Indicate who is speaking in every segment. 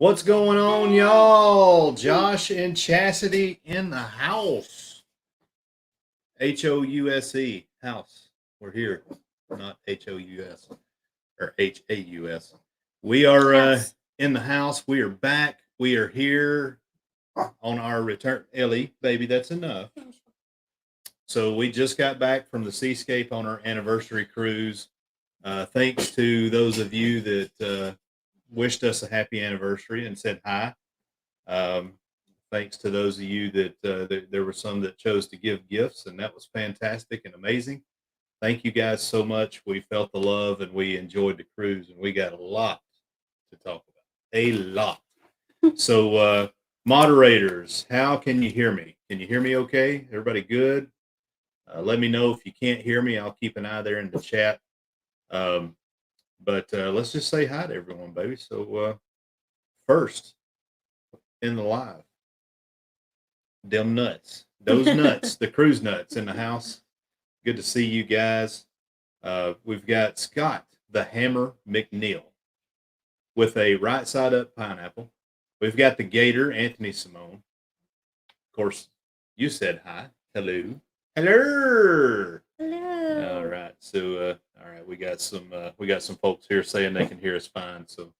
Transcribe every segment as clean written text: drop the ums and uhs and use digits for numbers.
Speaker 1: What's going on, y'all? Josh and Chastity in the house. House, house. We're here, not Hous or Haus. We are in the house. We are back. We are here on our return. Ellie, baby, that's enough. So we just got back from the Seascape on our anniversary cruise. Thanks to those of you that wished us a happy anniversary and said hi. Thanks to those of you that there were some that chose to give gifts, and that was fantastic and amazing. Thank you guys so much. We felt the love and we enjoyed the cruise, and we got a lot to talk about. A lot. So, moderators, how can you hear me? Can you hear me okay? Everybody good? Let me know if you can't hear me. I'll keep an eye there in the chat. But let's just say hi to everyone, baby. So, first in the live, them nuts, those nuts, the cruise nuts in the house. Good to see you guys. We've got Scott, the Hammer McNeil, with a right side up pineapple. We've got the Gator, Anthony Simone. Of course, you said hi. Hello. Hello.
Speaker 2: Hello.
Speaker 1: All right. So, all right, we got some folks here saying they can hear us fine. So,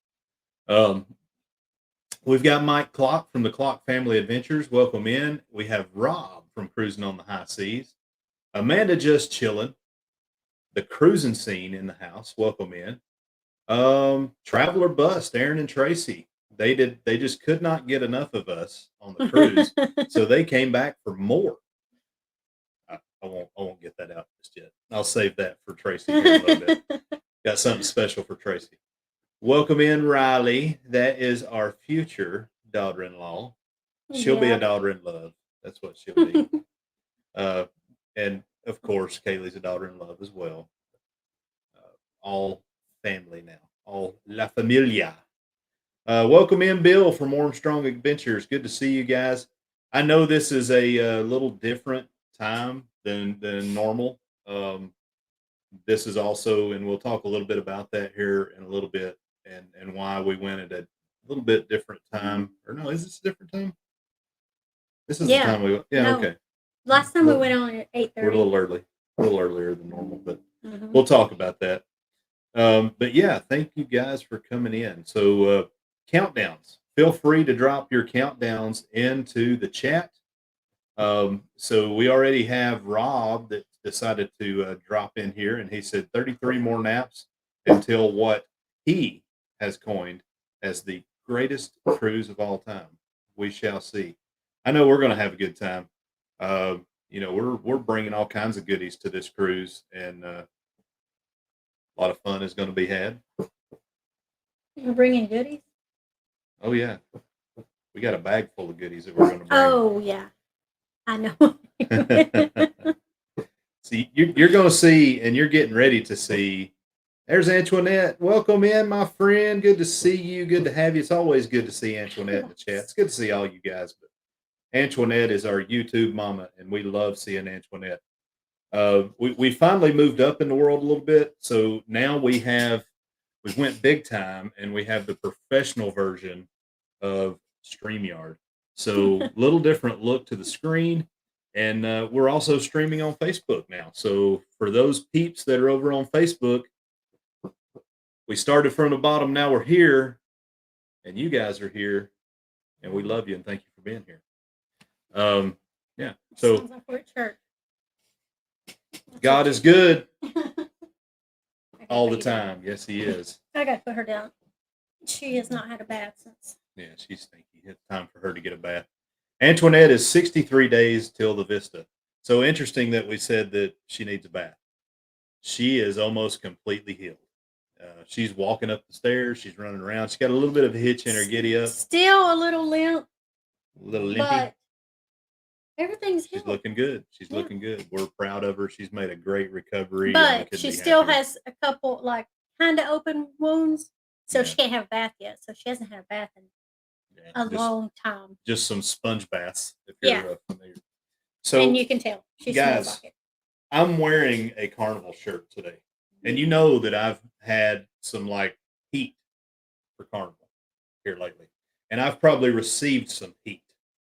Speaker 1: we've got Mike Clock from the Clock Family Adventures. Welcome in. We have Rob from Cruising on the High Seas. Amanda just chilling. The cruising scene in the house. Welcome in. Traveler Bust, Aaron and Tracy. They just could not get enough of us on the cruise, so they came back for more. I won't get that out just yet. I'll save that for Tracy here in a little bit. Got something special for Tracy. Welcome in, Riley. That is our future daughter-in-law. She'll be a daughter-in-love. That's what she'll be. And of course, Kaylee's a daughter-in-love as well. All family now. All La Familia. Welcome in, Bill, from Armstrong Adventures. Good to see you guys. I know this is a little different time than normal. This is also, and we'll talk a little bit about that here in a little bit, and why we went at a little bit different time. Or no, is this a different time? This is the time we. Yeah, no. Okay.
Speaker 2: Last time we went on at 8:30.
Speaker 1: We're a little earlier than normal, but we'll talk about that. But yeah, thank you guys for coming in. So countdowns. Feel free to drop your countdowns into the chat. So we already have Rob that decided to drop in here, and he said 33 more naps until what he has coined as the greatest cruise of all time. We shall see. I know we're going to have a good time. We're bringing all kinds of goodies to this cruise, and a lot of fun is going to be had.
Speaker 2: You're bringing goodies?
Speaker 1: Oh yeah, we got a bag full of goodies that we're going to bring.
Speaker 2: Oh yeah, I know.
Speaker 1: See, you're going to see, and you're getting ready to see. There's Antoinette. Welcome in, my friend. Good to see you. Good to have you. It's always good to see Antoinette in the chat. It's good to see all you guys. But Antoinette is our YouTube mama, and we love seeing Antoinette. We finally moved up in the world a little bit, so now we went big time, and we have the professional version of StreamYard. So little different look to the screen. And we're also streaming on Facebook now. So for those peeps that are over on Facebook, we started from the bottom. Now we're here, and you guys are here, and we love you and thank you for being here. Yeah. So
Speaker 2: sounds like we're at church.
Speaker 1: God is good all the time. Yes, He is.
Speaker 2: I got to put her down. She has not had a bath since.
Speaker 1: Yeah, she's stinky. It's time for her to get a bath. Antoinette is 63 days till the Vista. So interesting that we said that she needs a bath. She is almost completely healed. She's walking up the stairs. She's running around. She's got a little bit of a hitch in her giddy up.
Speaker 2: Still a little limp.
Speaker 1: A little limpy.
Speaker 2: But everything's healed.
Speaker 1: She's looking good. She's looking good. We're proud of her. She's made a great recovery.
Speaker 2: But she still has a couple, like, kind of open wounds. So she can't have a bath yet. So she hasn't had a bath in a long time. Just
Speaker 1: some sponge baths, if you're familiar.
Speaker 2: So, and you can tell she smells like it.
Speaker 1: I'm wearing a Carnival shirt today, and you know that I've had some like heat for Carnival here lately. and I've probably received some heat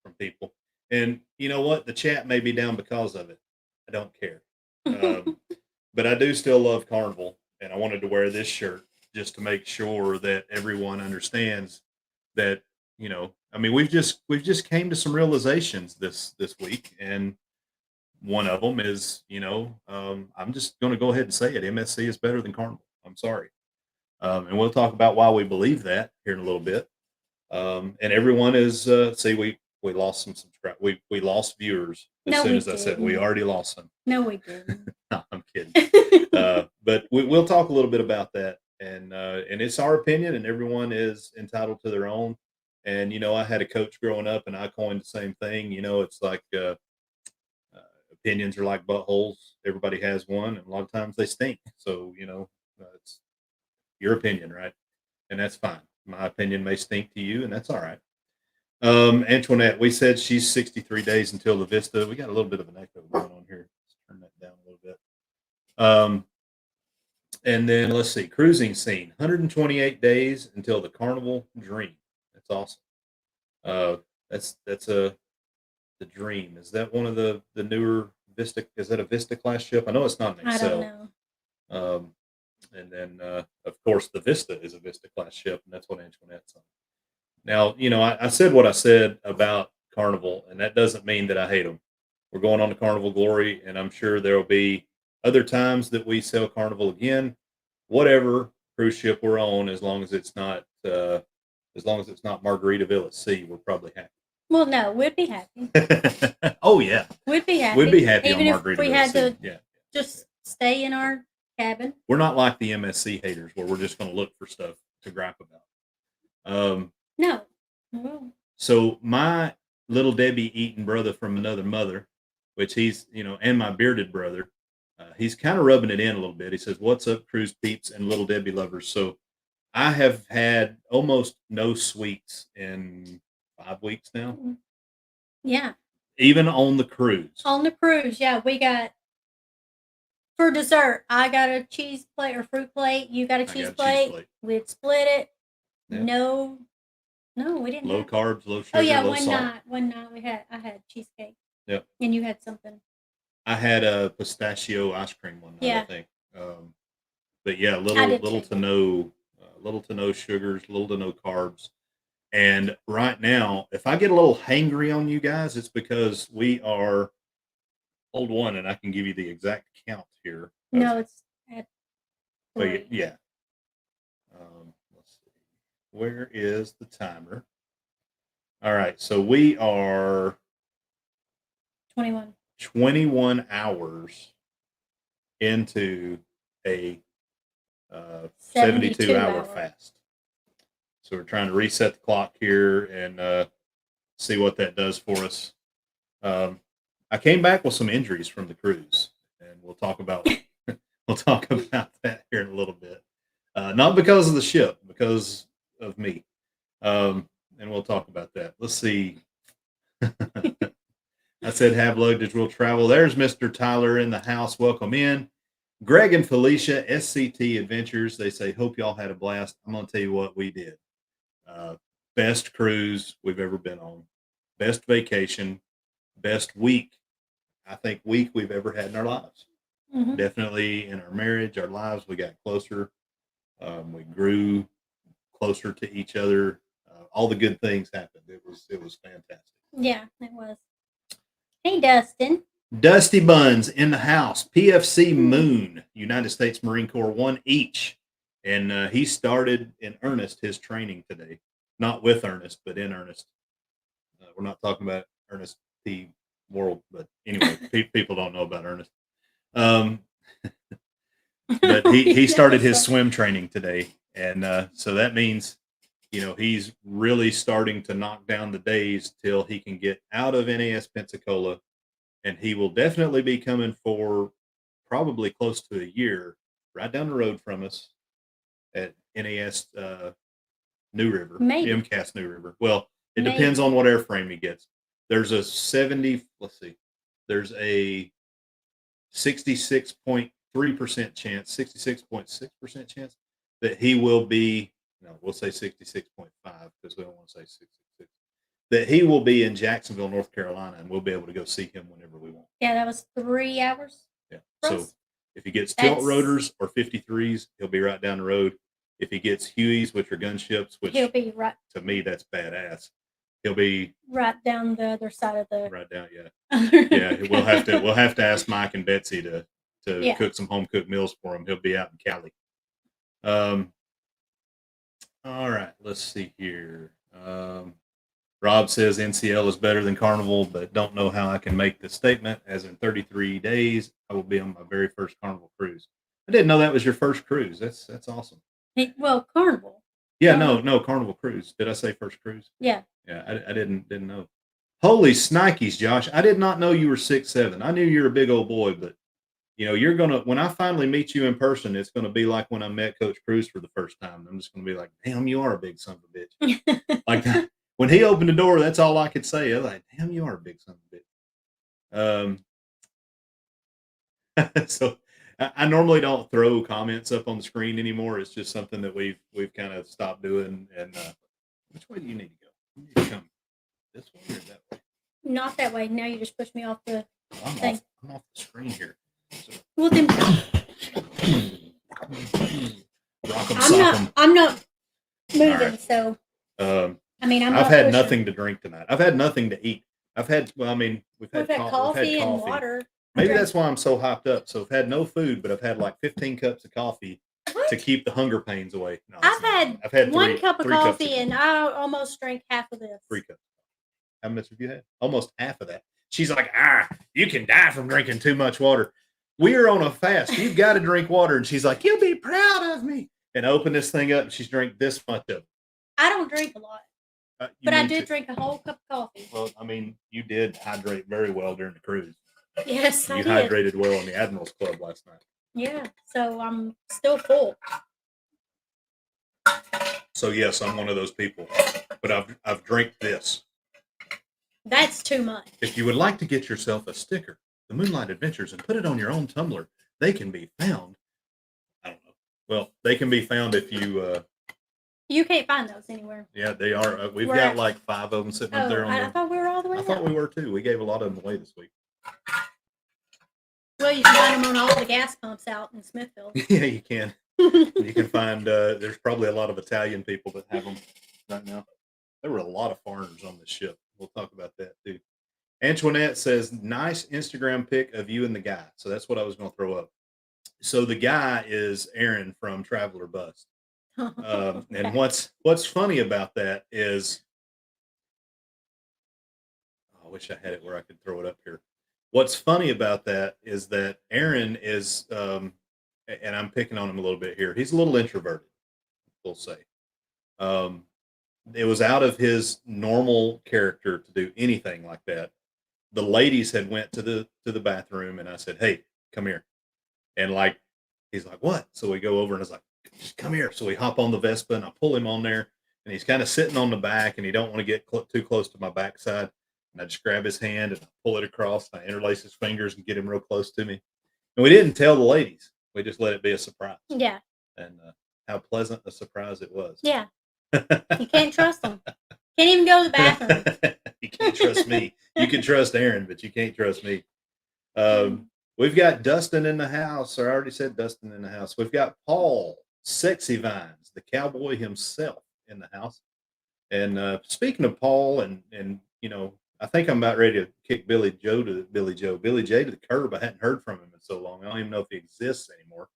Speaker 1: from people. And you know what? The chat may be down because of it. I don't care. Um, but I do still love Carnival, and I wanted to wear this shirt just to make sure that everyone understands that, I mean, we've just came to some realizations this week, and one of them is, I'm just going to go ahead and say it. MSC is better than Carnival. I'm sorry. And we'll talk about why we believe that here in a little bit. And everyone is see, we lost some subscribe. We lost viewers as
Speaker 2: No,
Speaker 1: soon
Speaker 2: we
Speaker 1: as I said we
Speaker 2: didn't.
Speaker 1: already lost them.
Speaker 2: No, we didn't.
Speaker 1: No, I'm kidding. But we'll talk a little bit about that, and it's our opinion, and everyone is entitled to their own. And I had a coach growing up, and I coined the same thing. It's like opinions are like buttholes. Everybody has one, and a lot of times they stink. So it's your opinion, right? And that's fine. My opinion may stink to you, and that's all right. Antoinette, we said she's 63 days until the Vista. We got a little bit of an echo going on here. Let's turn that down a little bit. And then let's see, cruising scene, 128 days until the Carnival Dream. That's awesome. That's the Dream. Is that one of the newer Vista? Is that a Vista class ship? I know it's not an
Speaker 2: I
Speaker 1: Excel.
Speaker 2: don't know.
Speaker 1: And then of course the Vista is a Vista class ship, and that's what Antoinette's on. Now, I said what I said about Carnival, and that doesn't mean that I hate them. We're going on to Carnival Glory, and I'm sure there will be other times that we sell Carnival again. Whatever cruise ship we're on, as long as it's not Margaritaville at sea, we're probably happy.
Speaker 2: Well, no, we'd be happy.
Speaker 1: Oh yeah,
Speaker 2: We'd be happy.
Speaker 1: we'd be happy
Speaker 2: even
Speaker 1: on
Speaker 2: if
Speaker 1: Margaritaville
Speaker 2: we had
Speaker 1: at sea.
Speaker 2: to
Speaker 1: Yeah,
Speaker 2: just stay in our cabin.
Speaker 1: we're not like the MSC haters where we're just going to look for stuff to gripe about.
Speaker 2: No. Well,
Speaker 1: So my little Debbie Eaton brother from another mother, which he's, and my bearded brother, he's kind of rubbing it in a little bit. He says, "What's up, cruise peeps and little Debbie lovers?" So I have had almost no sweets in 5 weeks now,
Speaker 2: yeah.
Speaker 1: even on the cruise.
Speaker 2: On the cruise, yeah, we got for dessert. I got a cheese plate or fruit plate. You got a cheese plate. We'd split it.
Speaker 1: Yeah.
Speaker 2: No, we didn't.
Speaker 1: Low carbs, low sugar,
Speaker 2: Oh yeah,
Speaker 1: low salt.
Speaker 2: one night I had cheesecake.
Speaker 1: Yep.
Speaker 2: And you had something.
Speaker 1: I had a pistachio ice cream one night,
Speaker 2: Yeah.
Speaker 1: I think. But yeah, little to no sugars, little to no carbs. And right now, if I get a little hangry on you guys, it's because we are hold one, and I can give you the exact count here.
Speaker 2: No, it's at
Speaker 1: But
Speaker 2: 3.
Speaker 1: yeah. Let's see. Where is the timer? All right, so we are 21 hours into a 72-hour fast. So we're trying to reset the clock here and see what that does for us. I came back with some injuries from the cruise, and we'll talk about that here in a little bit. Not because of the ship, because of me. And we'll talk about that. Let's see. I said, have luggage, we'll travel. There's Mr. Tyler in the house. Welcome in. Greg and Felicia, SCT Adventures. They say, hope y'all had a blast. I'm going to tell you what we did. Best cruise we've ever been on. Best vacation. Best week we've ever had in our lives.
Speaker 2: Mm-hmm.
Speaker 1: Definitely in our marriage, our lives, we got closer. We grew closer to each other. All the good things happened. It was fantastic.
Speaker 2: Yeah, it was. Hey, Dustin.
Speaker 1: Dusty Buns in the house. PFC Moon, United States Marine Corps, 1 each. And he started in earnest his training today. Not with Ernest, but in earnest. We're not talking about Ernest P. World, but anyway, people don't know about Ernest. But he started his swim training today. And so that means, he's really starting to knock down the days till he can get out of NAS Pensacola. And he will definitely be coming for probably close to a year, right down the road from us at NAS New River,
Speaker 2: Maybe.
Speaker 1: MCAS New River. Well, it depends on what airframe he gets. There's a 66.3% chance, 66.6% chance that he will be, we'll say 66.5, because we don't want to say 666. That he will be in Jacksonville, North Carolina, and we'll be able to go see him whenever we want.
Speaker 2: Yeah, that was 3 hours.
Speaker 1: Yeah.
Speaker 2: for
Speaker 1: So
Speaker 2: us.
Speaker 1: if he gets tilt
Speaker 2: That's-
Speaker 1: rotors or 53s, he'll be right down the road. If he gets Hueys, which are gunships, which
Speaker 2: He'll be right
Speaker 1: to me that's badass. He'll be
Speaker 2: down the other side of the.
Speaker 1: right down. Yeah.
Speaker 2: Other
Speaker 1: Yeah. We'll have to ask Mike and Betsy to
Speaker 2: Yeah.
Speaker 1: cook some home cooked meals for him. He'll be out in Cali. All right. Let's see here. Rob says NCL is better than Carnival, but don't know how I can make the statement. As in 33 days, I will be on my very first Carnival cruise. I didn't know that was your first cruise. That's awesome.
Speaker 2: Well, Carnival.
Speaker 1: Yeah, no, Carnival cruise. Did I say first cruise?
Speaker 2: Yeah.
Speaker 1: Yeah, I didn't know. Holy snikes, Josh! I did not know you were 6'7". I knew you're a big old boy, but you're gonna. When I finally meet you in person, it's gonna be like when I met Coach Cruz for the first time. I'm just gonna be like, "Damn, you are a big son of a bitch." Like that. When he opened the door, that's all I could say. I was like, "Damn, you are a big son of a bitch." So I normally don't throw comments up on the screen anymore. It's just something that we've kind of stopped doing. And which way do you need to go? You need to come this way or that way?
Speaker 2: Not that way. Now you just push me off the thing.
Speaker 1: I'm off the screen here. So.
Speaker 2: Well, then
Speaker 1: Rock 'em, sock 'em.
Speaker 2: I'm not moving.
Speaker 1: Right.
Speaker 2: So
Speaker 1: I
Speaker 2: mean,
Speaker 1: I've had nothing to drink tonight. I've had nothing to eat. I've had we've had
Speaker 2: coffee and water.
Speaker 1: Maybe that's why I'm so hyped up. So I've had no food, but I've had like 15 cups of coffee to keep the hunger pains away. No,
Speaker 2: I've had one cup of coffee, and I almost drank half of this.
Speaker 1: 3 cups. How much have you had? Almost half of that. She's like, you can die from drinking too much water. We are on a fast. You've got to drink water. And she's like, you'll be proud of me. And open this thing up, and she's drank this much of it.
Speaker 2: I don't drink a lot. But I did drink a whole cup of coffee.
Speaker 1: Well, I mean, you did hydrate very well during the cruise.
Speaker 2: Yes, I did.
Speaker 1: You hydrated well in the Admirals Club last night.
Speaker 2: Yeah, so I'm still full.
Speaker 1: So yes, I'm one of those people. But I've drank this.
Speaker 2: That's too much.
Speaker 1: If you would like to get yourself a sticker, the Moonlight Adventures, and put it on your own tumbler, they can be found. I don't know. Well, they can be found if you.
Speaker 2: You can't find those anywhere.
Speaker 1: Yeah, they are. We've got like 5 of them sitting up there.
Speaker 2: I thought we were all the way.
Speaker 1: I thought we were too. We gave a lot of them away this week.
Speaker 2: Well, you can find them on all the gas pumps out in Smithville.
Speaker 1: Yeah, you can. You can find. There's probably a lot of Italian people that have them right now. There were a lot of foreigners on this ship. We'll talk about that too. Antoinette says, nice Instagram pic of you and the guy. So that's what I was going to throw up. So the guy is Aaron from Traveler Bust. And what's funny about that is, I wish I had it where I could throw it up here. What's funny about that is that Aaron is, and I'm picking on him a little bit here. He's a little introverted, we'll say. It was out of his normal character to do anything like that. The ladies had went to the bathroom, and I said, "Hey, come here." And like, he's like, "What?" So we go over, and I was like, "Just come here." So we hop on the Vespa, and I pull him on there, and he's kind of sitting on the back, and he don't want to get too close to my backside. And I just grab his hand and I pull it across, and I interlace his fingers and get him real close to me. And we didn't tell the ladies. We just let it be a surprise.
Speaker 2: Yeah.
Speaker 1: And how pleasant a surprise it was.
Speaker 2: Yeah. You can't trust them. Can't even go to the bathroom.
Speaker 1: You can't trust me. You can trust Aaron, but you can't trust me. We've got Dustin in the house. I already said Dustin in the house. We've got Paul, Sexy Vines, the cowboy himself, in the house. And speaking of Paul, and I think I'm about ready to kick Billy J to the curb. I hadn't heard from him in so long. I don't even know if he exists anymore.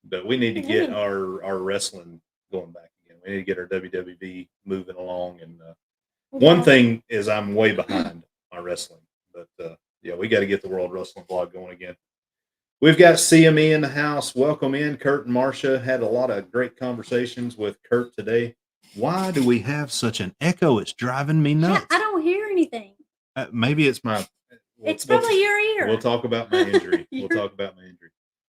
Speaker 1: But we need to get our wrestling going back again. We need to get our WWE moving along. And one thing is I'm way behind on wrestling. But yeah, we got to get the World Wrestling Blog going again. We've got CME in the house. Welcome in. Kurt and Marcia had a lot of great conversations with Kurt today. Why do we have such an echo? It's driving me nuts.
Speaker 2: Yeah, I don't hear anything.
Speaker 1: Maybe it's my...
Speaker 2: It's probably your ear.
Speaker 1: We'll talk about my injury.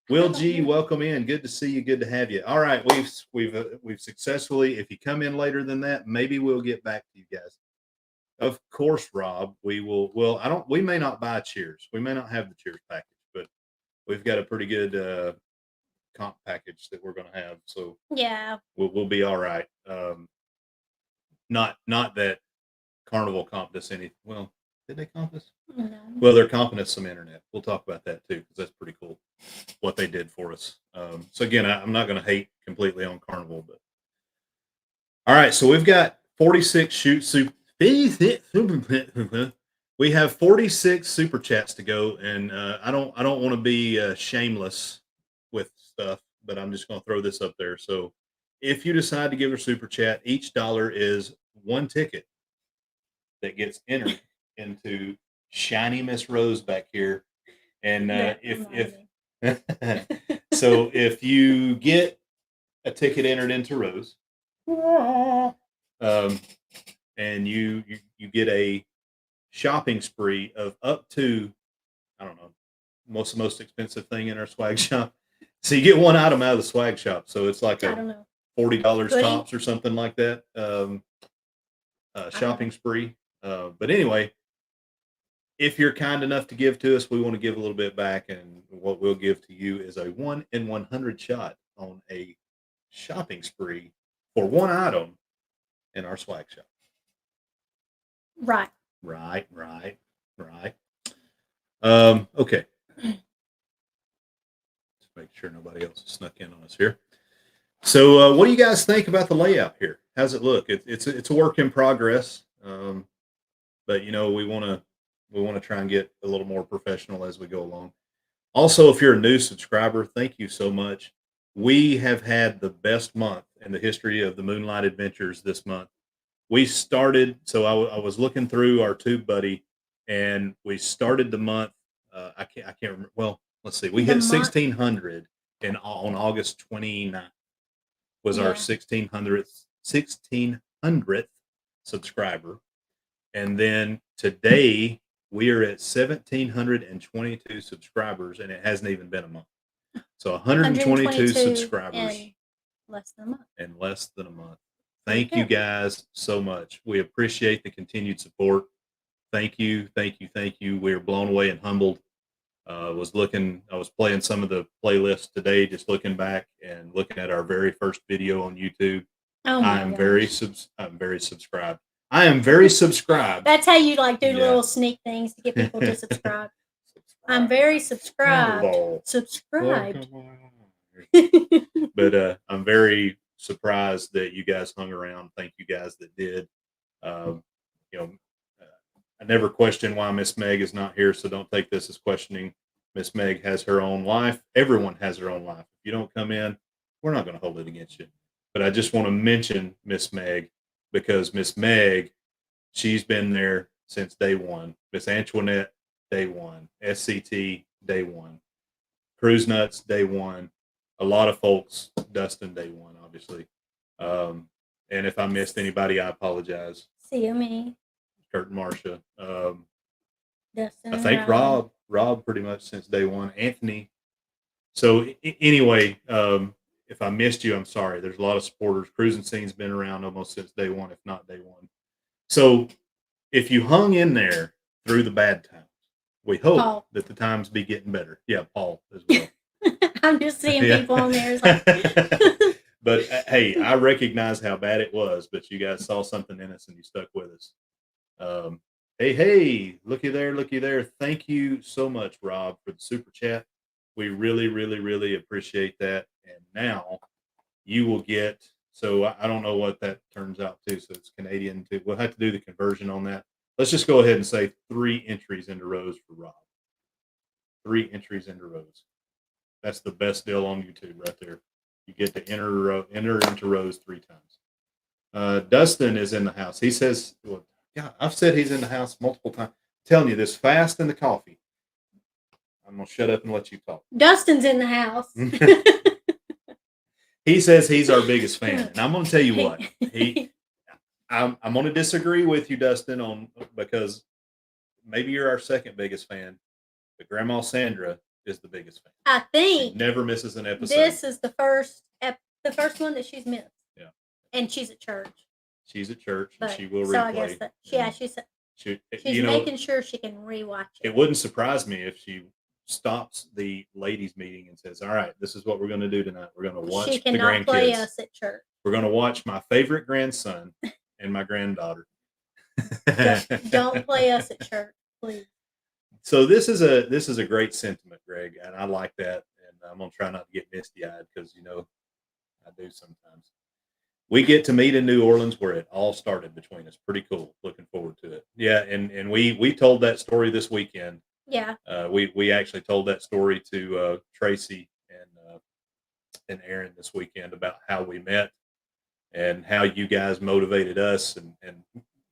Speaker 1: Will G, welcome in. Good to see you. Good to have you. All right, we've successfully. If you come in later than that, maybe we'll get back to you guys. Of course, Rob. We will. Well, we may not buy cheers. We may not have the cheers package, but we've got a pretty good comp package that we're going to have. So
Speaker 2: yeah,
Speaker 1: we'll be all right. Not that Carnival comped us any. Well, did they comp us?
Speaker 2: No.
Speaker 1: Well, they're comping us some internet. We'll talk about that too because that's pretty cool what they did for us. So again, I'm not going to hate completely on Carnival, but all right. So we've got 46 shoot super. We have 46 super chats to go, and I don't want to be shameless with stuff, but I'm just going to throw this up there. So if you decide to give a super chat, each dollar is one ticket that gets entered into Shiny Miss Rose back here. And if so, if you get a ticket entered into Rose, and you get a shopping spree of up to, I don't know, most expensive thing in our swag shop. So you get one item out of the swag shop. So it's like a $40 tops or something like that. Shopping spree. But anyway, if you're kind enough to give to us, we want to give a little bit back, and what we'll give to you is a 1 in 100 shot on a shopping spree for one item in our swag shop.
Speaker 2: Right.
Speaker 1: Okay. Let's make sure nobody else has snuck in on us here. So, what do you guys think about the layout here? How's it look? It's a work in progress, but we want to try and get a little more professional as we go along. Also, if you're a new subscriber, thank you so much. We have had the best month in the history of the Moonlight Adventures this month. We started, so I was looking through our TubeBuddy, and we started the month. I can't remember. Well, let's see. We hit 1,600 on August 29th. Was our 1600th subscriber, and then today we are at 1,722 subscribers, and it hasn't even been a month. So 122 subscribers
Speaker 2: in less than a month.
Speaker 1: Thank you guys so much. We appreciate the continued support. Thank you. We're blown away and humbled. I was playing some of the playlists today, just looking back and looking at our very first video on YouTube. I'm very subscribed. I am very subscribed.
Speaker 2: That's how you do little sneak things to get people to subscribe. I'm very subscribed. Subscribed.
Speaker 1: But I'm very surprised that you guys hung around. Thank you guys that did. I never question why Miss Meg is not here, so don't take this as questioning. Miss Meg has her own life. Everyone has their own life. If you don't come in, we're not going to hold it against you. But I just want to mention Miss Meg, because Miss Meg, she's been there since day one. Miss Antoinette, day one. SCT, day one. Cruise Nuts, day one. A lot of folks, Dustin, day one, obviously. And if I missed anybody, I apologize.
Speaker 2: See you, me.
Speaker 1: Kurt and Marcia.
Speaker 2: Dustin,
Speaker 1: I think Rob pretty much since day one. Anthony. So anyway, if I missed you, I'm sorry. There's a lot of supporters. Cruising Scene's been around almost since day one, if not day one. So if you hung in there through the bad times, we hope that the times be getting better. Yeah, Paul as well.
Speaker 2: I'm just seeing people on there.
Speaker 1: But hey, I recognize how bad it was, but you guys saw something in us and you stuck with us. Hey, looky there. Thank you so much, Rob, for the super chat. We really, really, really appreciate that. And now you will get, so I don't know what that turns out to. So it's Canadian too. We'll have to do the conversion on that. Let's just go ahead and say 3 entries into Rose for Rob. 3 entries into Rose. That's the best deal on YouTube right there. You get to enter into Rose 3 times. Dustin is in the house. He says, well, yeah, I've said he's in the house multiple times. I'm telling you, this fast and the coffee. I'm going to shut up and let you talk.
Speaker 2: Dustin's in the house.
Speaker 1: He says he's our biggest fan. And I'm going to tell you what. I'm going to disagree with you, Dustin, because maybe you're our second biggest fan, but Grandma Sandra is the biggest fan.
Speaker 2: I think
Speaker 1: she never misses an episode.
Speaker 2: This is the first one that she's missed.
Speaker 1: Yeah.
Speaker 2: And she's at church.
Speaker 1: She's at church, and she will
Speaker 2: replay. So I guess that, she's making sure she can rewatch it.
Speaker 1: It wouldn't surprise me if she stops the ladies' meeting and says, "All right, this is what we're going to do tonight. We're going to watch the grandkids.
Speaker 2: She cannot play us at church.
Speaker 1: We're going to watch my favorite grandson and my granddaughter.
Speaker 2: Don't play us at church, please.
Speaker 1: So this is a great sentiment, Greg, and I like that. And I'm gonna try not to get misty eyed because I do sometimes. We get to meet in New Orleans where it all started between us. Pretty cool. Looking forward to it. Yeah, and we told that story this weekend.
Speaker 2: Yeah.
Speaker 1: We actually told that story to Tracy and Aaron this weekend about how we met and how you guys motivated us. And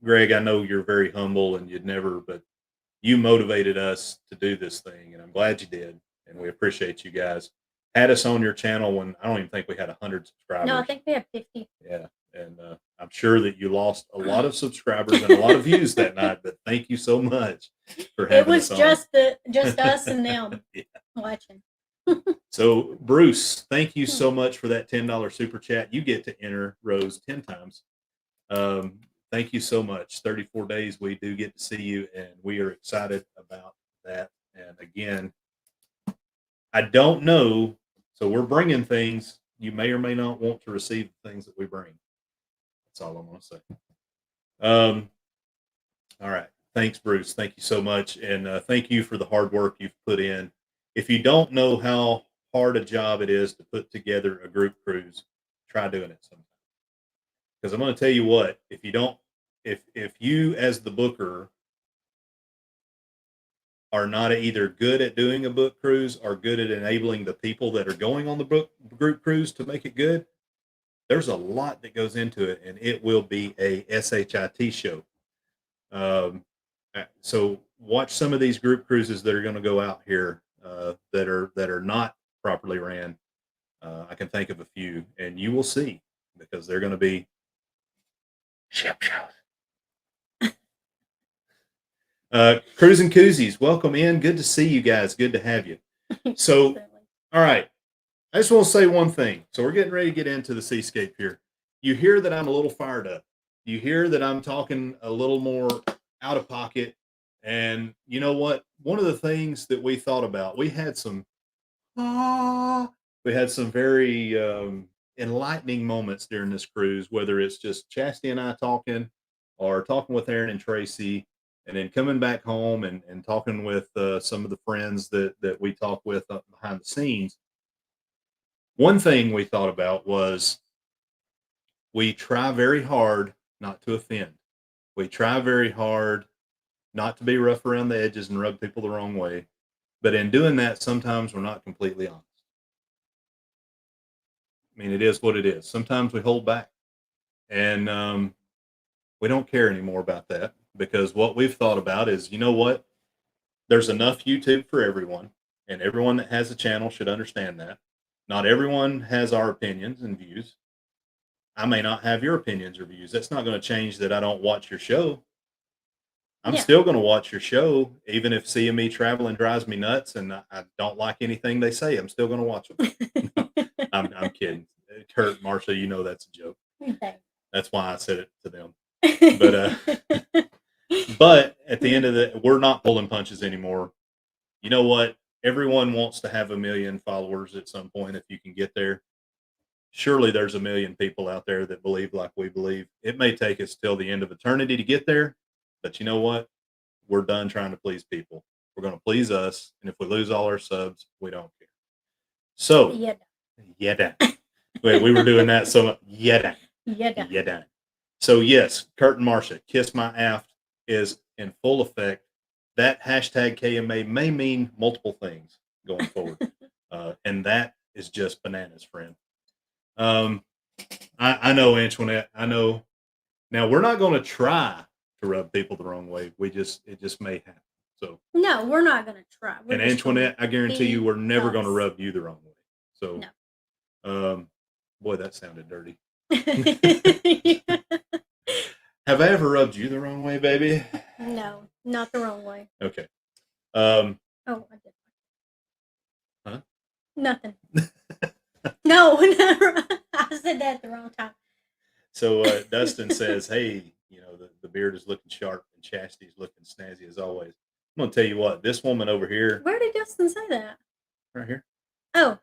Speaker 1: Greg, I know you're very humble and you'd never, but you motivated us to do this thing, and I'm glad you did. And we appreciate you guys. Had us on your channel when I don't even think we had 100 subscribers.
Speaker 2: No, I think we have 50.
Speaker 1: Yeah, and I'm sure that you lost a lot of subscribers and a lot of views that night. But thank you so much for having us on.
Speaker 2: It was just us and them watching.
Speaker 1: So Bruce, thank you so much for that $10 super chat. You get to enter Rose 10 times. Thank you so much. 34 days we do get to see you, and we are excited about that. And again, I don't know. So we're bringing things. You may or may not want to receive the things that we bring. That's all I'm going to say. All right. Thanks, Bruce. Thank you so much. And thank you for the hard work you've put in. If you don't know how hard a job it is to put together a group cruise, try doing it sometime. Because I'm going to tell you what, if you as the booker are not either good at doing a book cruise or good at enabling the people that are going on the group cruise to make it good, there's a lot that goes into it, and it will be a SHIT show. So watch some of these group cruises that are going to go out here that are not properly ran. I can think of a few, and you will see, because they're going to be ship shows. Cruising Koozies, welcome in. Good to see you guys. Good to have you. So, all right. I just want to say one thing. So we're getting ready to get into the seascape here. You hear that I'm a little fired up. You hear that I'm talking a little more out of pocket. And you know what? One of the things that we thought about, we had some very enlightening moments during this cruise, whether it's just Chastity and I talking or talking with Aaron and Tracy, and then coming back home and talking with some of the friends that we talk with behind the scenes. One thing we thought about was we try very hard not to offend. We try very hard not to be rough around the edges and rub people the wrong way. But in doing that, sometimes we're not completely honest. I mean, it is what it is. Sometimes we hold back. And we don't care anymore about that, because what we've thought about is, you know what? There's enough YouTube for everyone, and everyone that has a channel should understand that. Not everyone has our opinions and views. I may not have your opinions or views. That's not going to change that I don't watch your show. I'm still going to watch your show, even if seeing me traveling drives me nuts and I don't like anything they say. I'm still going to watch them. No, I'm kidding. Kurt, Marsha, you know that's a joke. Okay. That's why I said it to them. But at the end of we're not pulling punches anymore. You know what? Everyone wants to have 1 million followers at some point if you can get there. Surely there's 1 million people out there that believe like we believe. It may take us till the end of eternity to get there, but you know what? We're done trying to please people. We're going to please us, and if we lose all our subs, we don't care. So, yeah. Wait, we were doing that so much. Yeah. So yes, Kurt and Marsha, Kiss My Aft is in full effect. That hashtag KMA may mean multiple things going forward. And that is just bananas, friend. I know, Antoinette. I know. Now, we're not going to try to rub people the wrong way. It just may happen. So
Speaker 2: no, we're not going to try.
Speaker 1: And Antoinette, I guarantee you, we're never going to rub you the wrong way. So, no. Boy, that sounded dirty. Have I ever rubbed you the wrong way, baby?
Speaker 2: No, not the wrong way.
Speaker 1: Okay.
Speaker 2: Oh, I did.
Speaker 1: Huh?
Speaker 2: Nothing. No, I said that at the wrong time.
Speaker 1: So Dustin says, hey, the beard is looking sharp and Chastity's looking snazzy as always. I'm going to tell you what, this woman over here.
Speaker 2: Where did Dustin say that?
Speaker 1: Right here.
Speaker 2: Oh.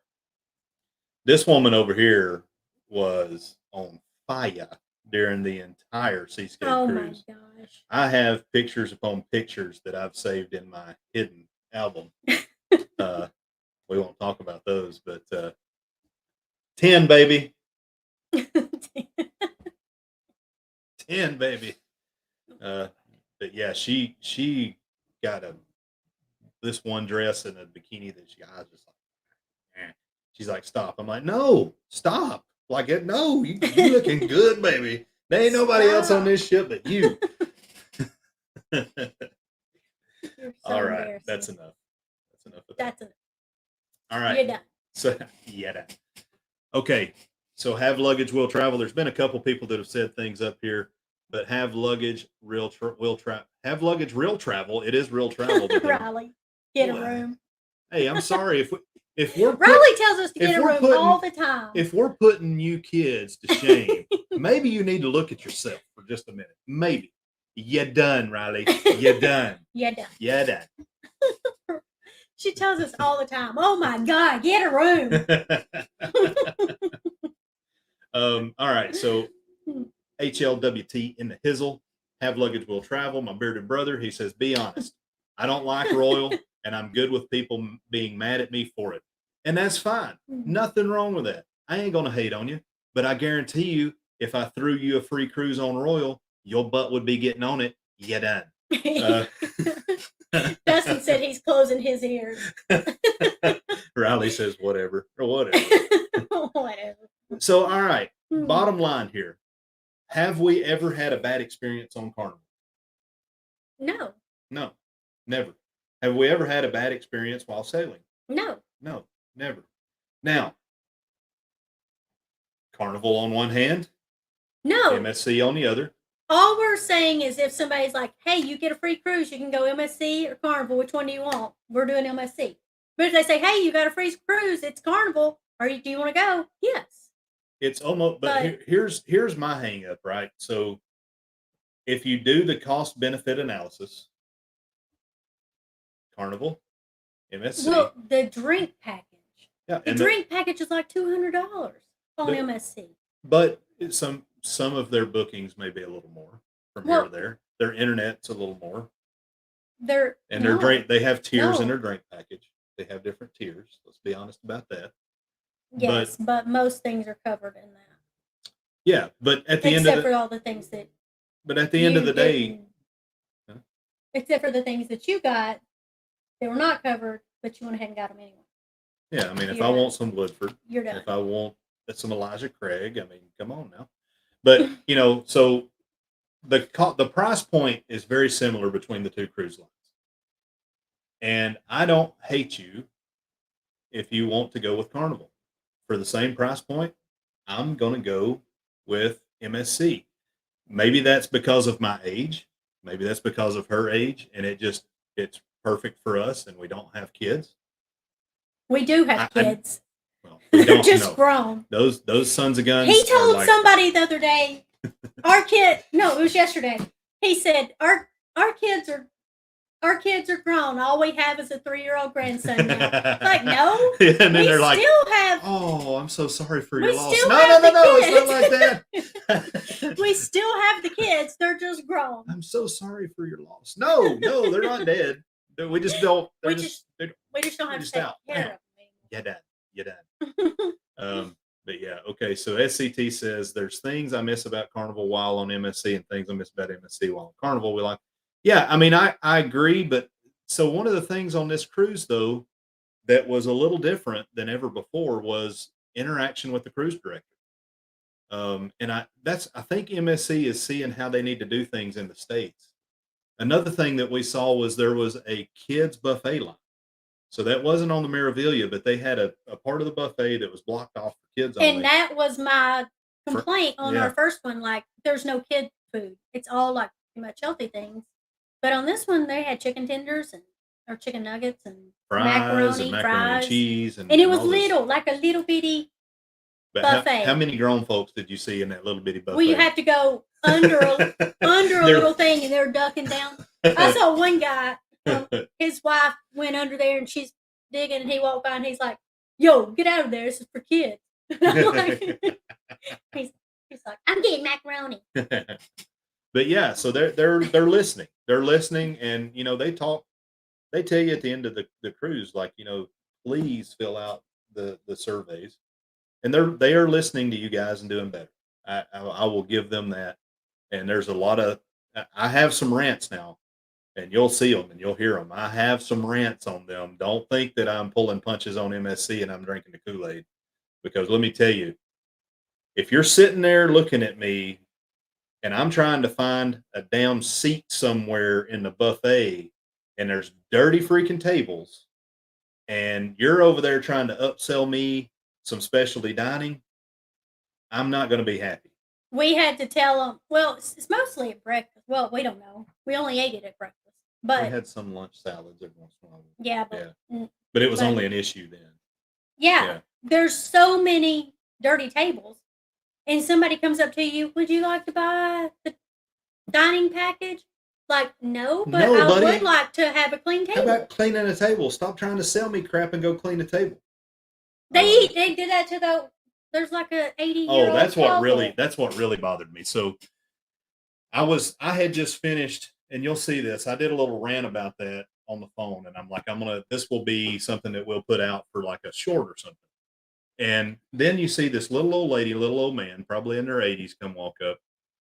Speaker 1: This woman over here was on fire during the entire Seascape
Speaker 2: Oh
Speaker 1: cruise.
Speaker 2: my gosh.
Speaker 1: I have pictures upon pictures that I've saved in my hidden album. We won't talk about those, but 10, baby. 10, baby. But yeah, she got this one dress and a bikini that I was just like, eh. She's like, stop. I'm like, no, stop. Like, no, you looking good, baby. There ain't nobody else on this ship but you. All right, that's enough. That's enough of that.
Speaker 2: That's enough.
Speaker 1: All right.
Speaker 2: You're done.
Speaker 1: So done. Okay. So have luggage will travel. There's been a couple people that have said things up here, but have luggage will travel. Have luggage real travel. It is real travel.
Speaker 2: Riley, get a room.
Speaker 1: Hey, I'm sorry if we're
Speaker 2: Riley tells us to get a room all the time.
Speaker 1: If we're putting you kids to shame, maybe you need to look at yourself for just a minute. Maybe. You done, Riley. You done.
Speaker 2: You done.
Speaker 1: You done.
Speaker 2: She tells us all the time, oh my God, get a room.
Speaker 1: All right. So HLWT in the hizzle. Have luggage will travel. My bearded brother, he says, be honest. I don't like royal, and I'm good with people being mad at me for it. And that's fine. Nothing wrong with that. I ain't going to hate on you. But I guarantee you, if I threw you a free cruise on royal, your butt would be getting on it. You done.
Speaker 2: Dustin said he's closing his ears.
Speaker 1: Riley says whatever. Or whatever.
Speaker 2: Whatever.
Speaker 1: So, all right. Bottom line here. Have we ever had a bad experience on Carnival?
Speaker 2: No.
Speaker 1: No. Never. Have we ever had a bad experience while sailing?
Speaker 2: No.
Speaker 1: No. Never. Now, Carnival on one hand.
Speaker 2: No.
Speaker 1: MSC on the other.
Speaker 2: All we're saying is if somebody's like, hey, you get a free cruise, you can go MSC or Carnival. Which one do you want? We're doing MSC. But if they say, hey, you got a free cruise, it's Carnival. Do you want to go? Yes.
Speaker 1: It's almost, but here's my hang up, right? So if you do the cost benefit analysis, Carnival, MSC.
Speaker 2: Well, the drink package.
Speaker 1: Yeah.
Speaker 2: The drink package is like $200 on MSC. But
Speaker 1: some of their bookings may be a little more from here to there. Their internet's a little more. Their drink, they have tiers in their drink package. They have different tiers. Let's be honest about that.
Speaker 2: Yes, but most things are covered in that.
Speaker 1: Yeah, but at the end of
Speaker 2: except for all the things that.
Speaker 1: But at the end of the day,
Speaker 2: except for the things that you got, they were not covered, but you went ahead and got them anyway.
Speaker 1: Yeah, I mean, if I want some Woodford,
Speaker 2: you're done.
Speaker 1: If I want some Elijah Craig, I mean, come on now. But so the price point is very similar between the two cruise lines, and I don't hate you if you want to go with Carnival for the same price point. I'm going to go with MSC. Maybe that's because of my age. Maybe that's because of her age, and it's perfect for us, and we don't have kids.
Speaker 2: We do have kids.
Speaker 1: We don't
Speaker 2: just grown.
Speaker 1: Those sons of guns.
Speaker 2: He told somebody the other day, it was yesterday. He said our kids are grown. All we have is a 3-year-old grandson now. Like, no.
Speaker 1: And then they're like,
Speaker 2: have.
Speaker 1: Oh, I'm so sorry for your loss.
Speaker 2: No,
Speaker 1: it's not like that.
Speaker 2: We still have the kids. They're just grown.
Speaker 1: I'm so sorry for your loss. No, they're not dead. We just don't.
Speaker 2: We just don't have to take care of them.
Speaker 1: You done. But yeah, okay. So SCT says there's things I miss about Carnival while on MSC and things I miss about MSC while on Carnival. We like. Yeah, I mean, I agree. But so one of the things on this cruise, though, that was a little different than ever before was interaction with the cruise director. And I think MSC is seeing how they need to do things in the States. Another thing that we saw was there was a kids buffet line. So that wasn't on the Meraviglia, but they had a part of the buffet that was blocked off for kids only.
Speaker 2: And that was my complaint on our first one. Like, there's no kid food. It's all like pretty much healthy things. But on this one, they had chicken tenders or chicken nuggets and macaroni
Speaker 1: and cheese. And
Speaker 2: it was little, like a little bitty buffet.
Speaker 1: How many grown folks did you see in that little bitty buffet?
Speaker 2: Well, you have to go under a little thing, and they're ducking down. I saw one guy, his wife went under there, and she's digging, and he walked by, and he's like, yo, get out of there. This is for kids. And I'm like, He's like, I'm getting macaroni.
Speaker 1: But yeah, so they're listening. They're listening, and they talk. They tell you at the end of the cruise, like, please fill out the surveys, and they are listening to you guys and doing better. I will give them that. And there's a lot of I have some rants now, and you'll see them and you'll hear them. I have some rants on them. Don't think that I'm pulling punches on MSC and I'm drinking the Kool-Aid, because let me tell you, if you're sitting there looking at me and I'm trying to find a damn seat somewhere in the buffet and there's dirty freaking tables and you're over there trying to upsell me some specialty dining, I'm not going to be happy.
Speaker 2: We had to tell them, well, it's mostly at breakfast. Well, we don't know. We only ate it at breakfast. But
Speaker 1: we had some lunch salads every once in a while.
Speaker 2: Yeah,
Speaker 1: but it was only an issue then.
Speaker 2: Yeah, there's so many dirty tables. And somebody comes up to you, would you like to buy the dining package? Like, no, but I would like to have a clean table.
Speaker 1: How about cleaning a table? Stop trying to sell me crap and go clean the table.
Speaker 2: They did that to there's like a 80-year-old.
Speaker 1: Oh, that's what really bothered me. So I had just finished, and you'll see this. I did a little rant about that on the phone, and I'm like, this will be something that we'll put out for like a short or something. And then you see this little old lady, little old man, probably in their 80s, come walk up,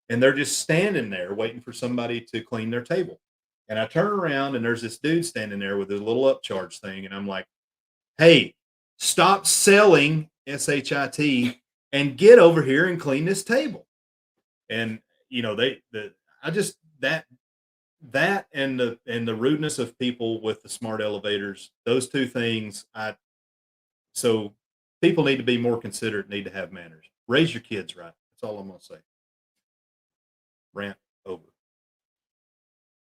Speaker 1: and they're just standing there waiting for somebody to clean their table. And I turn around, and there's this dude standing there with his little upcharge thing, and I'm like, hey, stop selling SHIT and get over here and clean this table. And that and the rudeness of people with the smart elevators, those two things, so people need to be more considerate, need to have manners. Raise your kids right. That's all I'm going to say. Rant over.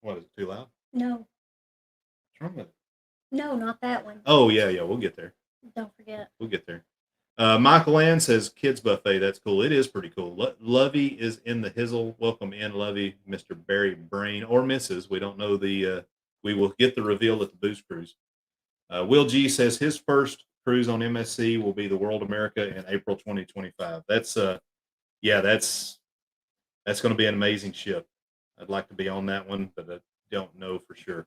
Speaker 1: What, is it too loud?
Speaker 2: No.
Speaker 1: What's wrong with it?
Speaker 2: No, not that one.
Speaker 1: Oh, yeah, we'll get there.
Speaker 2: Don't forget.
Speaker 1: We'll get there. Michael Ann says, kids buffet. That's cool. It is pretty cool. Lovey is in the hizzle. Welcome in, Lovey, Mr. Barry Brain, or Mrs. We don't know we will get the reveal at the Booze Cruise. Will G says his first cruise on MSC will be the World America in April 2025. That's going to be an amazing ship. I'd like to be on that one, but I don't know for sure.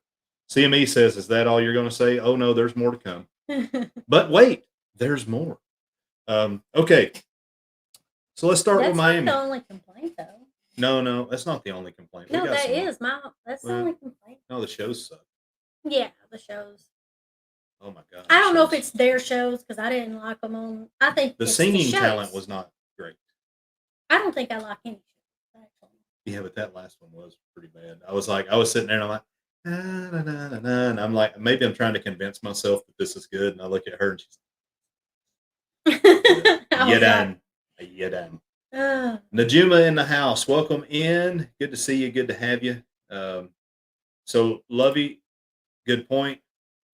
Speaker 1: CME says, is that all you're going to say? Oh, no, there's more to come. But wait, there's more. Okay. So let's start with Miami.
Speaker 2: That's not the only complaint, though.
Speaker 1: No, that's not the only complaint.
Speaker 2: No, that's the only complaint.
Speaker 1: No, the shows suck.
Speaker 2: Yeah, the shows.
Speaker 1: Oh my God.
Speaker 2: I don't know if it's their shows because I didn't like them on. I think
Speaker 1: the singing talent was not great.
Speaker 2: I don't think I like any shows, actually.
Speaker 1: Yeah, but that last one was pretty bad. I was sitting there and I'm like, nah, nah, nah, nah, nah, and I'm like, maybe I'm trying to convince myself that this is good. And I look at her and she's you done. Najuma in the house. Welcome in. Good to see you. Good to have you. So Lovey, good point.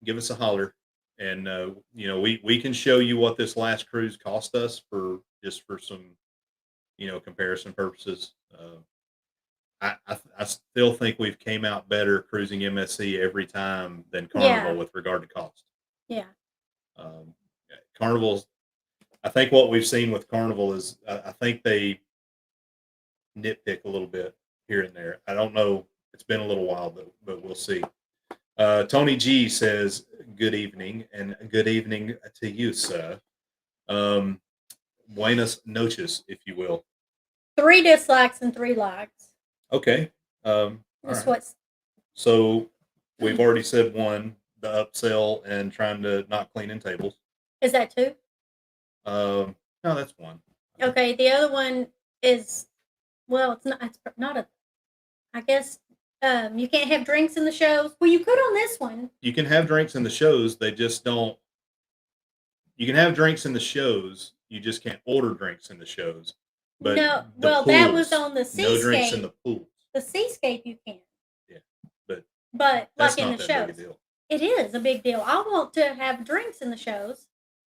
Speaker 1: Give us a holler. And we can show you what this last cruise cost us for some, comparison purposes. I still think we've came out better cruising MSC every time than Carnival with regard to cost.
Speaker 2: Yeah.
Speaker 1: Carnival's, I think what we've seen with Carnival is I think they nitpick a little bit here and there. I don't know. It's been a little while, but we'll see. Tony G says, good evening, and good evening to you, sir. Buenas noches, if you will.
Speaker 2: 3 dislikes and 3 likes.
Speaker 1: Okay.
Speaker 2: Right.
Speaker 1: So we've already said 1, the upsell and trying to not clean in tables.
Speaker 2: Is that 2?
Speaker 1: No, that's 1.
Speaker 2: Okay, the other one is, well, it's not a, I guess, you can't have drinks in the shows. Well, you could on this one.
Speaker 1: You can have drinks in the shows. They just don't. You can have drinks in the shows. You just can't order drinks in the shows. But
Speaker 2: no, well, pools, that was on the Seascape.
Speaker 1: No drinks in the pool.
Speaker 2: The Seascape you can.
Speaker 1: Yeah,
Speaker 2: but like in the shows, it is a big deal. I want to have drinks in the shows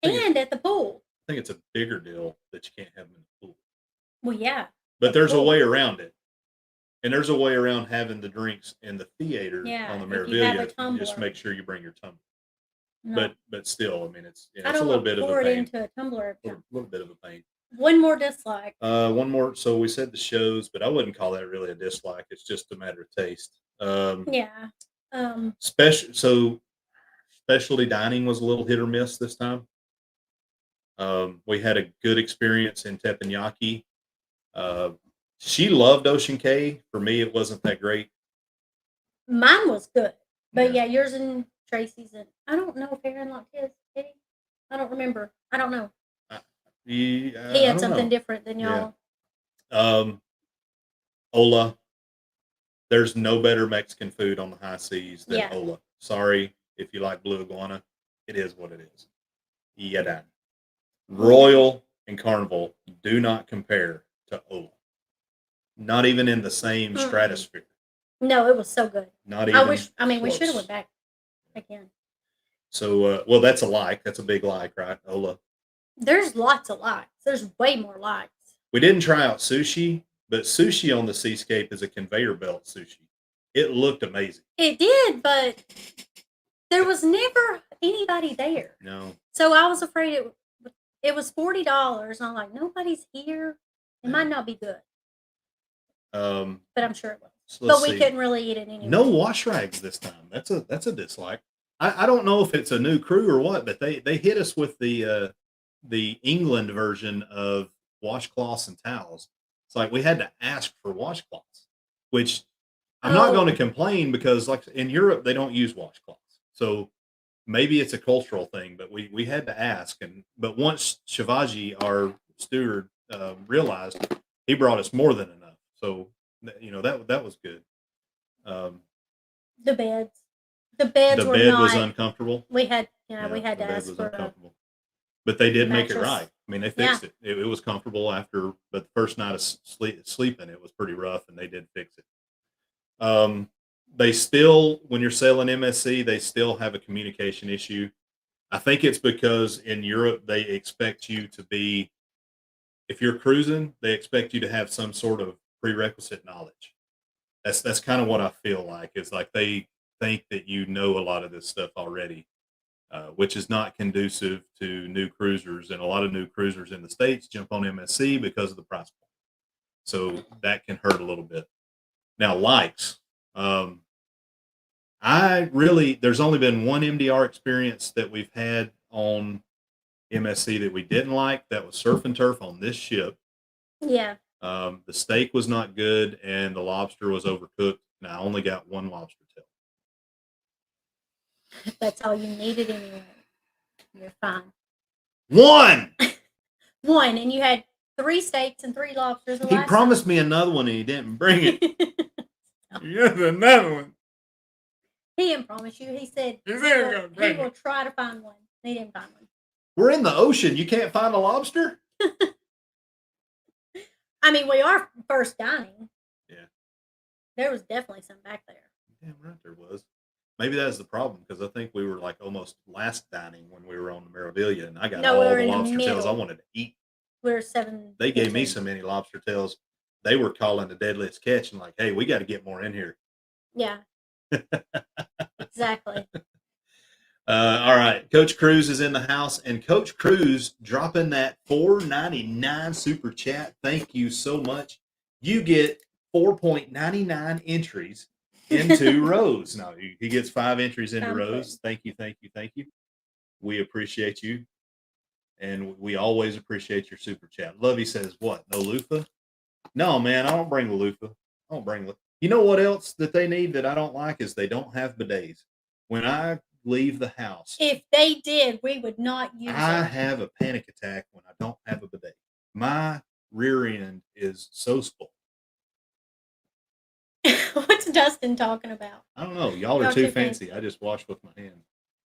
Speaker 2: and at the pool.
Speaker 1: I think it's a bigger deal that you can't have them in the pool.
Speaker 2: Well, yeah.
Speaker 1: But there's a way around it. And there's a way around having the drinks in the theater on the Meraviglia. Just make sure you bring your tumbler. No. But still, I mean, it's a little bit of a pain.
Speaker 2: Into a tumbler.
Speaker 1: A little bit of a pain.
Speaker 2: One more dislike.
Speaker 1: One more. So we said the shows, but I wouldn't call that really a dislike. It's just a matter of taste.
Speaker 2: Yeah.
Speaker 1: Specialty dining was a little hit or miss this time. We had a good experience in Teppanyaki. She loved Ocean Cay. For me, it wasn't that great.
Speaker 2: Mine was good, but yeah, yours and Tracy's, and I don't know if Aaron liked his. Did he? I don't remember. I don't know. He had something different than y'all.
Speaker 1: Ola. There's no better Mexican food on the high seas than Ola. Sorry if you like blue iguana. It is what it is. Yeah. Royal and Carnival do not compare to Ola. Not even in the same stratosphere.
Speaker 2: No, it was so good.
Speaker 1: Not even.
Speaker 2: We should have went back again.
Speaker 1: So, that's a like. That's a big like, right? Ola.
Speaker 2: There's lots of likes. There's way more likes.
Speaker 1: We didn't try out sushi, but sushi on the Seascape is a conveyor belt sushi. It looked amazing.
Speaker 2: It did, but there was never anybody there.
Speaker 1: No.
Speaker 2: So I was afraid it was $40. And I'm like, nobody's here. It might not be good. But I'm sure it was. So we couldn't really eat it anyway.
Speaker 1: No wash rags this time. That's a dislike. I don't know if it's a new crew or what, but they hit us with the England version of washcloths and towels. It's like we had to ask for washcloths, which I'm not going to complain because like in Europe they don't use washcloths. So maybe it's a cultural thing, but we had to ask. But once Shivaji, our steward, realized, he brought us more than enough. So that was good.
Speaker 2: The beds. The bed
Speaker 1: was uncomfortable.
Speaker 2: We had to ask for uncomfortable.
Speaker 1: But they did make it right. I mean, they fixed it. It was comfortable after, but the first night of sleeping, it was pretty rough, and they did fix it. They still, when you're selling MSC, they still have a communication issue. I think it's because in Europe they expect you to be, if you're cruising, they expect you to have some sort of prerequisite knowledge. That's kind of what I feel like. It's like they think that you know a lot of this stuff already, which is not conducive to new cruisers. And a lot of new cruisers in the States jump on MSC because of the price point. So that can hurt a little bit. Now, likes. There's only been one MDR experience that we've had on MSC that we didn't like. That was surf and turf on this ship.
Speaker 2: Yeah.
Speaker 1: The steak was not good and the lobster was overcooked. And I only got one lobster tail.
Speaker 2: That's all you needed anyway. You're fine.
Speaker 1: One,
Speaker 2: and you had 3 steaks and 3 lobsters.
Speaker 1: He promised me another one and he didn't bring it. Yes, another one.
Speaker 2: He didn't promise you. He said he will try to find one. He didn't find one.
Speaker 1: We're in the ocean. You can't find a lobster?
Speaker 2: I mean, we are first dining.
Speaker 1: Yeah.
Speaker 2: There was definitely some back there.
Speaker 1: Damn right there was. Maybe that's the problem because I think we were like almost last dining when we were on the Meraviglia, and I got all the lobster tails I wanted to eat.
Speaker 2: We were 7.
Speaker 1: They gave me so many lobster tails. They were calling the deadliest catch and like, hey, we got to get more in here.
Speaker 2: Yeah. Exactly.
Speaker 1: All right. Coach Cruz is in the house, and Coach Cruz dropping that $4.99 super chat. Thank you so much. You get 4.99 entries into Rose. No, he gets 5 entries into Rose. Thank you. We appreciate you, and we always appreciate your super chat. Lovey says, what? No loofah? No, man, I don't bring the loofah. I don't bring the. You know what else that they need that I don't like is they don't have bidets. When I leave the house,
Speaker 2: if they did, we would not use it.
Speaker 1: I have a panic attack when I don't have a bidet. My rear end is so spoiled.
Speaker 2: What's Dustin talking about?
Speaker 1: I don't know. Y'all are too fancy. I just wash with my hand.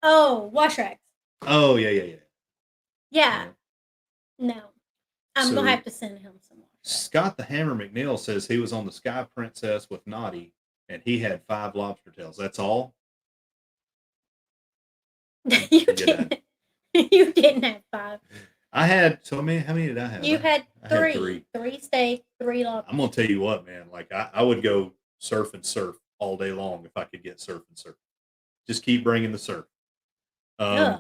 Speaker 2: Oh, wash rags.
Speaker 1: Oh, yeah.
Speaker 2: Yeah. No. I'm going to have to send him some more.
Speaker 1: Scott the Hammer McNeil says he was on the Sky Princess with Naughty, and he had 5 lobster tails. That's all?
Speaker 2: You didn't. You didn't have 5.
Speaker 1: I had, so how many did I have?
Speaker 2: You had 3. 3 steak, 3 lobster.
Speaker 1: I'm going to tell you what, man. Like, I would go surf and surf all day long if I could get surf and surf. Just keep bringing the surf.
Speaker 2: Yeah.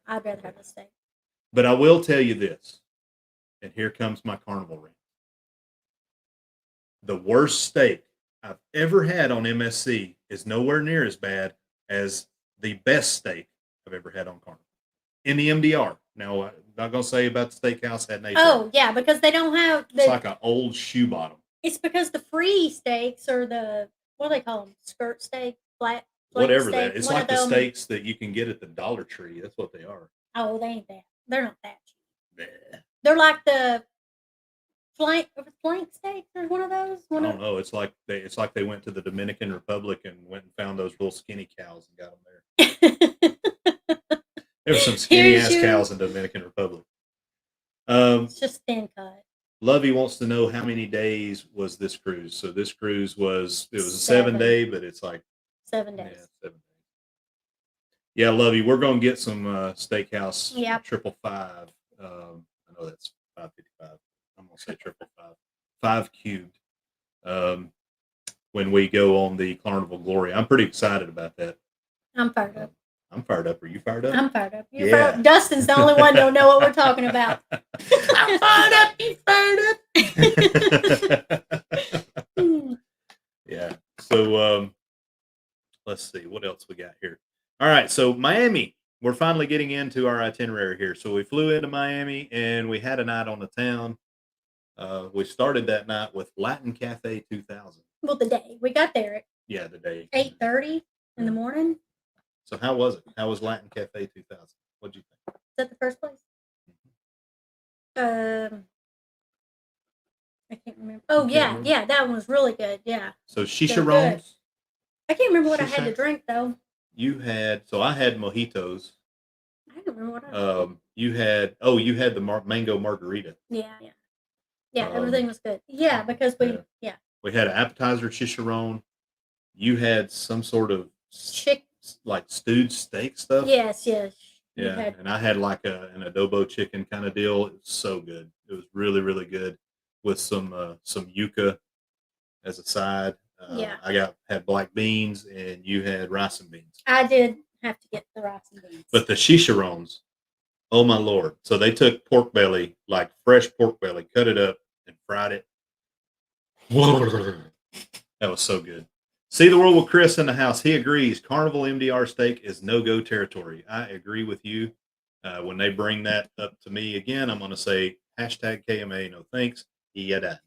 Speaker 2: I'd rather have a steak.
Speaker 1: But I will tell you this, and here comes my carnival rant. The worst steak I've ever had on MSC is nowhere near as bad as the best steak I've ever had on carnival in the MDR. Now, I'm not going to say about the steakhouse at Nature.
Speaker 2: Oh, yeah, because they don't have
Speaker 1: it's like an old shoe bottom.
Speaker 2: It's because the free steaks or the, what do they call them? Skirt steak, flat
Speaker 1: whatever
Speaker 2: steak,
Speaker 1: that. It's like the steaks that you can get at the Dollar Tree. That's what they are.
Speaker 2: Oh, they ain't that. They're not that cheap.
Speaker 1: Yeah.
Speaker 2: They're like the flank steaks or one of those.
Speaker 1: I don't know. It's like they went to the Dominican Republic and went and found those little skinny cows and got them there. There were some skinny ass cows in the Dominican Republic.
Speaker 2: It's just thin cut.
Speaker 1: Lovey wants to know how many days was this cruise. So this cruise was a 7-day, but it's like
Speaker 2: 7 days.
Speaker 1: Yeah, 7 days. Yeah, Lovey, we're gonna get some steakhouse 555. I know that's 555. I'm gonna say 555. 5 cubed. When we go on the Carnival Glory. I'm pretty excited about that.
Speaker 2: I'm fired up.
Speaker 1: I'm fired up. Are you fired up?
Speaker 2: I'm fired up. You're fired up. Dustin's the only one don't know what we're talking about.
Speaker 1: I'm fired up. You fired up. Yeah. So let's see what else we got here. All right. So Miami. We're finally getting into our itinerary here. So we flew into Miami and we had a night on the town. We started that night with Latin Cafe 2000.
Speaker 2: Well, the day we got there.
Speaker 1: The day.
Speaker 2: 8:30 in the morning.
Speaker 1: So how was it? How was Latin Cafe 2000? What'd you think?
Speaker 2: Is that the first place? I can't remember. Oh, yeah, that one was really good. Yeah.
Speaker 1: So chicharrones.
Speaker 2: I can't remember what I had to drink though.
Speaker 1: I had mojitos.
Speaker 2: I don't remember what I had.
Speaker 1: You had the mango margarita.
Speaker 2: Yeah. Everything was good. Yeah, because we
Speaker 1: had an appetizer chicharron. You had some sort of like stewed steak stuff.
Speaker 2: Yes.
Speaker 1: Yeah, and I had like an adobo chicken kind of deal. It was so good. It was really, really good with some yuca as a side. I had black beans and you had rice and beans.
Speaker 2: I did have to get the rice and beans.
Speaker 1: But the chicharrones, oh my Lord. So they took pork belly, like fresh pork belly, cut it up and fried it. That was so good. See the world with Chris in the house. He agrees. Carnival MDR steak is no-go territory. I agree with you. When they bring that up to me again, I'm going to say #KMA, no thanks. Yeah.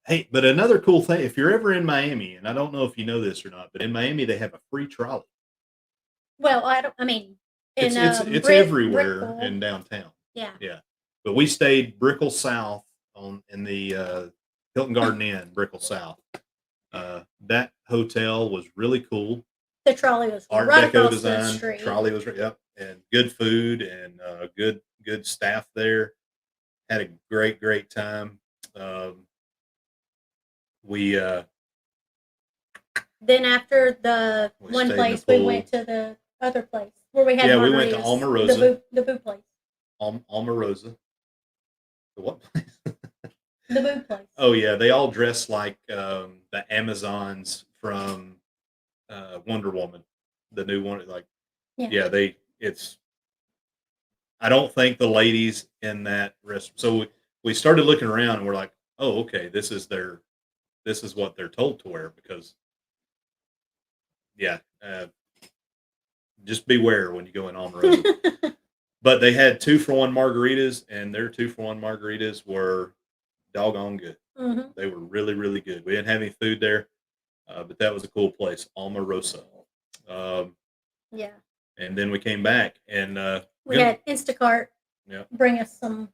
Speaker 1: Hey, but another cool thing, if you're ever in Miami, and I don't know if you know this or not, but in Miami, they have a free trolley.
Speaker 2: Well,
Speaker 1: it's everywhere in downtown. Yeah. But we stayed Brickell South in the Hilton Garden Inn, Brickell South. That hotel was really cool.
Speaker 2: The trolley was
Speaker 1: Art
Speaker 2: right
Speaker 1: Deco
Speaker 2: across
Speaker 1: design.
Speaker 2: the street.
Speaker 1: Trolley was and good food and good staff there. Had a great time.
Speaker 2: Then after the one place, we went to the other place where we had margaritas.
Speaker 1: We went to Almarosa.
Speaker 2: The boo place.
Speaker 1: Almarosa. The what place?
Speaker 2: The boo place.
Speaker 1: Oh yeah, they all dress like the Amazons from Wonder Woman, the new one. I don't think the ladies in that restaurant. So we started looking around and we're like, oh, okay, this is what they're told to wear because, just beware when you go in Omarosa. But they had 2-for-1 margaritas, and their 2-for-1 margaritas were doggone good.
Speaker 2: Mm-hmm.
Speaker 1: They were really, really good. We didn't have any food there, but that was a cool place, Omarosa. And then we came back, and
Speaker 2: we had Instacart bring us some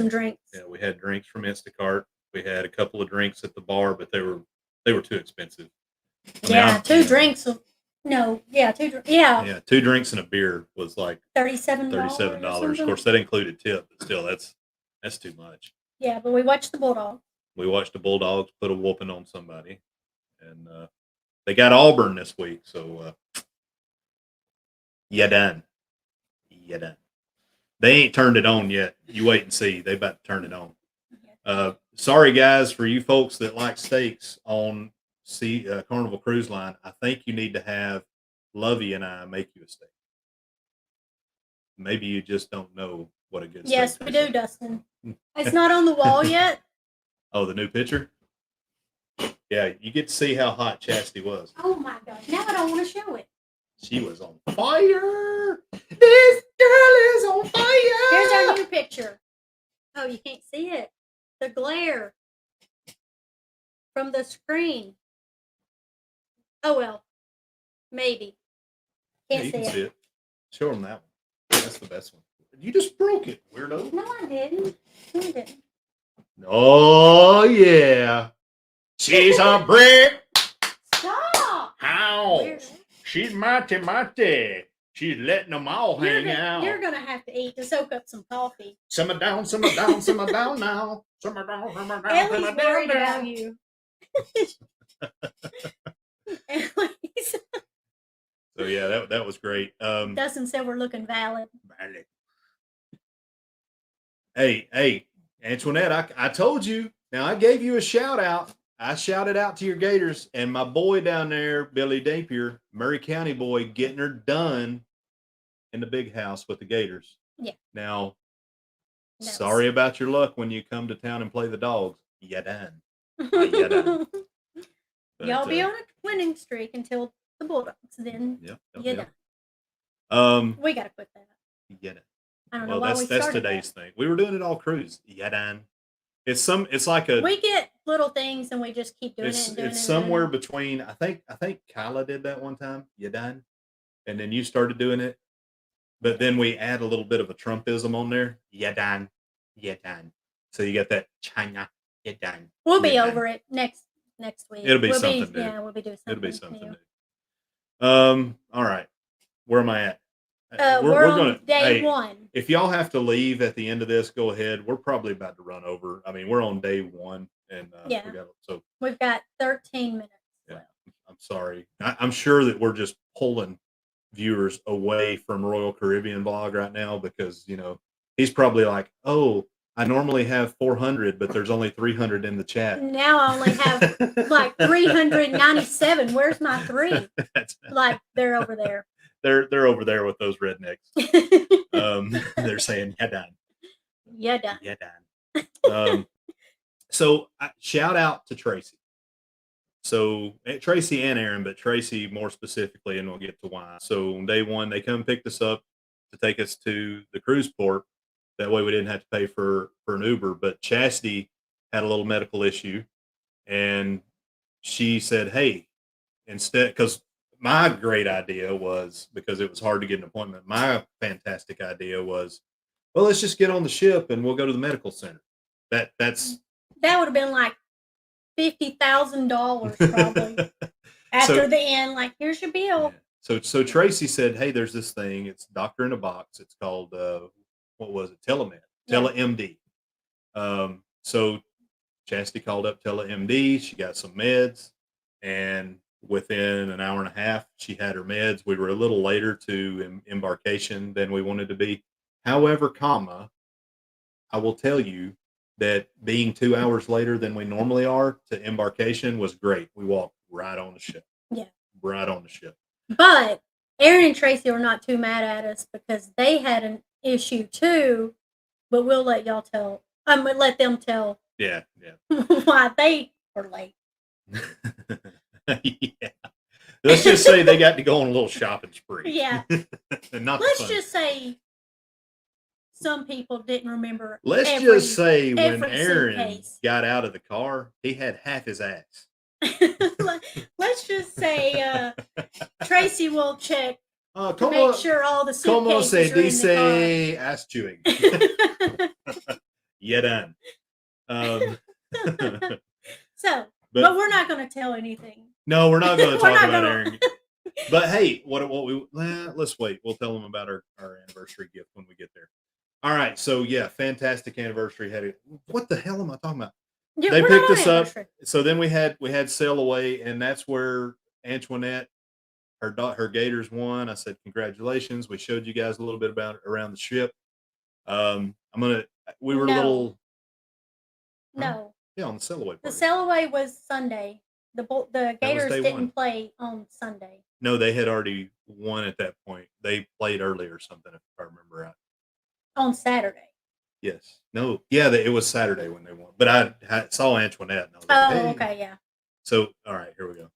Speaker 2: drinks.
Speaker 1: Yeah, we had drinks from Instacart. We had a couple of drinks at the bar, but they were too expensive.
Speaker 2: Two drinks. No, yeah,
Speaker 1: 2 drinks and a beer was like
Speaker 2: $37.
Speaker 1: Of course, that included tip, but still, that's too much.
Speaker 2: Yeah, but we watched the Bulldogs.
Speaker 1: We watched the Bulldogs put a whooping on somebody, and they got Auburn this week. So, done. They ain't turned it on yet. You wait and see. They about to turn it on. Sorry, guys, for you folks that like steaks on Carnival Cruise Line. I think you need to have Lovey and I make you a steak. maybe you just don't know what a good steak
Speaker 2: Yes, we
Speaker 1: tastes
Speaker 2: do,
Speaker 1: like.
Speaker 2: Dustin. It's not on the wall yet.
Speaker 1: Oh, the new picture? Yeah, you get to see how hot Chastity was.
Speaker 2: Oh my gosh. Now I don't want to show it.
Speaker 1: She was on fire. This girl is on fire.
Speaker 2: Here's our new picture. Oh, you can't see it. The glare from the screen. Oh, well. Maybe. Can't
Speaker 1: you
Speaker 2: see
Speaker 1: can
Speaker 2: it.
Speaker 1: see it. Show them that one. That's the best one. You just broke it, weirdo.
Speaker 2: No, I didn't. No, I didn't.
Speaker 1: Oh, yeah. She's a brick.
Speaker 2: Stop.
Speaker 1: How?
Speaker 2: Weird.
Speaker 1: She's mighty. She's letting them all hang out.
Speaker 2: You're going to have to eat to soak up some coffee.
Speaker 1: Simmer down, simmer down, simmer down now. Simmer down, simmer down,
Speaker 2: Ellie's
Speaker 1: simmer
Speaker 2: worried
Speaker 1: down.
Speaker 2: about you. Ellie's.
Speaker 1: So yeah, that was great.
Speaker 2: Dustin said we're looking valid.
Speaker 1: Hey, Antoinette, I told you. Now I gave you a shout out. I shouted out to your Gators, and my boy down there, Billy Dampier, Murray County boy, getting her done in the big house with the Gators.
Speaker 2: Yeah.
Speaker 1: Now, sorry about your luck when you come to town and play the Dogs. You done. You done. But,
Speaker 2: y'all be on a winning streak until the Bulldogs. Then you done. We got to quit that.
Speaker 1: You done.
Speaker 2: I don't know why we
Speaker 1: that's
Speaker 2: started
Speaker 1: today's thing. We were doing it all cruise. You done. It's like a.
Speaker 2: We get little things and we just keep doing it. And doing
Speaker 1: it's
Speaker 2: it
Speaker 1: somewhere between. I think Kyla did that one time. You done, and then you started doing it, but then we add a little bit of a Trumpism on there. You done. You done. So you got that China. You done.
Speaker 2: We'll be over it next week.
Speaker 1: It'll be something new.
Speaker 2: Yeah, we'll be doing something.
Speaker 1: It'll be something new. All right. Where am I at?
Speaker 2: We're on day 1.
Speaker 1: If y'all have to leave at the end of this, go ahead. We're probably about to run over. I mean, we're on day 1, and
Speaker 2: we've got 13 minutes.
Speaker 1: Yeah, I'm sorry. I'm sure that we're just pulling viewers away from Royal Caribbean Vlog right now because he's probably like, oh, I normally have 400, but there's only 300 in the chat.
Speaker 2: Now I only have like 397. Where's my 3? Like they're over there.
Speaker 1: They're over there with those rednecks. They're saying, "Yeah, done.
Speaker 2: Yeah, done.
Speaker 1: Yeah, done." So shout out to Tracy. So Tracy and Aaron, but Tracy more specifically, and we'll get to why. So on day 1, they come picked us up to take us to the cruise port. That way we didn't have to pay for an Uber. But Chastity had a little medical issue, and she said, "Hey, instead," because my great idea was, because it was hard to get an appointment, my fantastic idea was, well, let's just get on the ship and we'll go to the medical center. That would
Speaker 2: have been like $50,000 probably. After the end, like, here's your bill.
Speaker 1: Yeah. So Tracy said, hey, there's this thing. It's Doctor in a Box. It's called what was it? TeleMD. So Chastity called up TeleMD. She got some meds, and within an hour and a half, she had her meds. We were a little later to embarkation than we wanted to be. However, I will tell you that being 2 hours later than we normally are to embarkation was great. We walked right on the ship.
Speaker 2: Yeah.
Speaker 1: Right on the ship.
Speaker 2: But Aaron and Tracy were not too mad at us because they had an issue too, but we'll let y'all tell. Let them tell.
Speaker 1: Yeah.
Speaker 2: Why they were late.
Speaker 1: Yeah. Let's just say they got to go on a little shopping spree.
Speaker 2: Yeah. Let's just say some people didn't remember.
Speaker 1: Let's just say when Aaron got out of the car, he had half his ass.
Speaker 2: Let's just say Tracy will check to make sure all the suitcases
Speaker 1: Como se
Speaker 2: are in
Speaker 1: dice
Speaker 2: the car.
Speaker 1: ass chewing. Yeah, done. But we're not going to tell anything. No, we're not going to talk about Aaron. But hey, let's wait. We'll tell them about our anniversary gift when we get there. All right. So yeah, fantastic anniversary. What the hell am I talking about? Yeah, they picked us up. So then we had sail away, and that's where Antoinette, her Gators won. I said, congratulations. We showed you guys a little bit about around the ship. We were a little.
Speaker 2: No.
Speaker 1: Yeah, on the sail away.
Speaker 2: The sail away was Sunday. The Gators didn't play on Sunday.
Speaker 1: No, they had already won at that point. They played early or something, if I remember right.
Speaker 2: On Saturday.
Speaker 1: Yes. No. Yeah, it was Saturday when they won. But I saw Antoinette and I was like, hey.
Speaker 2: Okay, yeah.
Speaker 1: So, all right, here we go.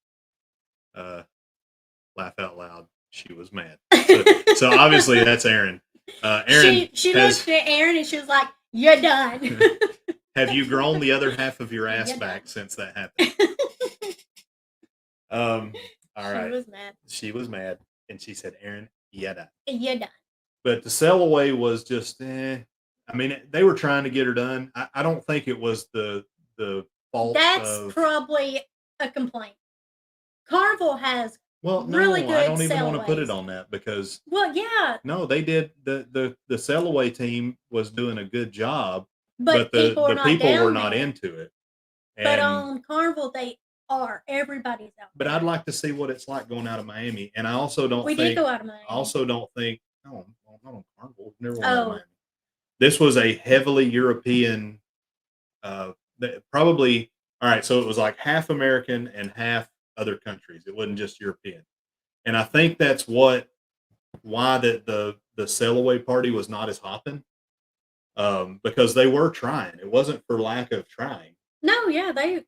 Speaker 1: Laugh out loud. She was mad. So obviously that's Aaron. Aaron.
Speaker 2: She looked at Aaron and she was like, "You're done."
Speaker 1: Have you grown the other half of your ass back since that happened? All right. She was mad, and she said, "Aaron, you're done."
Speaker 2: You're done.
Speaker 1: But the sell away was just, I mean, they were trying to get her done. I don't think it was the fault.
Speaker 2: That's probably a complaint. Carnival has really good.
Speaker 1: I don't even want to put it on that because.
Speaker 2: Well, yeah.
Speaker 1: No, they did. The sell away team was doing a good job,
Speaker 2: but
Speaker 1: the people were not into it.
Speaker 2: But on Carnival, they are. Everybody's out.
Speaker 1: But I'd like to see what it's like going out of Miami, and I also don't.
Speaker 2: We did go out of Miami.
Speaker 1: I also don't think. No, not on Carnival. Never went out of Miami. This was a heavily European. Probably all right. So it was like half American and half other countries. It wasn't just European, and I think that's why the sell away party was not as hopping. Because they were trying. It wasn't for lack of trying.
Speaker 2: No, yeah, they.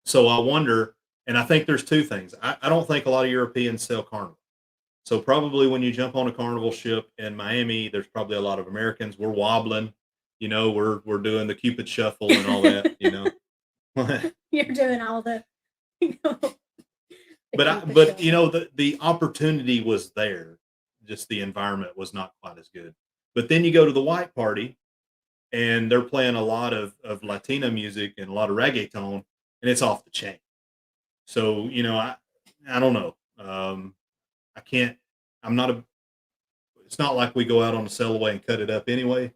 Speaker 1: So I wonder, and I think there's two things. I don't think a lot of Europeans sell Carnival. So probably when you jump on a Carnival ship in Miami, there's probably a lot of Americans. We're wobbling, we're doing the Cupid shuffle and all that,
Speaker 2: You're doing all the.
Speaker 1: But the opportunity was there. Just the environment was not quite as good. But then you go to the white party, and they're playing a lot of Latina music and a lot of reggaeton, and it's off the chain. So I don't know. I can't. I'm not a. It's not like we go out on the sell away and cut it up anyway.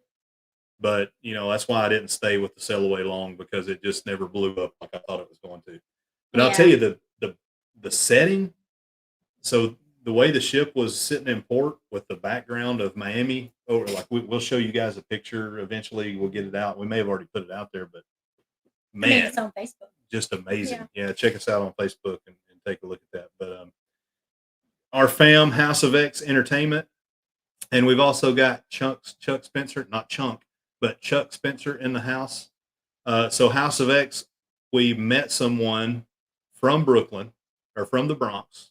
Speaker 1: But that's why I didn't stay with the sell away long, because it just never blew up like I thought it was going to. But I'll tell you the setting. So the way the ship was sitting in port with the background of Miami, or like we'll show you guys a picture eventually. We'll get it out. We may have already put it out there, but man,
Speaker 2: it's on Facebook.
Speaker 1: Just amazing. Yeah, check us out on Facebook and take a look at that. But our fam, House of X Entertainment, and we've also got Chuck Spencer, not Chunk, but Chuck Spencer in the house. So House of X, we met someone from Brooklyn or from the Bronx,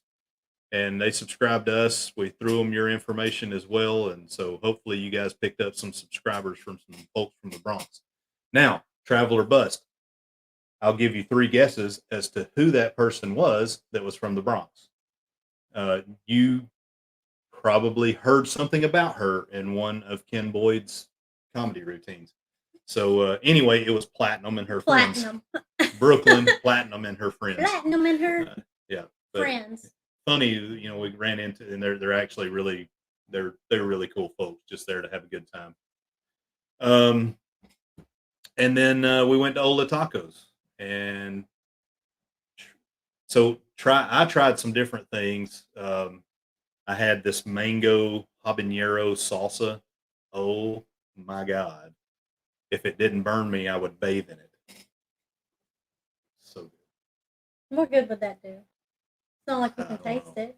Speaker 1: and they subscribed to us. We threw them your information as well, and so hopefully you guys picked up some subscribers from some folks from the Bronx. Now, travel or bust. I'll give you 3 guesses as to who that person was that was from the Bronx. You probably heard something about her in one of Ken Boyd's comedy routines. So anyway, it was Platinum and her friends. Brooklyn, Platinum and her friends.
Speaker 2: Platinum and her
Speaker 1: friends. Funny, we ran into, and they're actually really, they're really cool folks, just there to have a good time. And then we went to Ola Tacos, and so I tried some different things. I had this mango habanero salsa. Oh my God. If it didn't burn me, I would bathe in it. So good.
Speaker 2: What good would that do? It's not like you can taste it.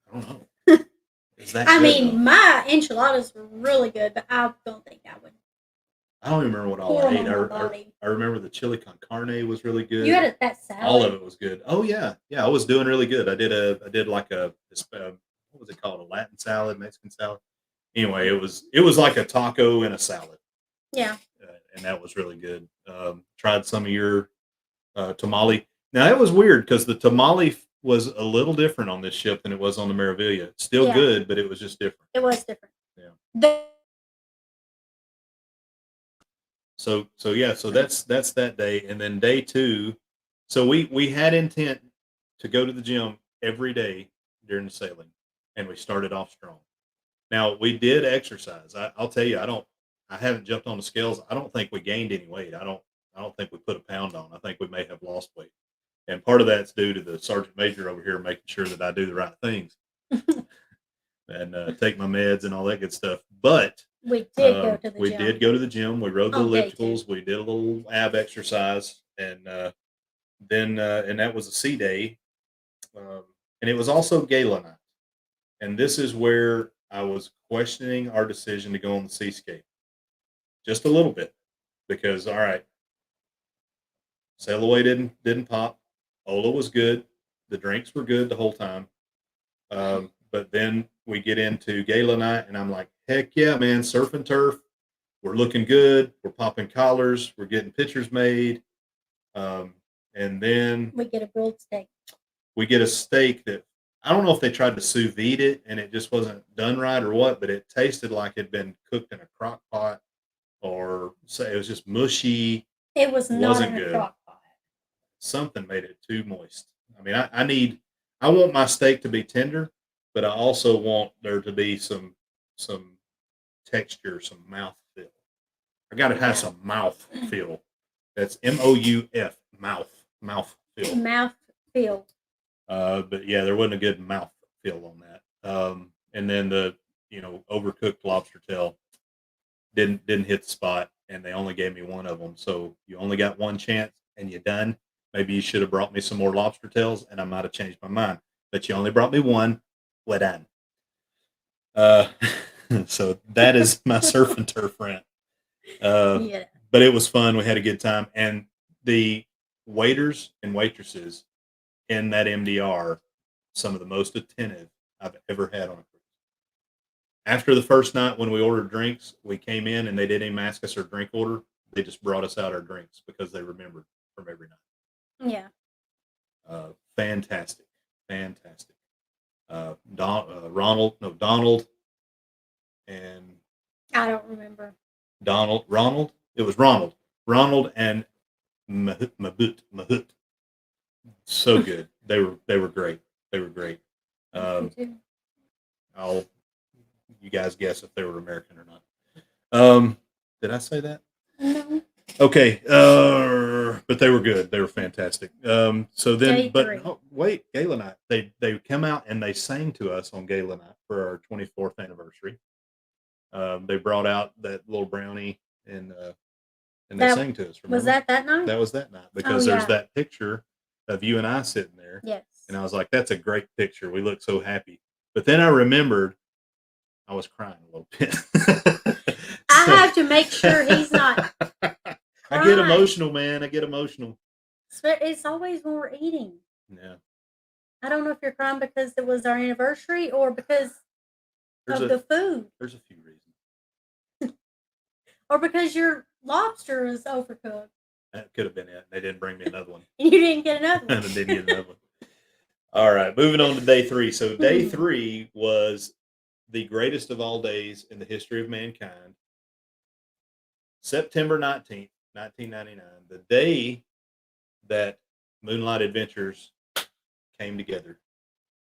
Speaker 1: I don't know. Is that
Speaker 2: my enchiladas were really good, but I don't think I would.
Speaker 1: I don't even remember what all I ate. I remember the chili con carne was really good.
Speaker 2: You had that salad.
Speaker 1: All of it was good. Oh yeah, I was doing really good. I did like what was it called? A Latin salad, Mexican salad. Anyway, it was like a taco and a salad.
Speaker 2: Yeah.
Speaker 1: And that was really good. Tried some of your tamale. Now it was weird because the tamale was a little different on this ship than it was on the Meraviglia. Still good, but it was just different.
Speaker 2: It was different.
Speaker 1: Yeah. So that's that day, and then day 2. So we had intent to go to the gym every day during the sailing, and we started off strong. Now we did exercise. I'll tell you, I haven't jumped on the scales. I don't think we gained any weight. I don't think we put a pound on. I think we may have lost weight, and part of that's due to the sergeant major over here making sure that I do the right things and take my meds and all that good stuff. But
Speaker 2: we did go to the gym.
Speaker 1: We did go to the gym. We rode the ellipticals. We did a little ab exercise, and then and that was a sea day. And it was also gala night. And this is where I was questioning our decision to go on the seascape just a little bit because, all right, Sail Away didn't pop. Ola was good. The drinks were good the whole time. But then we get into gala night, and I'm like, heck yeah, man, surf and turf. We're looking good. We're popping collars. We're getting pictures made. And then
Speaker 2: we get a grilled steak.
Speaker 1: We get a steak that I don't know if they tried to sous vide it and it just wasn't done right or what, but it tasted like it had been cooked in a crock pot or say it was just mushy.
Speaker 2: It was not in a crock pot.
Speaker 1: Something made it too moist. I mean, I want my steak to be tender, but I also want there to be some texture, some mouth feel. I got to have some mouth feel. That's MOUF, mouth feel.
Speaker 2: Mouth feel.
Speaker 1: But yeah, there wasn't a good mouth feel on that. And then the overcooked lobster tail didn't hit the spot, and they only gave me one of them. So you only got one chance, and you're done. Maybe you should have brought me some more lobster tails, and I might have changed my mind. But you only brought me one. We're done. So that is my surf and turf rant.
Speaker 2: Yeah.
Speaker 1: But it was fun. We had a good time, and the waiters and waitresses in that MDR, some of the most attentive I've ever had on a cruise. After the first night when we ordered drinks, we came in and they didn't even ask us our drink order. They just brought us out our drinks because they remembered from every night.
Speaker 2: Yeah.
Speaker 1: Fantastic. Donald, and
Speaker 2: I don't remember.
Speaker 1: Ronald. It was Ronald and Mahut. So good. They were great. You guys guess if they were American or not. Did I say that?
Speaker 2: No.
Speaker 1: Okay. But they were good. They were fantastic. So then, wait, gala night. They come out and they sang to us on gala night for our 24th anniversary. They brought out that little brownie and they sang to us. Remember?
Speaker 2: Was that night?
Speaker 1: That was that night because there's that picture of you and I sitting there.
Speaker 2: Yes.
Speaker 1: And I was like, that's a great picture. We look so happy. But then I remembered I was crying a little bit.
Speaker 2: I have to make sure he's not crying.
Speaker 1: I get emotional, man. I get emotional.
Speaker 2: It's always when we're eating.
Speaker 1: Yeah.
Speaker 2: I don't know if you're crying because it was our anniversary or because of the food.
Speaker 1: There's a few reasons.
Speaker 2: Or because your lobster is overcooked.
Speaker 1: That could have been it. They didn't bring me another one.
Speaker 2: And you didn't get another one.
Speaker 1: I didn't get another one. All right, moving on to day 3. So day 3 was the greatest of all days in the history of mankind. September 19th, 1999, the day that Moonlight Adventures came together.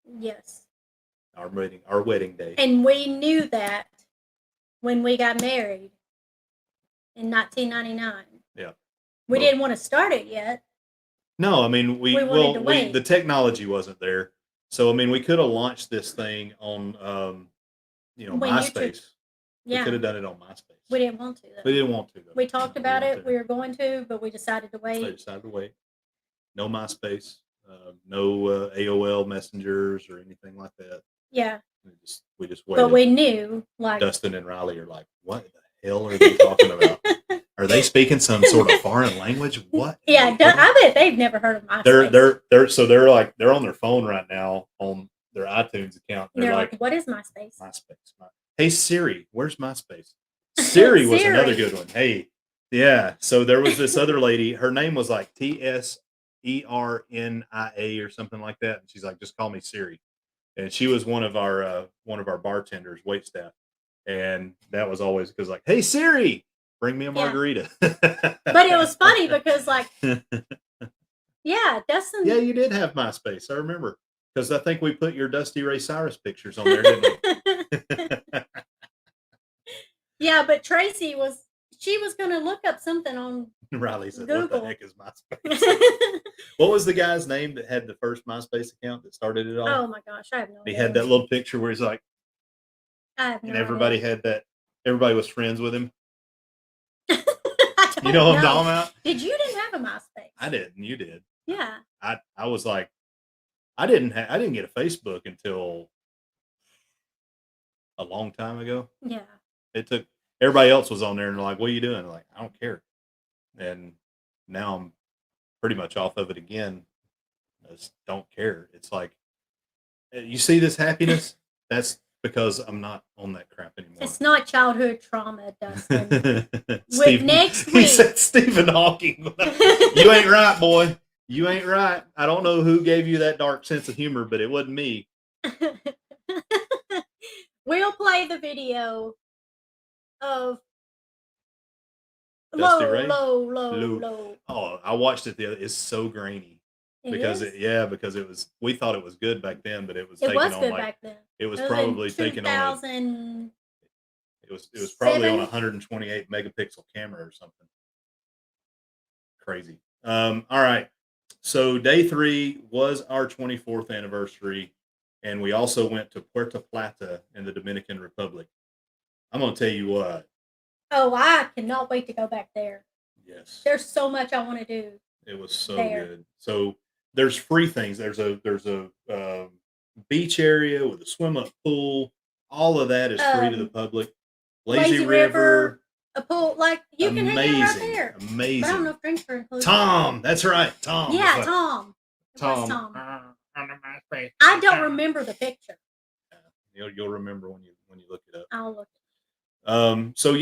Speaker 2: Yes.
Speaker 1: Our wedding day.
Speaker 2: And we knew that when we got married in 1999.
Speaker 1: Yeah.
Speaker 2: We didn't want to start it yet.
Speaker 1: No, I mean the technology wasn't there. So I mean we could have launched this thing on MySpace.
Speaker 2: Yeah.
Speaker 1: We could have done it on MySpace.
Speaker 2: We didn't want to though.
Speaker 1: We didn't want to though.
Speaker 2: We talked about it. We were going to, but we decided to wait.
Speaker 1: They decided to wait. No MySpace, no AOL messengers or anything like that.
Speaker 2: Yeah.
Speaker 1: We just waited.
Speaker 2: But we knew, like
Speaker 1: Dustin and Riley are like, what the hell are they talking about? Are they speaking some sort of foreign language? What?
Speaker 2: Yeah, I bet they've never heard of MySpace.
Speaker 1: They're on their phone right now on their iTunes account.
Speaker 2: They're like, what is MySpace?
Speaker 1: MySpace. Hey Siri, where's MySpace? Siri was another good one. Hey, yeah. So there was this other lady. Her name was like TSERNIA or something like that, and she's like, just call me Siri. And she was one of our bartenders, wait staff, and that was always because like, hey Siri, bring me a margarita.
Speaker 2: But it was funny because like, yeah, Dustin.
Speaker 1: Yeah, you did have MySpace. I remember because I think we put your Dusty Ray Cyrus pictures on there, didn't we?
Speaker 2: Yeah, but Tracy was going to look up something on
Speaker 1: Riley said,
Speaker 2: Google.
Speaker 1: what the heck is MySpace? What was the guy's name that had the first MySpace account that started it all?
Speaker 2: Oh my gosh, I have no idea.
Speaker 1: He had that little picture where he's like,
Speaker 2: and
Speaker 1: everybody had that. Everybody was friends with him.
Speaker 2: You
Speaker 1: know what I'm talking about?
Speaker 2: You didn't have a MySpace?
Speaker 1: I didn't. You did.
Speaker 2: Yeah.
Speaker 1: I was like I didn't get a Facebook until a long time ago.
Speaker 2: Yeah.
Speaker 1: It took everybody else was on there and they're like, "What are you doing?" I'm like, I don't care. And now I'm pretty much off of it again. I just don't care. It's like, you see this happiness? That's because I'm not on that crap anymore.
Speaker 2: It's not childhood trauma, Dustin. Next
Speaker 1: He
Speaker 2: week.
Speaker 1: said Stephen Hawking. You ain't right, boy. You ain't right. I don't know who gave you that dark sense of humor, but it wasn't me.
Speaker 2: We'll play the video of
Speaker 1: Dusty Ray?
Speaker 2: low.
Speaker 1: Oh, I watched it the other. It's so grainy. Because we thought it was good back then, but it was taking on
Speaker 2: good
Speaker 1: like
Speaker 2: back then.
Speaker 1: it was probably taking on it was probably on a 128 megapixel camera or something. Crazy. All right. So day 3 was our 24th anniversary, and we also went to Puerto Plata in the Dominican Republic. I'm gonna tell you what.
Speaker 2: Oh, I cannot wait to go back there.
Speaker 1: Yes.
Speaker 2: There's so much I want to do.
Speaker 1: It was so good. So there's free things. There's a beach area with a swim up pool. All of that is free to the public. Lazy River,
Speaker 2: a pool, like you can hang out right there.
Speaker 1: Amazing.
Speaker 2: But I don't know if drinks are included.
Speaker 1: Tom, that's right, Tom.
Speaker 2: Yeah, Tom.
Speaker 1: Tom.
Speaker 2: I don't remember the picture.
Speaker 1: You'll remember when you look it up.
Speaker 2: I'll look.
Speaker 1: So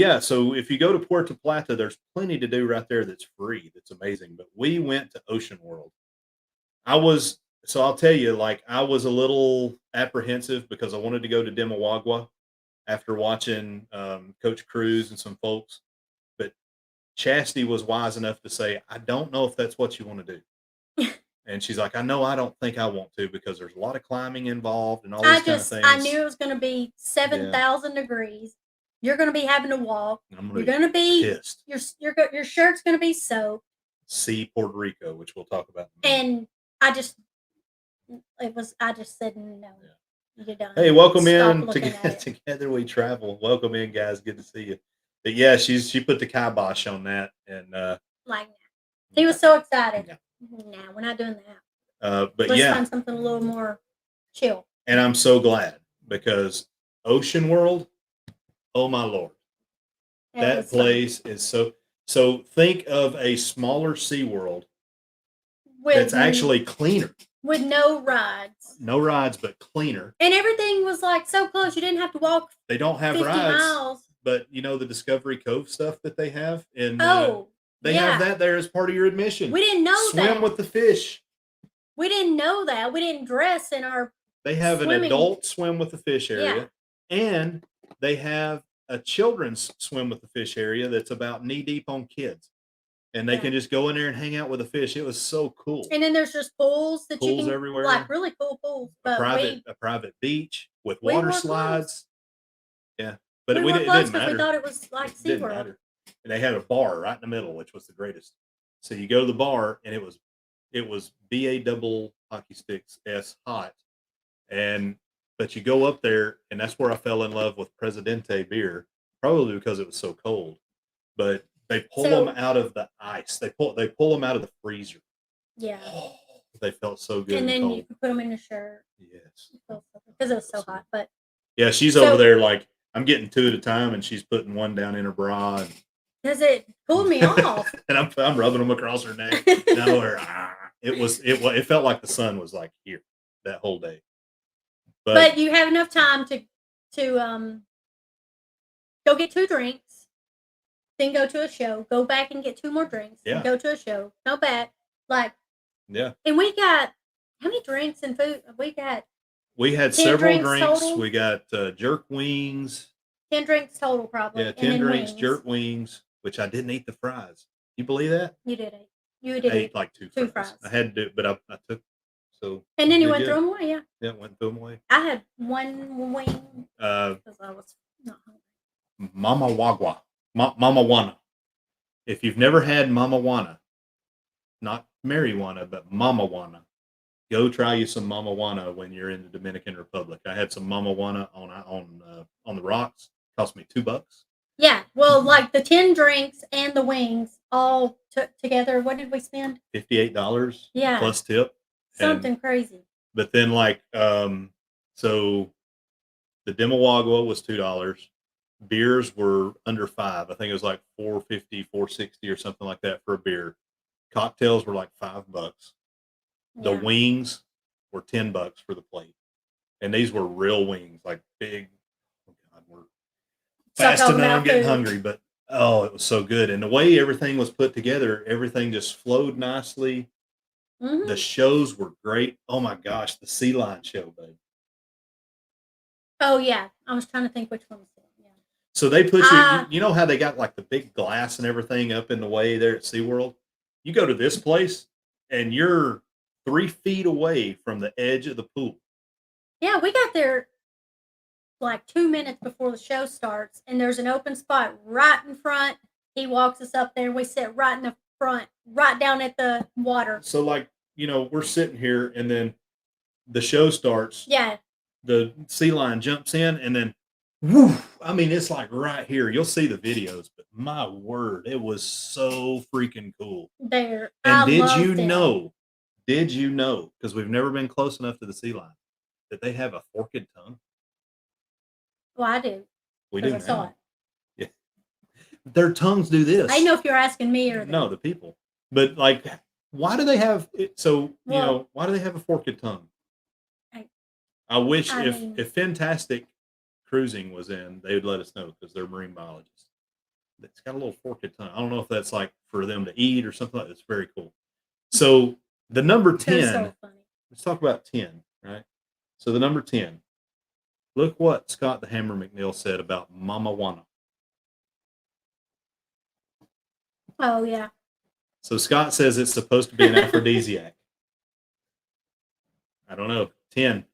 Speaker 1: if you go to Puerto Plata, there's plenty to do right there that's free. That's amazing. But we went to Ocean World. I'll tell you, like, I was a little apprehensive because I wanted to go to Demawagua after watching Coach Cruz and some folks. But Chastity was wise enough to say, I don't know if that's what you want to do. And she's like, I don't think I want to because there's a lot of climbing involved and all these kind of things.
Speaker 2: I knew it was going to be 7,000 degrees. You're going to be having to walk. You're going to be
Speaker 1: pissed.
Speaker 2: Your shirt's going to be soaked.
Speaker 1: See Puerto Rico, which we'll talk about.
Speaker 2: And I just said no. Yeah. You're done.
Speaker 1: Hey, welcome in. Together we travel. Welcome in, guys. Good to see you. But yeah, she put the kibosh on that, and
Speaker 2: he was so excited. Yeah. No, we're not doing that.
Speaker 1: But
Speaker 2: let's find something a little more chill.
Speaker 1: And I'm so glad because Ocean World. Oh my Lord, that place is so. So think of a smaller SeaWorld that's actually cleaner.
Speaker 2: With no rides.
Speaker 1: No rides, but cleaner.
Speaker 2: And everything was like so close. You didn't have to walk.
Speaker 1: They don't have 50 rides.
Speaker 2: Miles.
Speaker 1: But you know the Discovery Cove stuff that they have? They
Speaker 2: yeah.
Speaker 1: have that there as part of your admission.
Speaker 2: We didn't know
Speaker 1: that. Swim with the fish.
Speaker 2: We didn't know that. We didn't dress in our
Speaker 1: They have an adult swim with the fish area. Yeah. And they have a children's swim with the fish area that's about knee deep on kids. And they can just go in there and hang out with the fish. It was so cool.
Speaker 2: And then there's just pools that you can
Speaker 1: everywhere.
Speaker 2: Like really cool pools. But
Speaker 1: a private beach with water slides. Yeah. But
Speaker 2: it didn't matter. We thought it was like SeaWorld.
Speaker 1: And they had a bar right in the middle, which was the greatest. So you go to the bar and it was BA double hockey sticks S hot. But you go up there, and that's where I fell in love with Presidente beer, probably because it was so cold. But they pull them out of the ice. They pull them out of the freezer.
Speaker 2: Yeah.
Speaker 1: Oh, they felt so good.
Speaker 2: And then you could put them in a shirt.
Speaker 1: Yes.
Speaker 2: Because it was so hot. But
Speaker 1: yeah, she's over there like, I'm getting 2 at a time, and she's putting one down in her bra.
Speaker 2: Because it cooled me off.
Speaker 1: And I'm rubbing them across her neck. It felt like the sun was like here that whole day.
Speaker 2: But you have enough time to go get 2 drinks, then go to a show, go back and get 2 more drinks, and go to a show. No bad.
Speaker 1: Yeah.
Speaker 2: And we got how many drinks and food?
Speaker 1: We had several drinks. We got jerk wings.
Speaker 2: 10 drinks total, probably.
Speaker 1: Yeah, 10 drinks, jerk wings, which I didn't eat the fries. You believe that?
Speaker 2: You did eat. You did
Speaker 1: eat like 2 fries. I had to do, but I took. So
Speaker 2: and then you went through them away, yeah.
Speaker 1: Yeah, went through them away.
Speaker 2: I had 1 wing because I was not hungry.
Speaker 1: Mama Wana. If you've never had Mama Wana, not marijuana, but Mama Wana, go try you some Mama Wana when you're in the Dominican Republic. I had some Mama Wana on the rocks. Cost me $2.
Speaker 2: Yeah, well, like the 10 drinks and the wings all took together. What did we spend?
Speaker 1: $58.
Speaker 2: Yeah,
Speaker 1: plus tip.
Speaker 2: Something crazy.
Speaker 1: But then so the Demawagwa was $2. Beers were under $5. I think it was like $4.50, $4.60 or something like that for a beer. Cocktails were like $5. The wings were $10 for the plate. And these were real wings, like big. Oh God, we're fasting and I'm getting hungry, but it was so good. And the way everything was put together, everything just flowed nicely. Mm-hmm. The shows were great. Oh my gosh, the sea lion show, babe.
Speaker 2: Oh yeah, I was trying to think which one was it. Yeah.
Speaker 1: So they put you know how they got like the big glass and everything up in the way there at SeaWorld? You go to this place and you're 3 feet away from the edge of the pool.
Speaker 2: Yeah, we got there like 2 minutes before the show starts, and there's an open spot right in front. He walks us up there, and we sit right in the front, right down at the water.
Speaker 1: So, we're sitting here, and then the show starts.
Speaker 2: Yeah.
Speaker 1: The sea lion jumps in, and then, woo! I mean, it's like right here. You'll see the videos, but my word, it was so freaking cool.
Speaker 2: There.
Speaker 1: And did you know, because we've never been close enough to the sea lion, that they have a forked tongue?
Speaker 2: Well, I do.
Speaker 1: We do.
Speaker 2: I saw it.
Speaker 1: Yeah. Their tongues do this.
Speaker 2: I know if you're asking me or
Speaker 1: no, the people. But why do they have it? So why do they have a forked tongue? I wish if Fantastic Cruising was in, they would let us know because they're marine biologists. It's got a little forked tongue. I don't know if that's like for them to eat or something like that. It's very cool. So the number 10.
Speaker 2: So funny.
Speaker 1: Let's talk about 10, right? So the number 10. Look what Scott the Hammer McNeil said about Mama Wana.
Speaker 2: Oh, yeah.
Speaker 1: So Scott says it's supposed to be an aphrodisiac. I don't know. 10.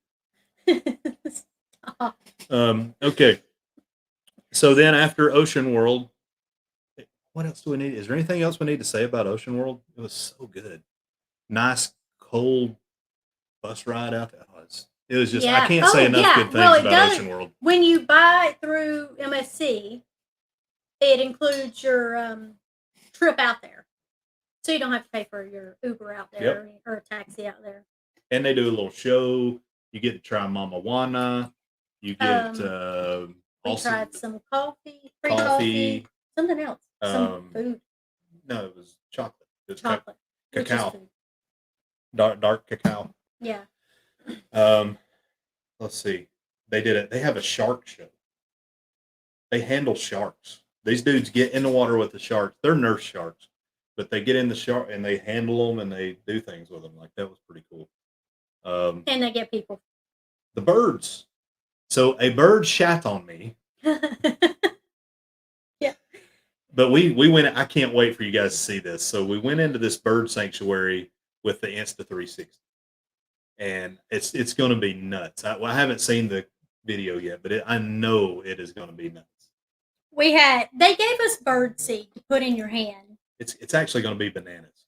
Speaker 1: Okay. So then after Ocean World, what else do we need? Is there anything else we need to say about Ocean World? It was so good. Nice, cold bus ride out there. It was just, I can't say enough good things about Ocean World.
Speaker 2: When you buy it through MSC, it includes your trip out there. So you don't have to pay for your Uber out there or a taxi out there.
Speaker 1: And they do a little show. You get to try Mama Wana. You get
Speaker 2: we tried some free coffee, something else, some food.
Speaker 1: No, it was chocolate. It was
Speaker 2: chocolate.
Speaker 1: Cacao. Dark cacao.
Speaker 2: Yeah.
Speaker 1: Let's see. They have a shark show. They handle sharks. These dudes get in the water with the sharks. They're nurse sharks, but they get in the shark and they handle them and they do things with them. Like, that was pretty cool.
Speaker 2: And they get people.
Speaker 1: The birds. So a bird shat on me.
Speaker 2: Yeah.
Speaker 1: But we went. I can't wait for you guys to see this. So we went into this bird sanctuary with the Insta360, and it's going to be nuts. I haven't seen the video yet, but I know it is going to be nuts.
Speaker 2: They gave us bird seed to put in your hand.
Speaker 1: It's actually going to be bananas.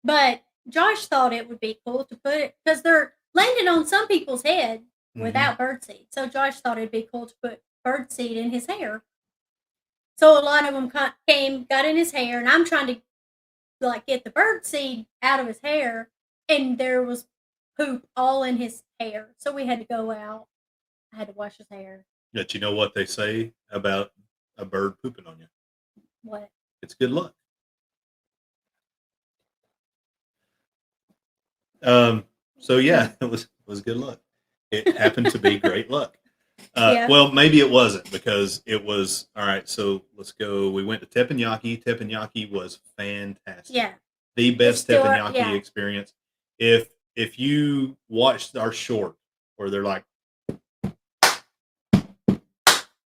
Speaker 2: But Josh thought it would be cool to put it because they're landing on some people's head without bird seed. So Josh thought it'd be cool to put bird seed in his hair. So a lot of them got in his hair, and I'm trying to get the bird seed out of his hair, and there was poop all in his hair. So we had to go out. I had to wash his hair.
Speaker 1: But you know what they say about a bird pooping on you?
Speaker 2: What?
Speaker 1: It's good luck. So yeah, it was good luck. It happened to be great luck. Well, maybe it wasn't, because it was all right. So let's go. We went to Teppanyaki. Teppanyaki was fantastic.
Speaker 2: Yeah,
Speaker 1: the best Teppanyaki experience. If you watched our short where they're like,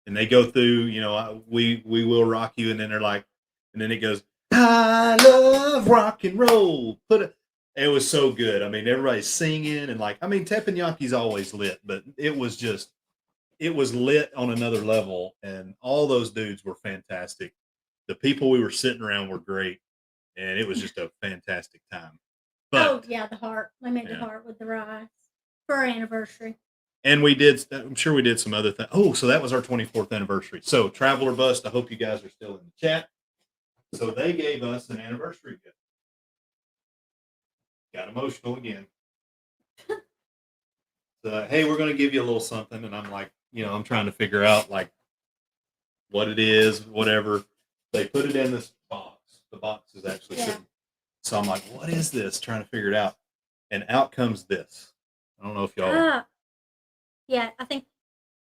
Speaker 1: and they go through, we will rock you, and then they're like, and then it goes, I love rock and roll. It was so good. I mean, everybody's singing and Teppanyaki's always lit, but it was lit on another level, and all those dudes were fantastic. The people we were sitting around were great, and it was just a fantastic time. But,
Speaker 2: the heart. I made the heart with the rice for our anniversary.
Speaker 1: And I'm sure we did some other things. Oh, so that was our 24th anniversary. So Traveler Bust, I hope you guys are still in the chat. So they gave us an anniversary gift. Got emotional again. hey, we're going to give you a little something. And I'm like, I'm trying to figure out like what it is, whatever. They put it in this box. The box is actually sitting. So I'm like, what is this? Trying to figure it out. And out comes this. I don't know if y'all.
Speaker 2: Yeah, I think,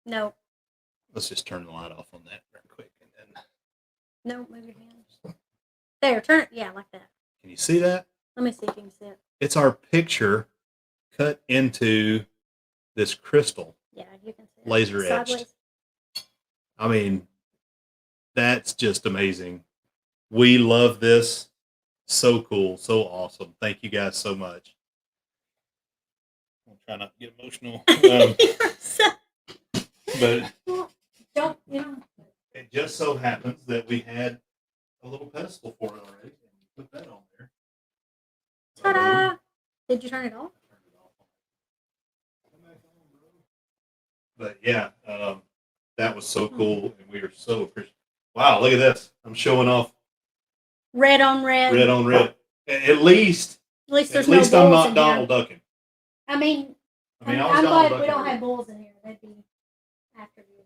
Speaker 2: no.
Speaker 1: Let's just turn the light off on that real quick. And then.
Speaker 2: No, move your hands. There, turn it. Yeah, like that.
Speaker 1: Can you see that?
Speaker 2: Let me see if you can see it.
Speaker 1: It's our picture cut into this crystal.
Speaker 2: Yeah, you can see it.
Speaker 1: Laser etched. Sideways. I mean, that's just amazing. We love this. So cool. So awesome. Thank you guys so much. I'll try not to get emotional. But
Speaker 2: don't,
Speaker 1: it just so happens that we had a little pedestal for it already. And we put that on there.
Speaker 2: Ta-da! Did you turn it off?
Speaker 1: But yeah, that was so cool, and we are so appreciative. Wow, look at this! I'm showing off
Speaker 2: red on red.
Speaker 1: Red on red. At least
Speaker 2: there's no bulls
Speaker 1: I'm not
Speaker 2: in
Speaker 1: Donald
Speaker 2: here.
Speaker 1: ducking.
Speaker 2: I mean,
Speaker 1: I'm
Speaker 2: glad we don't have bulls in here. That'd be after you.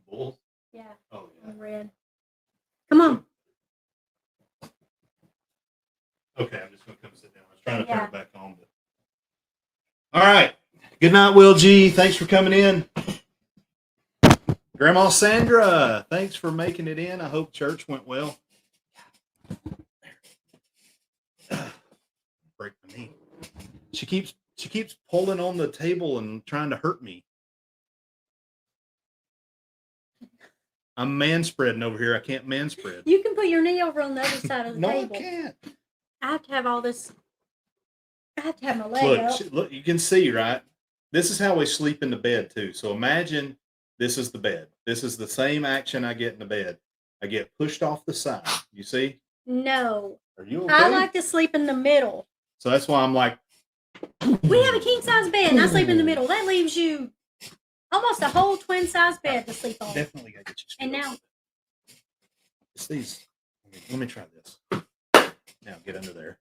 Speaker 1: Bulls?
Speaker 2: Yeah.
Speaker 1: Oh yeah.
Speaker 2: On red. Come on.
Speaker 1: Okay, I'm just gonna come sit down. I was trying to turn it back on, but all right. Good night, Will G. Thanks for coming in. Grandma Sandra, thanks for making it in. I hope church went well. Break my knee. She keeps pulling on the table and trying to hurt me. I'm man-spreading over here. I can't man-spread.
Speaker 2: You can put your knee over on the other side of the table.
Speaker 1: No, I can't.
Speaker 2: I have to have all this. I have to have my leg up.
Speaker 1: Look, you can see, right? This is how we sleep in the bed, too. So imagine this is the bed. This is the same action I get in the bed. I get pushed off the side. You see?
Speaker 2: No.
Speaker 1: Are you okay?
Speaker 2: I like to sleep in the middle.
Speaker 1: So that's why I'm like.
Speaker 2: We have a king-size bed, and I sleep in the middle. That leaves you almost a whole twin-size bed to sleep on.
Speaker 1: Definitely got to get you.
Speaker 2: And now.
Speaker 1: It's these. Let me try this. Now get under there.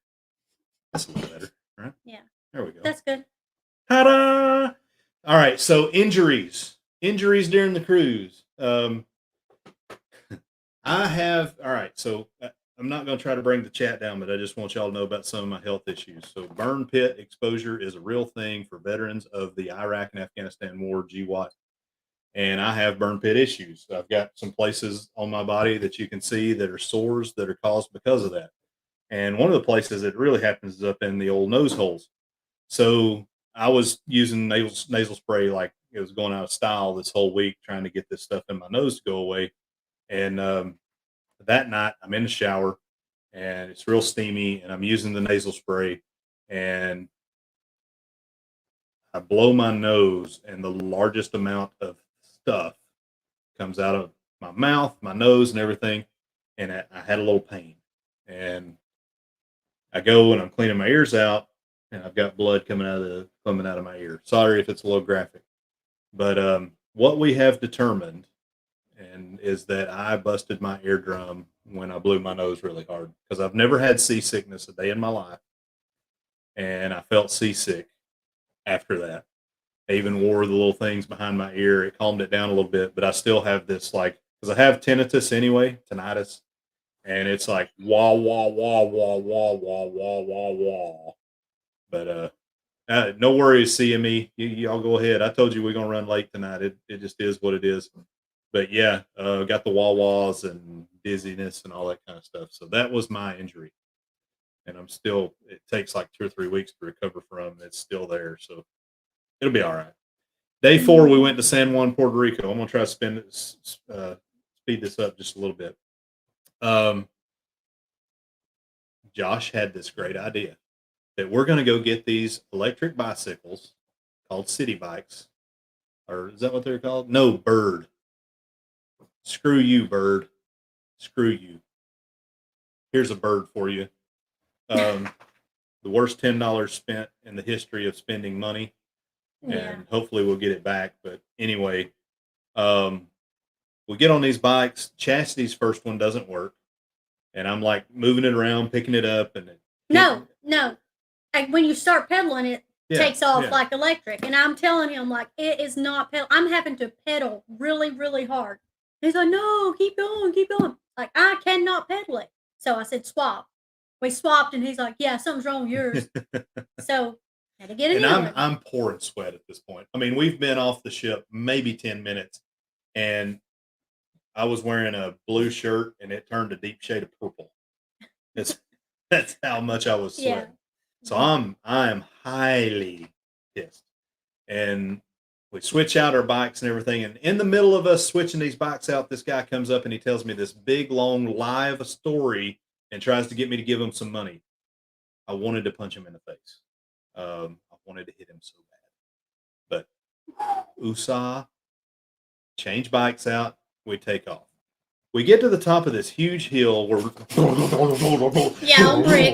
Speaker 1: That's a little better, right?
Speaker 2: Yeah.
Speaker 1: There we go.
Speaker 2: That's good.
Speaker 1: Ta-da! All right, so injuries during the cruise. I have, all right, so I'm not going to try to bring the chat down, but I just want y'all to know about some of my health issues. So burn pit exposure is a real thing for veterans of the Iraq and Afghanistan war, GWAT. And I have burn pit issues. I've got some places on my body that you can see that are sores that are caused because of that. And one of the places that really happens is up in the old nose holes. So I was using nasal spray like it was going out of style this whole week, trying to get this stuff in my nose to go away. And that night I'm in the shower and it's real steamy and I'm using the nasal spray and I blow my nose and the largest amount of stuff comes out of my mouth, my nose and everything. And I had a little pain and I go and I'm cleaning my ears out and I've got blood coming out of my ear. Sorry if it's a little graphic, but what we have determined and is that I busted my eardrum when I blew my nose really hard because I've never had seasickness a day in my life, and I felt seasick after that. I even wore the little things behind my ear. It calmed it down a little bit, but I still have this because I have tinnitus anyway, tinnitus, and it's like wah wah wah wah wah wah wah wah wah. But no worries seeing me. Y'all go ahead. I told you we're gonna run late tonight. It just is what it is. But yeah, got the wah-wahs and dizziness and all that kind of stuff. So that was my injury. And it takes like 2 or 3 weeks to recover from. It's still there. So it'll be all right. Day 4, we went to San Juan, Puerto Rico. I'm going to try to speed this up just a little bit. Josh had this great idea that we're going to go get these electric bicycles called city bikes. Or is that what they're called? No, Bird. Screw you, Bird. Screw you. Here's a bird for you. The worst $10 spent in the history of spending money. And hopefully we'll get it back. But anyway, we get on these bikes. Chastity's first one doesn't work. And I'm like moving it around, picking it up. And
Speaker 2: No. Like when you start pedaling it, takes off like electric. And I'm telling him, like, it is not pedal. I'm having to pedal really, really hard. He's like, no, keep going, keep going. Like, I cannot pedal it. So I said, swap. We swapped, and he's like, yeah, something's wrong with yours. So had to get a new one.
Speaker 1: I'm pouring sweat at this point. I mean, we've been off the ship maybe 10 minutes, and I was wearing a blue shirt, and it turned a deep shade of purple. That's how much I was sweating. So I am highly pissed. And we switch out our bikes and everything. And in the middle of us switching these bikes out, this guy comes up and he tells me this big, long, live story and tries to get me to give him some money. I wanted to punch him in the face. I wanted to hit him so bad. But USA, change bikes out, we take off. We get to the top of this huge hill where
Speaker 2: old bricks.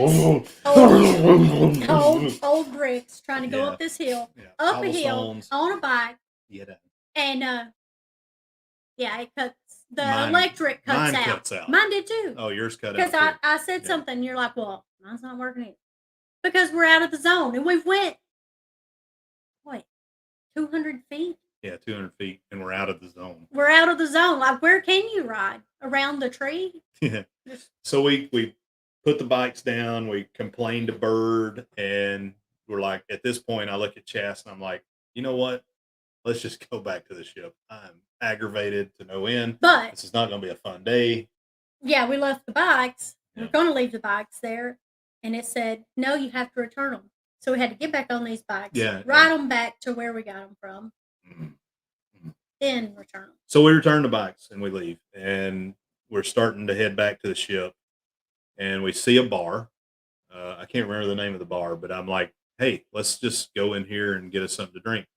Speaker 2: Old bricks trying to go up this hill. Up a hill on a bike. And it cuts electric cuts out. Mine did too.
Speaker 1: Oh, yours cut out.
Speaker 2: Because I said something and you're like, well, mine's not working either. Because we're out of the zone. And we've went 200 feet?
Speaker 1: Yeah, 200 feet, and we're out of the zone.
Speaker 2: We're out of the zone. Like, where can you ride? Around the tree?
Speaker 1: Yeah. So we put the bikes down. We complained to Bird, and we're like, at this point, I look at Chas, and I'm like, you know what? Let's just go back to the ship. I'm aggravated to no end.
Speaker 2: But
Speaker 1: this is not going to be a fun day.
Speaker 2: Yeah, we left the bikes. Yeah. We're going to leave the bikes there, and it said, no, you have to return them. So we had to get back on these bikes, ride them back to where we got them from. Then return them.
Speaker 1: So we return the bikes and we leave, and we're starting to head back to the ship, and we see a bar. I can't remember the name of the bar, but I'm like, hey, let's just go in here and get us something to drink.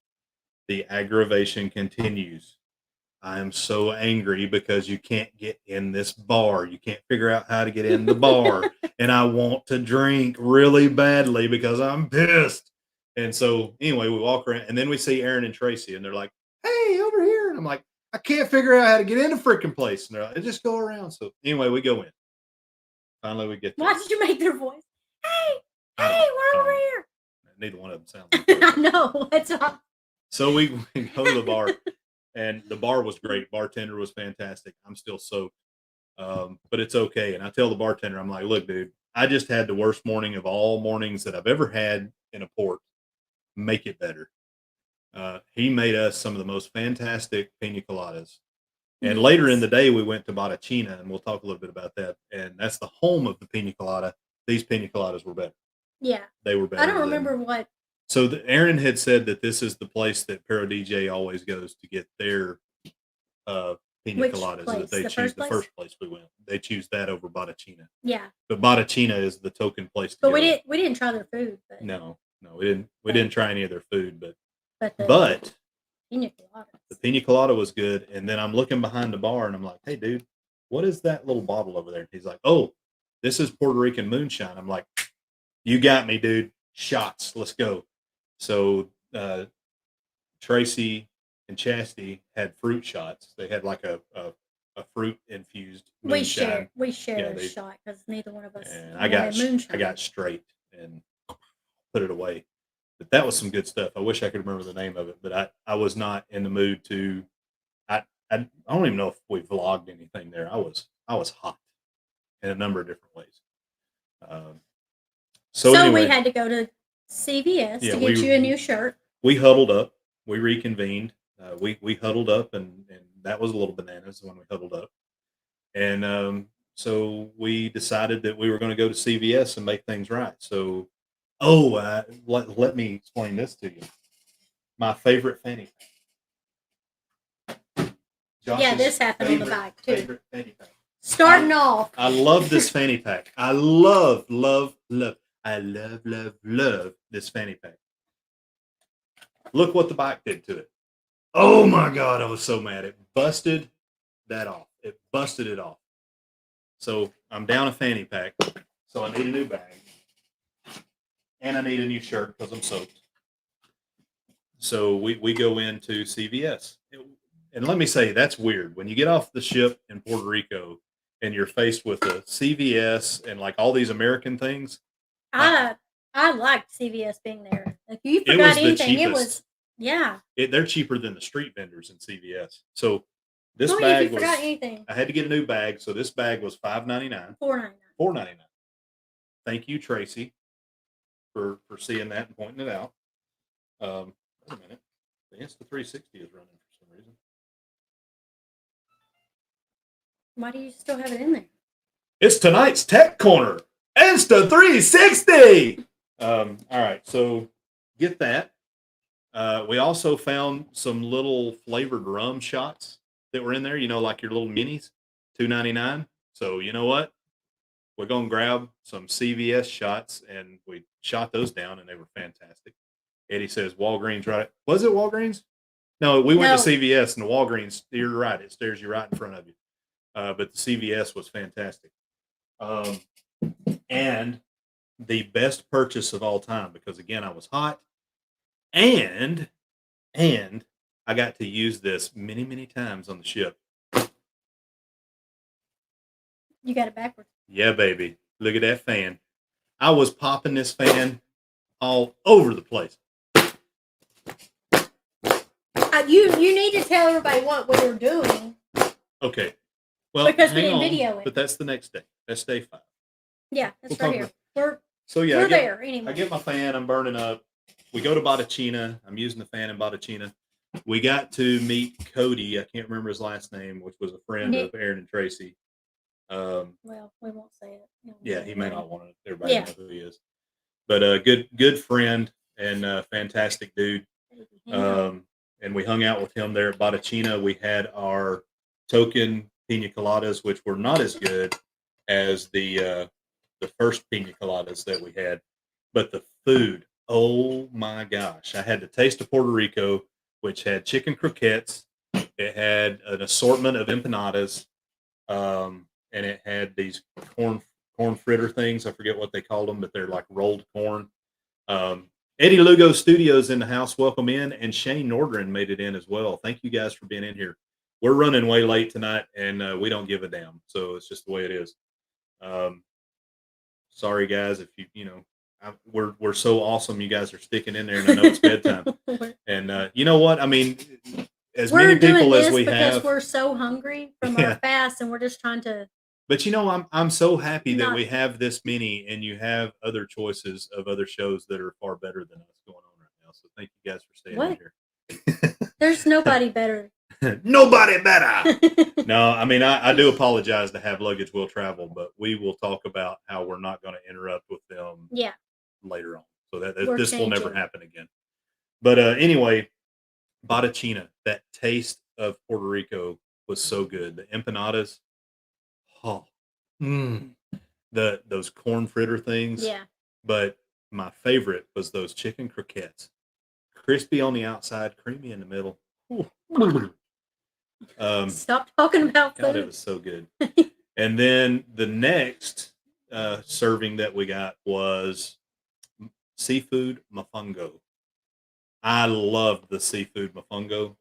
Speaker 1: The aggravation continues. I am so angry because you can't get in this bar. You can't figure out how to get in the bar. And I want to drink really badly because I'm pissed. And so anyway, we walk around, and then we see Aaron and Tracy, and they're like, hey, over here. And I'm like, I can't figure out how to get in the freaking place. And they're like, just go around. So anyway, we go in. Finally, we get there.
Speaker 2: Why did you make their voice? Hey, we're over here.
Speaker 1: Neither one of them sounds like that.
Speaker 2: I know. That's all.
Speaker 1: So we go to the bar, and the bar was great. Bartender was fantastic. I'm still soaked, but it's okay. And I tell the bartender, I'm like, look, dude, I just had the worst morning of all mornings that I've ever had in a port. Make it better. He made us some of the most fantastic pina coladas. And later in the day, we went to Bottacina, and we'll talk a little bit about that. And that's the home of the pina colada. These pina coladas were better.
Speaker 2: Yeah.
Speaker 1: They were better.
Speaker 2: I don't remember what.
Speaker 1: So Aaron had said that this is the place that Pero DJ always goes to get their pina coladas. That they choose the first place we went. They choose that over Bottacina.
Speaker 2: Yeah.
Speaker 1: But Bottacina is the token place to
Speaker 2: go.
Speaker 1: But
Speaker 2: we didn't try their food. But.
Speaker 1: No, we didn't try any of their food, but
Speaker 2: pina colada.
Speaker 1: The pina colada was good. And then I'm looking behind the bar, and I'm like, hey, dude, what is that little bottle over there? And he's like, oh, this is Puerto Rican moonshine. I'm like, you got me, dude. Shots. Let's go. So Tracy and Chastity had fruit shots. They had like a fruit infused moonshine.
Speaker 2: We shared a shot because neither one of us.
Speaker 1: And I got straight and put it away. But that was some good stuff. I wish I could remember the name of it, but I was not in the mood to. I don't even know if we vlogged anything there. I was hot in a number of different ways. So anyway,
Speaker 2: we had to go to CVS to get you a new shirt.
Speaker 1: We huddled up. We reconvened. We huddled up, and that was a little bananas when we huddled up. And so we decided that we were going to go to CVS and make things right. So, let me explain this to you. My favorite fanny pack.
Speaker 2: This happened on the bike too. Favorite fanny pack. Starting off.
Speaker 1: I love this fanny pack. I love this fanny pack. Look what the bike did to it. Oh my God, I was so mad. It busted that off. It busted it off. So I'm down a fanny pack. So I need a new bag. And I need a new shirt because I'm soaked. So we go into CVS. And let me say, that's weird. When you get off the ship in Puerto Rico and you're faced with a CVS and like all these American things.
Speaker 2: I liked CVS being there. If you
Speaker 1: It
Speaker 2: forgot
Speaker 1: was the
Speaker 2: anything, it
Speaker 1: cheapest.
Speaker 2: was yeah.
Speaker 1: They're cheaper than the street vendors in CVS. So this
Speaker 2: Tell me if
Speaker 1: bag
Speaker 2: you
Speaker 1: was.
Speaker 2: forgot anything.
Speaker 1: I had to get a new bag, so this bag was $5.99.
Speaker 2: $4.99.
Speaker 1: $4.99. Thank you, Tracy, for seeing that and pointing it out. Wait a minute. The Insta360 is running for some reason.
Speaker 2: Why do you still have it in there?
Speaker 1: It's tonight's Tech Corner. Insta360! All right, so get that. We also found some little flavored rum shots that were in there, like your little minis, $2.99. So you know what? We're going to grab some CVS shots, and we shot those down, and they were fantastic. Eddie says Walgreens, right? Was it Walgreens? No, we went to CVS, and the Walgreens, you're right. It stares you right in front of you. But the CVS was fantastic. And the best purchase of all time, because, again, I was hot, and I got to use this many, many times on the ship.
Speaker 2: You got it backwards.
Speaker 1: Yeah, baby. Look at that fan. I was popping this fan all over the place.
Speaker 2: You need to tell everybody what we were doing.
Speaker 1: Okay. Well,
Speaker 2: because we didn't video it.
Speaker 1: But that's the next day. That's day 5.
Speaker 2: Yeah, that's right here. We're
Speaker 1: there
Speaker 2: anyway.
Speaker 1: I get my fan. I'm burning up. We go to Bottacina. I'm using the fan in Bottacina. We got to meet Cody. I can't remember his last name, which was a friend of Aaron and Tracy.
Speaker 2: Well, we won't say it.
Speaker 1: Yeah, he may not want everybody to know who he is. But a good friend and fantastic dude. And we hung out with him there at Bottacina. We had our token pina coladas, which were not as good as the first pina coladas that we had. But the food, oh my gosh. I had the Taste of Puerto Rico, which had chicken croquettes. It had an assortment of empanadas. And it had these corn fritter things. I forget what they called them, but they're like rolled corn. Eddie Lugo Studios in the house. Welcome in. And Shane Nordgren made it in as well. Thank you guys for being in here. We're running way late tonight, and we don't give a damn. So it's just the way it is. Sorry, guys, if we're so awesome. You guys are sticking in there, and I know it's bedtime. And you know what? I mean, as many people as we have,
Speaker 2: because we're so hungry from our fast, and we're just trying to.
Speaker 1: But I'm so happy that we have this many, and you have other choices of other shows that are far better than us going on right now. So thank you guys for staying in here.
Speaker 2: There's nobody better.
Speaker 1: Nobody better. No, I mean I do apologize to Have Luggage Will Travel, but we will talk about how we're not going to interrupt with them. Later on, so that this will never happen again. But anyway, Bottacina, that taste of Puerto Rico was so good. The empanadas. Those corn fritter things.
Speaker 2: Yeah.
Speaker 1: But my favorite was those chicken croquettes. Crispy on the outside, creamy in the middle.
Speaker 2: Stop talking about food.
Speaker 1: God, it was so good. And then the next serving that we got was seafood mofongo. I loved the seafood mofongo.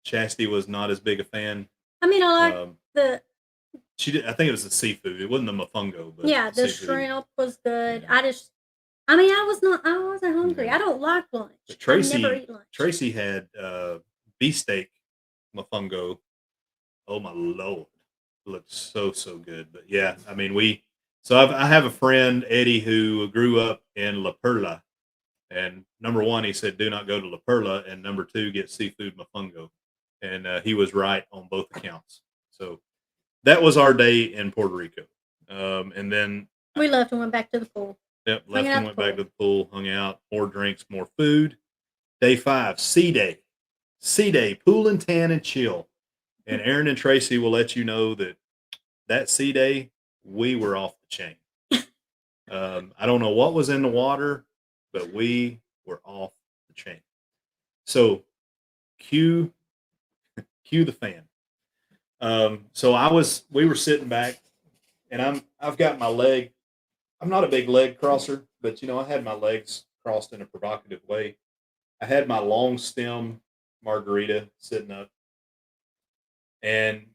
Speaker 1: Chastity was not as big a fan.
Speaker 2: I mean, I like the.
Speaker 1: She did. I think it was the seafood. It wasn't the mofongo, but
Speaker 2: yeah, the shrimp was good. Yeah. I wasn't hungry. I don't like lunch. I never eat lunch.
Speaker 1: Tracy had beefsteak mofongo. Oh my Lord, it looked so good. But yeah, I mean I have a friend, Eddie, who grew up in La Perla, and number one, he said, "Do not go to La Perla," and number two, get seafood mofongo, and he was right on both accounts. So. That was our day in Puerto Rico. And then
Speaker 2: we left and went back to the pool.
Speaker 1: Yep, left and went back to the pool, hung out, more drinks, more food. Day 5, Sea Day. Sea Day, pool and tan and chill. And Aaron and Tracy will let you know that Sea Day, we were off the chain. I don't know what was in the water, but we were off the chain. So cue the fan. So we were sitting back, and I've got my leg. I'm not a big leg crosser, but I had my legs crossed in a provocative way. I had my long stem margarita sitting up, and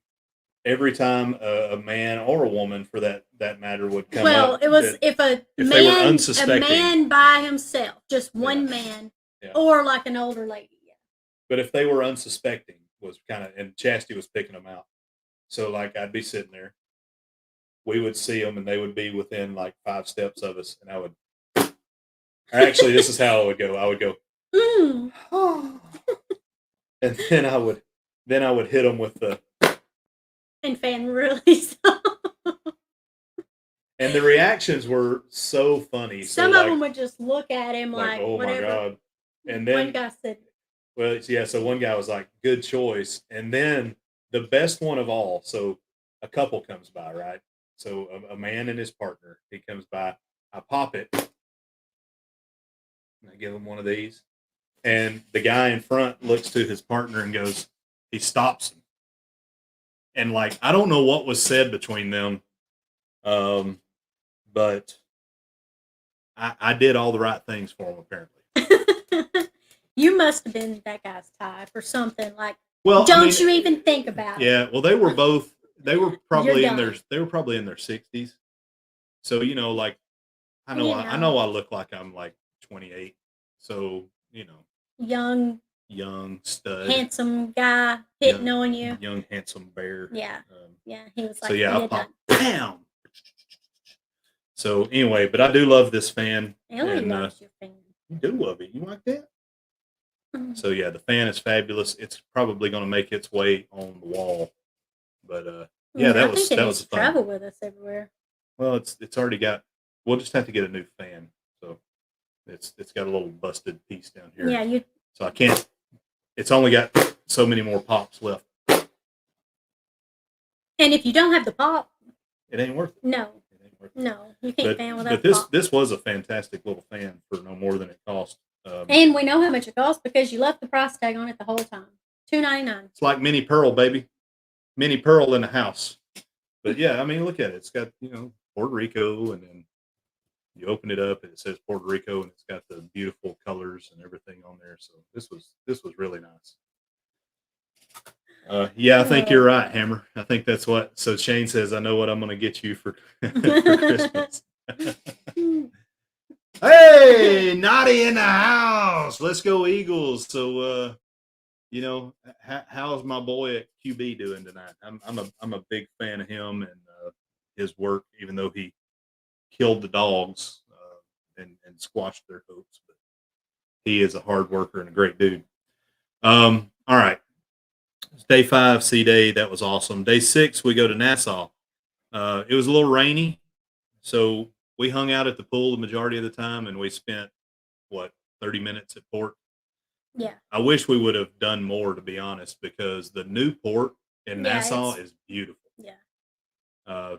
Speaker 1: every time a man or a woman, for that matter, would come
Speaker 2: well,
Speaker 1: up.
Speaker 2: it was if
Speaker 1: they were unsuspecting.
Speaker 2: a man by himself, just one
Speaker 1: Yeah.
Speaker 2: man,
Speaker 1: Yeah.
Speaker 2: or like an older lady. Yeah.
Speaker 1: But if they were unsuspecting, was kind of, and Chastity was picking them out. So like I'd be sitting there, we would see them, and they would be within like 5 steps of us, and I would. Actually, this is how I would go. I would go, and then I would hit them with the.
Speaker 2: And fan really so.
Speaker 1: And the reactions were so funny.
Speaker 2: Some
Speaker 1: so
Speaker 2: of them would just look at him like
Speaker 1: oh
Speaker 2: whatever.
Speaker 1: my God. And then
Speaker 2: one guy said,
Speaker 1: well, yeah, so one guy was like, good choice. And then the best one of all, so a couple comes by, right? So a man and his partner, he comes by, I pop it, and I give him one of these. And the guy in front looks to his partner and goes, he stops him. And like, I don't know what was said between them. But I did all the right things for him, apparently.
Speaker 2: You must have been that guy's type or something. Like,
Speaker 1: well,
Speaker 2: don't you even think about it?
Speaker 1: Yeah, well, they were both. They were probably in their. They were probably in their 60s. So like, I know I look like I'm like 28. So young stud,
Speaker 2: handsome guy hitting on you,
Speaker 1: young handsome bear.
Speaker 2: Yeah, yeah. He was like,
Speaker 1: so yeah, I popped down. So anyway, but I do love this fan.
Speaker 2: Ellie loves your fan.
Speaker 1: You do love it. You like that? Mm-hmm. So yeah, the fan is fabulous. It's probably going to make its way on the wall. But yeah, that was fun.
Speaker 2: Travel with us everywhere.
Speaker 1: Well, it's already got. We'll just have to get a new fan. So it's got a little busted piece down here.
Speaker 2: Yeah,
Speaker 1: So I can't. It's only got so many more pops left.
Speaker 2: And if you don't have the pop,
Speaker 1: it ain't worth it.
Speaker 2: No. No, you can't fan without.
Speaker 1: But this was a fantastic little fan for no more than it cost.
Speaker 2: And we know how much it costs because you left the price tag on it the whole time. $2.99.
Speaker 1: It's like Mini Pearl, baby. Mini Pearl in the house. But yeah, I mean, look at it. It's got Puerto Rico, and then you open it up and it says Puerto Rico, and it's got the beautiful colors and everything on there. So this was really nice. Yeah, I think you're right, Hammer. I think that's what. So Shane says, I know what I'm going to get you for, for Christmas. Hey, Naughty in the house. Let's go Eagles. So, how's my boy at QB doing tonight? I'm a big fan of him and his work, even though he killed the dogs and squashed their hopes. But he is a hard worker and a great dude. All right. Day 5, C-Day. That was awesome. Day 6, we go to Nassau. It was a little rainy, so we hung out at the pool the majority of the time, and we spent, 30 minutes at port?
Speaker 2: Yeah.
Speaker 1: I wish we would have done more, to be honest, because the new port in Nassau is beautiful.
Speaker 2: Yeah.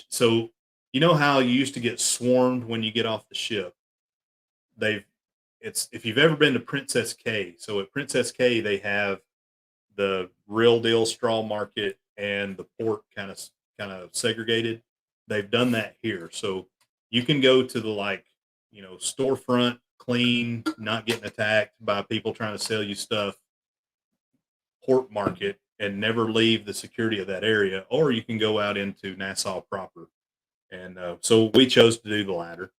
Speaker 1: So, you know how you used to get swarmed when you get off the ship? If you've ever been to Princess Cay, so at Princess Cay, they have the real deal straw market and the port kind of segregated. They've done that here. So you can go to the storefront, clean, not getting attacked by people trying to sell you stuff, port market, and never leave the security of that area, or you can go out into Nassau proper. And so we chose to do the latter,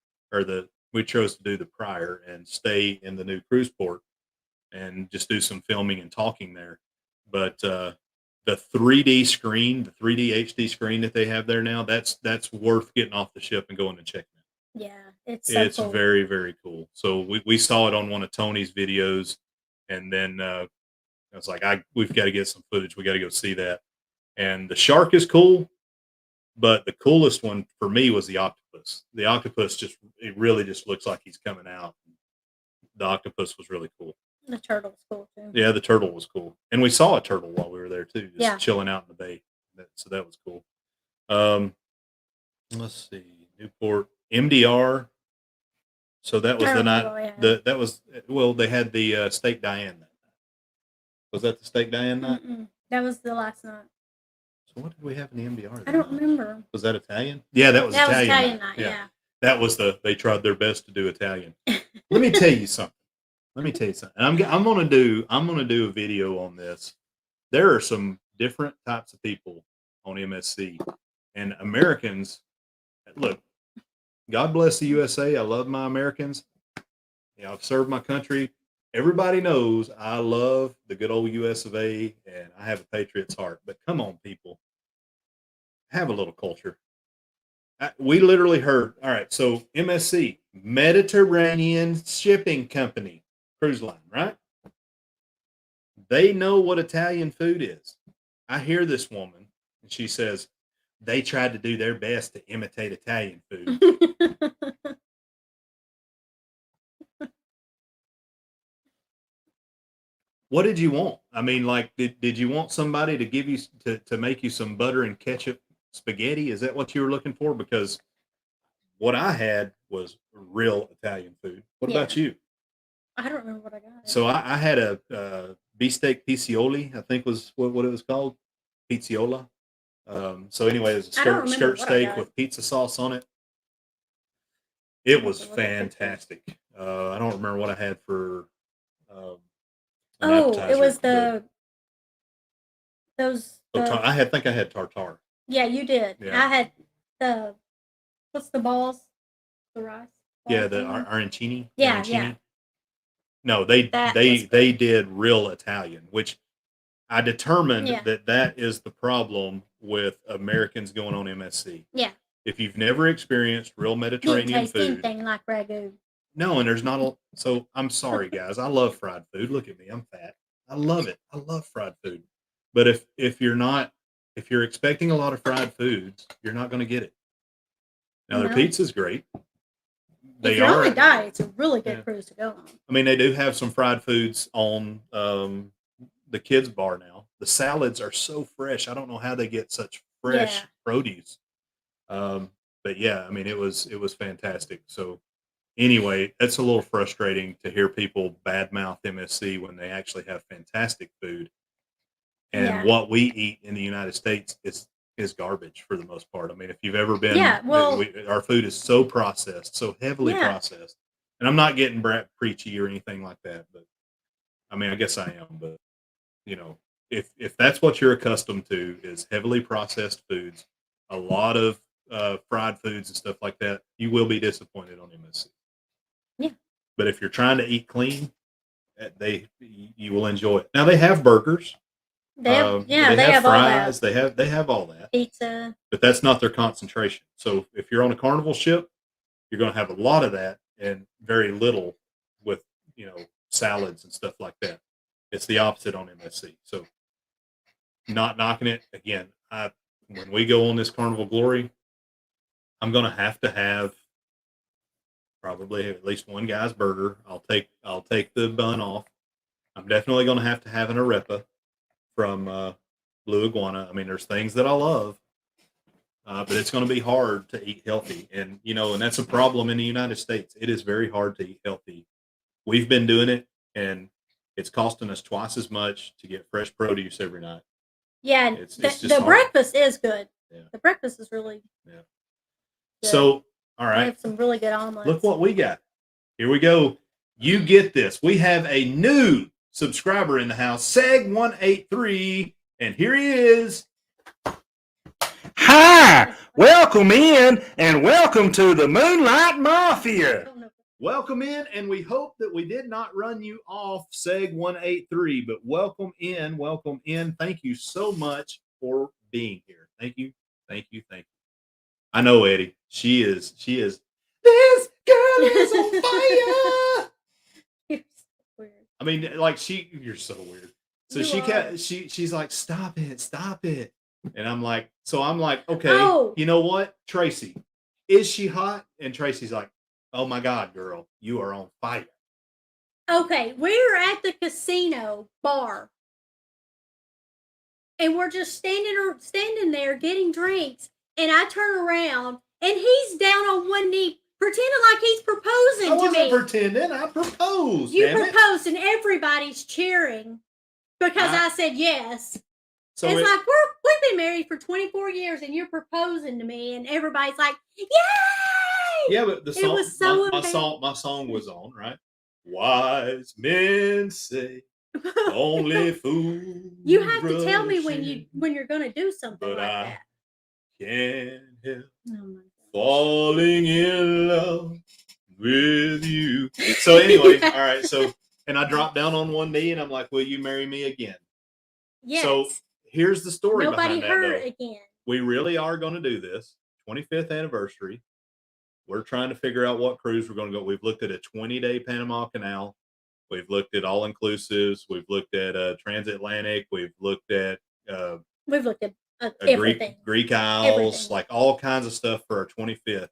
Speaker 1: we chose to do the prior and stay in the new cruise port and just do some filming and talking there. But the 3D screen, the 3D HD screen that they have there now, that's worth getting off the ship and going and checking it.
Speaker 2: Yeah, it's cool.
Speaker 1: Very, very cool. So we saw it on one of Tony's videos, and then I was like, we've got to get some footage. We got to go see that. And the shark is cool, but the coolest one for me was the octopus. The octopus it really just looks like he's coming out. The octopus was really cool.
Speaker 2: The turtle was cool too.
Speaker 1: Yeah, the turtle was cool, and we saw a turtle while we were there too, just chilling out in the bay. So that was cool. Let's see, Newport MDR. So that was the night. They had the Steak Diane that night. Was that the Steak Diane night?
Speaker 2: That was the last night.
Speaker 1: So what did we have in the MDR?
Speaker 2: I don't remember.
Speaker 1: Was that Italian? Yeah, that was Italian
Speaker 2: night. Yeah.
Speaker 1: That was they tried their best to do Italian. Let me tell you something. And I'm gonna do a video on this. There are some different types of people on MSC. And Americans, look, God bless the USA. I love my Americans. I've served my country. Everybody knows I love the good old US of A, and I have a patriot's heart. But come on, people, have a little culture. We literally heard, all right, so MSC, Mediterranean Shipping Company, cruise line, right? They know what Italian food is. I hear this woman, and she says, they tried to do their best to imitate Italian food. What did you want? I mean, like, did you want somebody to give you to make you some butter and ketchup spaghetti? Is that what you were looking for? Because what I had was real Italian food. What about you?
Speaker 2: I don't remember what I got.
Speaker 1: So I had a beefsteak pizzioli, I think was what it was called, pizziola. So anyway, it was a skirt steak with pizza sauce on it. It was fantastic. I don't remember what I had for.
Speaker 2: It was those.
Speaker 1: I think I had tartare.
Speaker 2: Yeah, you did. Yeah. I had what's the balls? The rice.
Speaker 1: Yeah, the arancini.
Speaker 2: Yeah, yeah.
Speaker 1: No, they did real Italian, which I determined that is the problem with Americans going on MSC.
Speaker 2: Yeah.
Speaker 1: If you've never experienced real Mediterranean food,
Speaker 2: anything like ragu.
Speaker 1: No, and there's not a. So I'm sorry, guys. I love fried food. Look at me, I'm fat. I love it. I love fried food. But if you're expecting a lot of fried foods, you're not going to get it. Now their pizza's great.
Speaker 2: If you're on a diet, it's a really good cruise to go on.
Speaker 1: I mean, they do have some fried foods on the kids bar now. The salads are so fresh. I don't know how they get such fresh produce. But yeah, I mean, it was fantastic. So anyway, it's a little frustrating to hear people badmouth MSC when they actually have fantastic food. And what we eat in the United States is garbage for the most part. I mean, if you've ever been, our food is so processed, so heavily processed. And I'm not getting preachy or anything like that, but I mean, I guess I am. But you know, if that's what you're accustomed to is heavily processed foods, a lot of fried foods and stuff like that, you will be disappointed on MSC.
Speaker 2: Yeah.
Speaker 1: But if you're trying to eat clean, you will enjoy it. Now they have burgers.
Speaker 2: They have
Speaker 1: fries.
Speaker 2: All that.
Speaker 1: They have all that.
Speaker 2: Pizza.
Speaker 1: But that's not their concentration. So if you're on a Carnival ship, you're going to have a lot of that and very little with, salads and stuff like that. It's the opposite on MSC. So not knocking it. Again, when we go on this Carnival Glory, I'm going to have probably at least one guy's burger. I'll take the bun off. I'm definitely going to have an arepa from Blue Iguana. I mean, there's things that I love, but it's going to be hard to eat healthy. And, and that's a problem in the United States. It is very hard to eat healthy. We've been doing it, and it's costing us twice as much to get fresh produce every night.
Speaker 2: Yeah, the breakfast is good. Yeah. The breakfast is really good.
Speaker 1: So, all right.
Speaker 2: We have some really good omelets.
Speaker 1: Look what we got. Here we go. You get this. We have a new subscriber in the house, Seg183, and here he is.
Speaker 3: Hi, welcome in, and welcome to the Moonlight Mafia.
Speaker 1: Welcome in, and we hope that we did not run you off, Seg183, but welcome in, welcome in. Thank you so much for being here. Thank you, thank you, thank you. I know, Eddie. She is. This girl is on fire.
Speaker 2: You're so weird.
Speaker 1: I mean, like you're so weird. So she's like, stop it. And I'm like, okay, You know what, Tracy, is she hot? And Tracy's like, oh my God, girl, you are on fire.
Speaker 2: Okay, we're at the casino bar, and we're just standing there getting drinks. And I turn around, and he's down on one knee, pretending like he's proposing to me.
Speaker 1: I wasn't pretending. I proposed.
Speaker 2: You proposed, and everybody's cheering because I said yes. So it's like we've been married for 24 years, and you're proposing to me, and everybody's like, "Yay!"
Speaker 1: Yeah, but the song, my song was on, right? Wise men say Only fool.
Speaker 2: You have to tell me when you're gonna do something
Speaker 1: But
Speaker 2: like
Speaker 1: I
Speaker 2: that.
Speaker 1: can't help
Speaker 2: Oh my gosh.
Speaker 1: falling in love with you. So anyway, all right. So, and I dropped down on one knee and I'm like, will you marry me again?
Speaker 2: Yes.
Speaker 1: So here's the story
Speaker 2: Nobody
Speaker 1: behind that,
Speaker 2: heard
Speaker 1: though.
Speaker 2: again.
Speaker 1: We really are going to do this 25th anniversary. We're trying to figure out what cruise we're going to go. We've looked at a 20-day Panama Canal. We've looked at all inclusives. We've looked at transatlantic. We've looked at
Speaker 2: everything.
Speaker 1: Greek Isles,
Speaker 2: Everything.
Speaker 1: like all kinds of stuff for our 25th.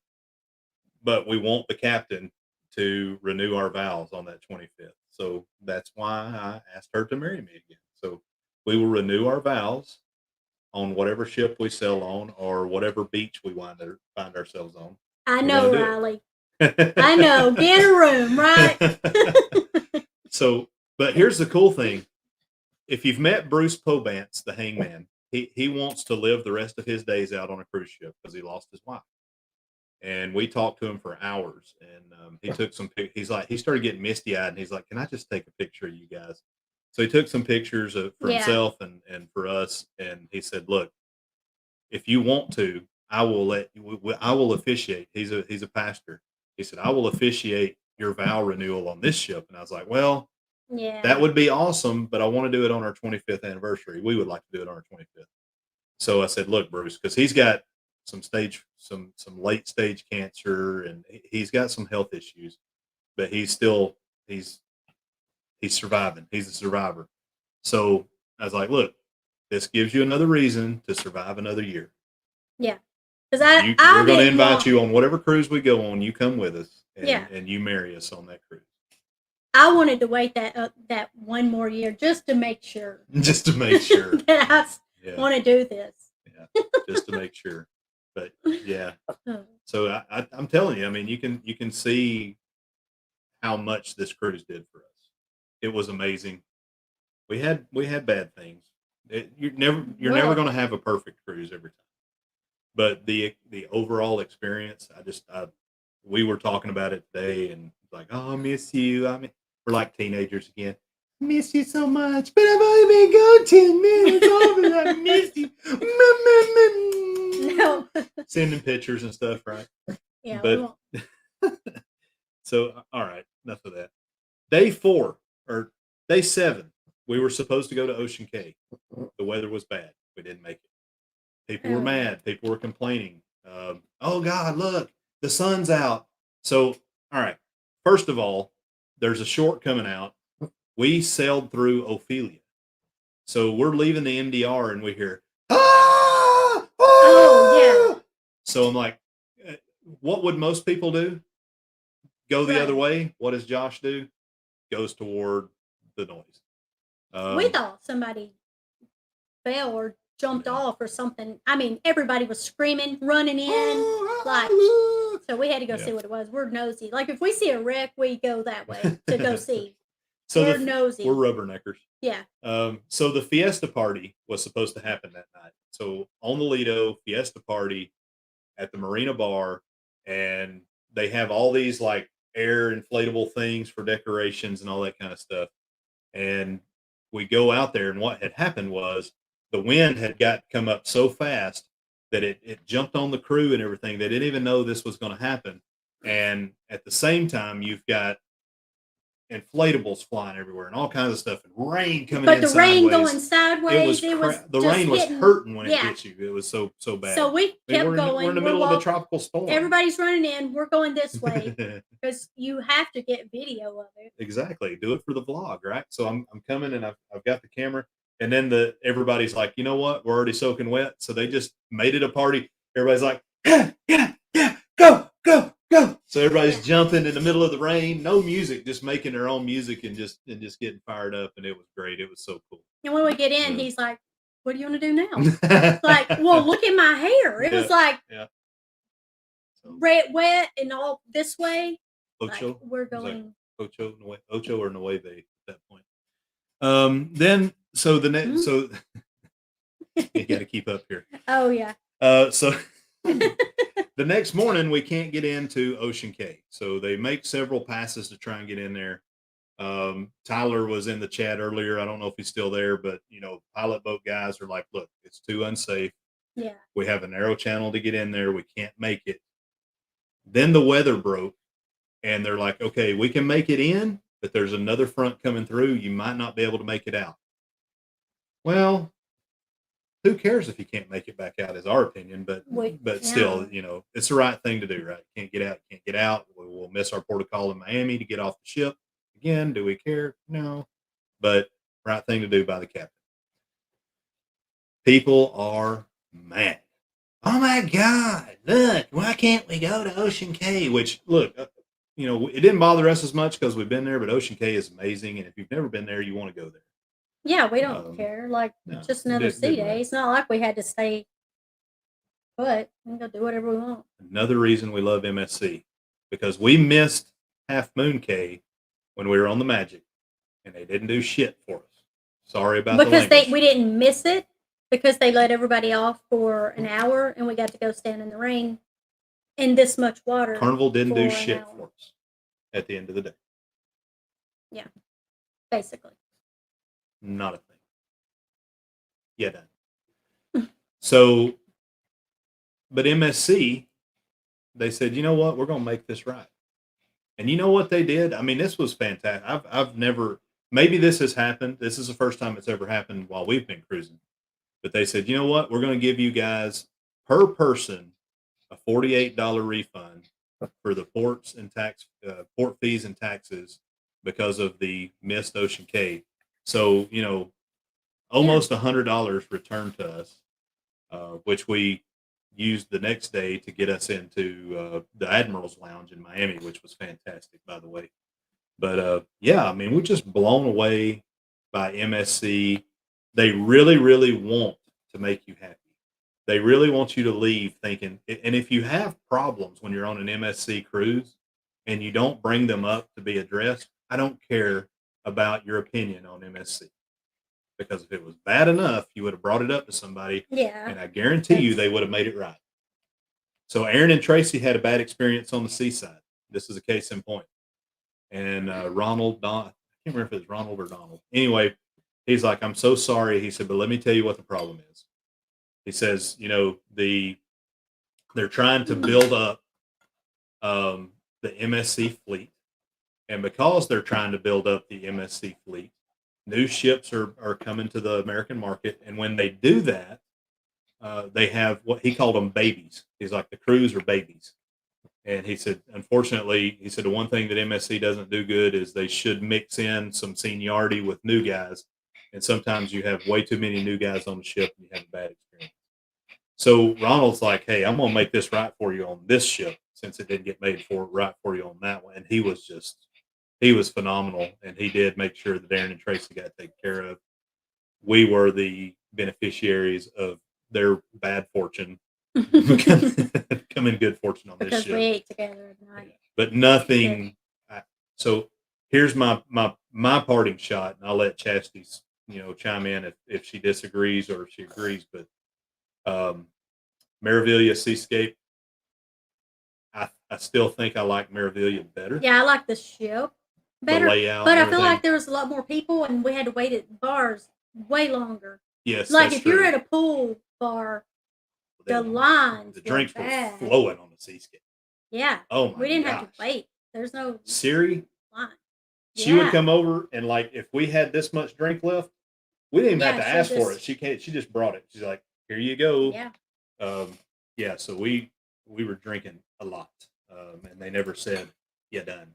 Speaker 1: But we want the captain to renew our vows on that 25th. So that's why I asked her to marry me again. So we will renew our vows on whatever ship we sail on or whatever beach we find ourselves on.
Speaker 2: I know, Riley. I know. Get a room, right?
Speaker 1: So, but here's the cool thing. If you've met Bruce Pobance, the hangman, he wants to live the rest of his days out on a cruise ship because he lost his wife. And we talked to him for hours, and he took some. He started getting misty eyed, and he's like, "Can I just take a picture of you guys?" So he took some pictures for himself and for us, and he said, "Look, if you want to, I will let you. I will officiate." He's a pastor. He said, "I will officiate your vow renewal on this ship." And I was like, "Well, that would be awesome, but I want to do it on our 25th anniversary. We would like to do it on our 25th." So I said, "Look, Bruce, because he's got some late stage cancer, and he's got some health issues, but he's surviving. He's a survivor." So I was like, "Look, this gives you another reason to survive another year."
Speaker 2: Yeah, because
Speaker 1: we're going to invite you on whatever cruise we go on. You come with us, and you marry us on that cruise.
Speaker 2: I wanted to wait that one more year just to make sure.
Speaker 1: Just to make sure
Speaker 2: that I want to do this.
Speaker 1: Yeah, just to make sure. But yeah, so I'm telling you, I mean, you can see how much this cruise did for us. It was amazing. We had bad things. You're never going to have a perfect cruise every time. But the overall experience, we were talking about it today, and like, oh, I miss you. I mean, we're like teenagers again. Miss you so much, but I've only been gone 10 minutes. I miss you. No. Sending pictures and stuff, right?
Speaker 2: Yeah.
Speaker 1: But so, all right, enough of that. Day 7, we were supposed to go to Ocean Cay. The weather was bad. We didn't make it. People were mad. People were complaining. Oh God, look, the sun's out. So, all right. First of all, there's a short coming out. We sailed through Ophelia. So we're leaving the MDR and we hear, ah! Oh, yeah. So I'm like, what would most people do? Go the other way. What does Josh do? Goes toward the noise.
Speaker 2: We thought somebody fell or jumped off or something. I mean, everybody was screaming, running in, like, so we had to go see what it was. We're nosy. Like, if we see a wreck, we go that way to go see. So we're nosy.
Speaker 1: We're rubberneckers.
Speaker 2: Yeah.
Speaker 1: So the fiesta party was supposed to happen that night. So on the Lido, fiesta party at the Marina Bar, and they have all these like air inflatable things for decorations and all that kind of stuff. And we go out there, and what had happened was the wind had come up so fast that it jumped on the crew and everything. They didn't even know this was going to happen. And at the same time, you've got inflatables flying everywhere and all kinds of stuff, and rain coming in sideways. But the rain going sideways, the rain was hurting when it hit you. It was so bad.
Speaker 2: So we kept going.
Speaker 1: We're in the middle of a tropical storm.
Speaker 2: Everybody's running in. We're going this way because you have to get video of it.
Speaker 1: Exactly. Do it for the vlog, right? So I'm coming, and I've got the camera, and then everybody's like, you know what? We're already soaking wet. So they just made it a party. Everybody's like, yeah, go. So everybody's jumping in the middle of the rain, no music, just making their own music and just getting fired up, and it was great. It was so cool.
Speaker 2: And when we get in, he's like, "What do you want to do now?" Like, well, look at my hair. It was like red, wet, and all this way.
Speaker 1: Ocho.
Speaker 2: Like, we're going
Speaker 1: Ocho or Nueve at that point. Then so the next so you got to keep up here.
Speaker 2: Oh yeah.
Speaker 1: So. The next morning, we can't get into Ocean Cay. So they make several passes to try and get in there. Tyler was in the chat earlier. I don't know if he's still there, but pilot boat guys are like, look, it's too unsafe.
Speaker 2: Yeah.
Speaker 1: We have a narrow channel to get in there. We can't make it. Then the weather broke, and they're like, okay, we can make it in, but there's another front coming through. You might not be able to make it out. Well, who cares if you can't make it back out, is our opinion, but still, it's the right thing to do, right? Can't get out. We will miss our port of call in Miami to get off the ship. Again, do we care? No, but right thing to do by the captain. People are mad. Oh my God, look, why can't we go to Ocean Cay? Which, look, it didn't bother us as much because we've been there, but Ocean Cay is amazing. And if you've never been there, you want to go there.
Speaker 2: Yeah, we don't care. Like, no, just another sea day. It's not like we had to stay put. We can go do whatever we want.
Speaker 1: Another reason we love MSC, because we missed Half Moon Cay when we were on the Magic, and they didn't do shit for us. Sorry about
Speaker 2: because we didn't miss it because they let everybody off for an hour, and we got to go stand in the rain in this much water.
Speaker 1: Carnival didn't do shit for us at the end of the day.
Speaker 2: Yeah, basically.
Speaker 1: Not a thing. Yeah, done. So, but MSC, they said, you know what? We're going to make this right. And you know what they did? I mean, this was fantastic. I've never, maybe this has happened. This is the first time it's ever happened while we've been cruising. But they said, you know what? We're going to give you guys per person a $48 refund for the ports and port fees and taxes because of the missed Ocean Cay. So, almost $100 returned to us, which we used the next day to get us into the Admiral's Lounge in Miami, which was fantastic, by the way. But, yeah, I mean, we're just blown away by MSC. They really, really want to make you happy. They really want you to leave thinking, and if you have problems when you're on an MSC cruise and you don't bring them up to be addressed, I don't care about your opinion on MSC. Because if it was bad enough, you would have brought it up to somebody.
Speaker 2: Yeah.
Speaker 1: And I guarantee you they would have made it right. So Aaron and Tracy had a bad experience on the seaside. This is a case in point. And Ronald, I can't remember if it was Ronald or Donald. Anyway, he's like, I'm so sorry. He said, but let me tell you what the problem is. He says, they're trying to build up the MSC fleet. And because they're trying to build up the MSC fleet, new ships are coming to the American market. And when they do that, they have what he called them babies. He's like, the crews are babies. And he said, unfortunately, the one thing that MSC doesn't do good is they should mix in some seniority with new guys. And sometimes you have way too many new guys on the ship and you have a bad experience. So Ronald's like, hey, I'm going to make this right for you on this ship since it didn't get made right for you on that one. And he was phenomenal. And he did make sure that Aaron and Tracy got taken care of. We were the beneficiaries of their bad fortune becoming good fortune on this ship.
Speaker 2: Because we ate together at night.
Speaker 1: But nothing. So here's my parting shot, and I'll let Chastity, chime in if she disagrees or if she agrees. But Meraviglia Seascape, I still think I like Meraviglia better.
Speaker 2: Yeah, I like the ship better.
Speaker 1: The layout,
Speaker 2: but I feel like there was a lot more people, and we had to wait at bars way longer.
Speaker 1: Yes,
Speaker 2: like if you're at a pool bar, the lines,
Speaker 1: the drinks were flowing on the Seascape.
Speaker 2: Yeah.
Speaker 1: Oh my!
Speaker 2: We didn't have to wait. There's no
Speaker 1: Siri
Speaker 2: line.
Speaker 1: She would come over and like if we had this much drink left, we didn't even have to ask for it. She just brought it. She's like, here you go.
Speaker 2: Yeah.
Speaker 1: So we were drinking a lot, and they never said you done.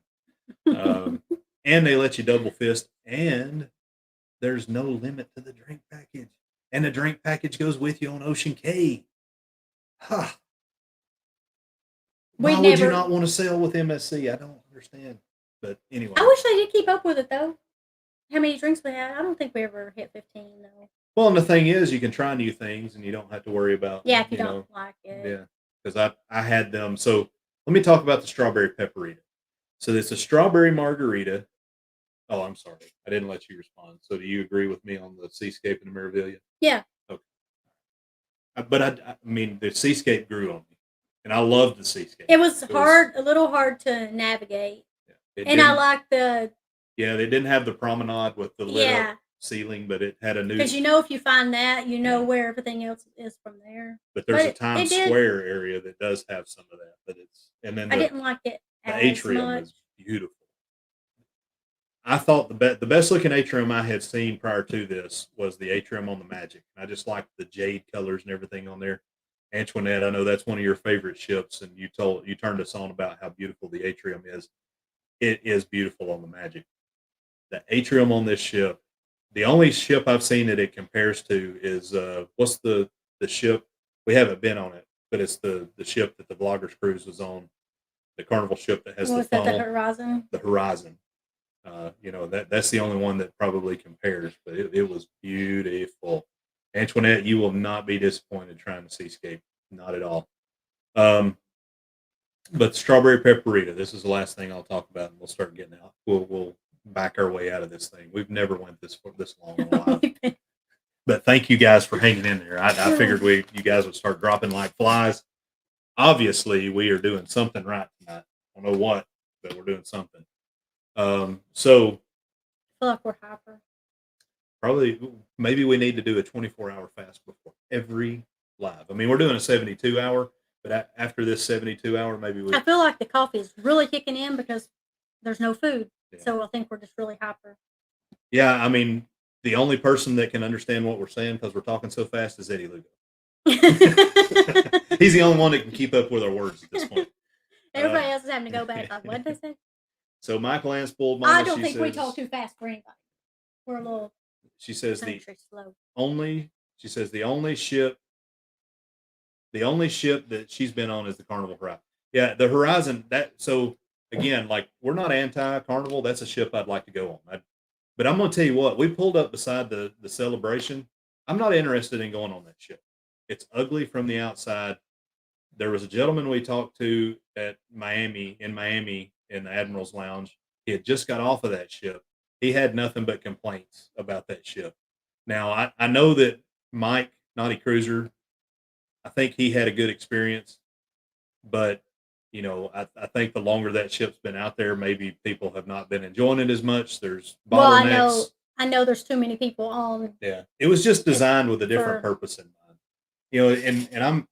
Speaker 1: And they let you double fist, and there's no limit to the drink package, and the drink package goes with you on Ocean Cay. Huh. Why would you not want to sail with MSC? I don't understand. But anyway.
Speaker 2: I wish they did keep up with it, though. How many drinks we had? I don't think we ever hit 15, though.
Speaker 1: Well, and the thing is, you can try new things, and you don't have to worry about...
Speaker 2: Yeah, if you don't like it.
Speaker 1: Yeah, because I had them. So let me talk about the strawberry pepperita. So it's a strawberry margarita. Oh, I'm sorry. I didn't let you respond. So do you agree with me on the Seascape and the Meraviglia?
Speaker 2: Yeah.
Speaker 1: Okay. But I mean, the Seascape grew on me, and I loved the Seascape.
Speaker 2: It was a little hard to navigate. Yeah, and I like the
Speaker 1: Yeah, they didn't have the promenade with the lit
Speaker 2: Yeah.
Speaker 1: up ceiling, but it had a new.
Speaker 2: Because if you find that,
Speaker 1: Yeah.
Speaker 2: where everything else is from there.
Speaker 1: But there's a
Speaker 2: But
Speaker 1: Times Square area that does have some of that. But and then
Speaker 2: I didn't like it
Speaker 1: the
Speaker 2: as
Speaker 1: atrium
Speaker 2: much.
Speaker 1: is beautiful. I thought the best looking atrium I had seen prior to this was the atrium on the Magic. I just liked the jade colors and everything on there. Antoinette, I know that's one of your favorite ships, and you turned us on about how beautiful the atrium is. It is beautiful on the Magic. The atrium on this ship, the only ship I've seen that it compares to is what's the ship? We haven't been on it, but it's the ship that the Vloggers Cruise was on, the Carnival ship that has the funnel.
Speaker 2: The Horizon?
Speaker 1: The Horizon. That's the only one that probably compares, but it was beautiful. Antoinette, you will not be disappointed trying to seascape. Not at all. But strawberry pepperita, this is the last thing I'll talk about, and we'll start getting out. We'll back our way out of this thing. We've never went this long in a while. But thank you guys for hanging in there. I figured you guys would start dropping like flies. Obviously, we are doing something right tonight. I don't know what, but we're doing something. So
Speaker 2: I feel like we're hyper.
Speaker 1: Probably, maybe we need to do a 24-hour fast before every live. I mean, we're doing a 72-hour, but after this 72-hour, maybe
Speaker 2: I feel like the coffee is really kicking in because there's no food. Yeah. So I think we're just really hyper.
Speaker 1: Yeah, I mean, the only person that can understand what we're saying because we're talking so fast is Eddie Lugo. He's the only one that can keep up with our words at this point.
Speaker 2: Everybody else is having to go back. Like, what did they say?
Speaker 1: So Michael Anspool,
Speaker 2: Mama, I don't think we talk too fast for anybody. We're a little.
Speaker 1: She says
Speaker 2: slow.
Speaker 1: the only ship that she's been on is the Carnival Horizon. Yeah, the Horizon. So again, like we're not anti-Carnival. That's a ship I'd like to go on. But I'm going to tell you what. We pulled up beside the Celebration. I'm not interested in going on that ship. It's ugly from the outside. There was a gentleman we talked to in Miami, in the Admiral's Lounge. He had just got off of that ship. He had nothing but complaints about that ship. Now, I know that Mike, Naughty Cruiser, I think he had a good experience. But, I think the longer that ship's been out there, maybe people have not been enjoying it as much. There's bottlenecks.
Speaker 2: Well, I know there's too many people on.
Speaker 1: Yeah. It was just designed with a different purpose in mind. And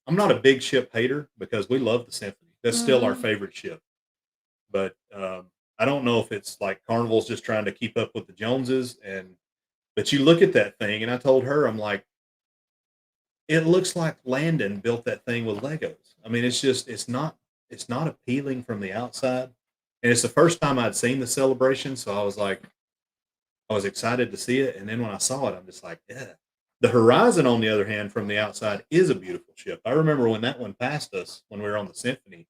Speaker 1: I'm not a big ship hater because we love the Symphony. That's still our favorite ship. But I don't know if it's like Carnival's just trying to keep up with the Joneses. But you look at that thing, and I told her, I'm like, it looks like Landon built that thing with Legos. I mean, it's not appealing from the outside. And it's the first time I'd seen the Celebration, so I was excited to see it. And then when I saw it, I'm just like, yeah. The Horizon, on the other hand, from the outside, is a beautiful ship. I remember when that one passed us when we were on the Symphony,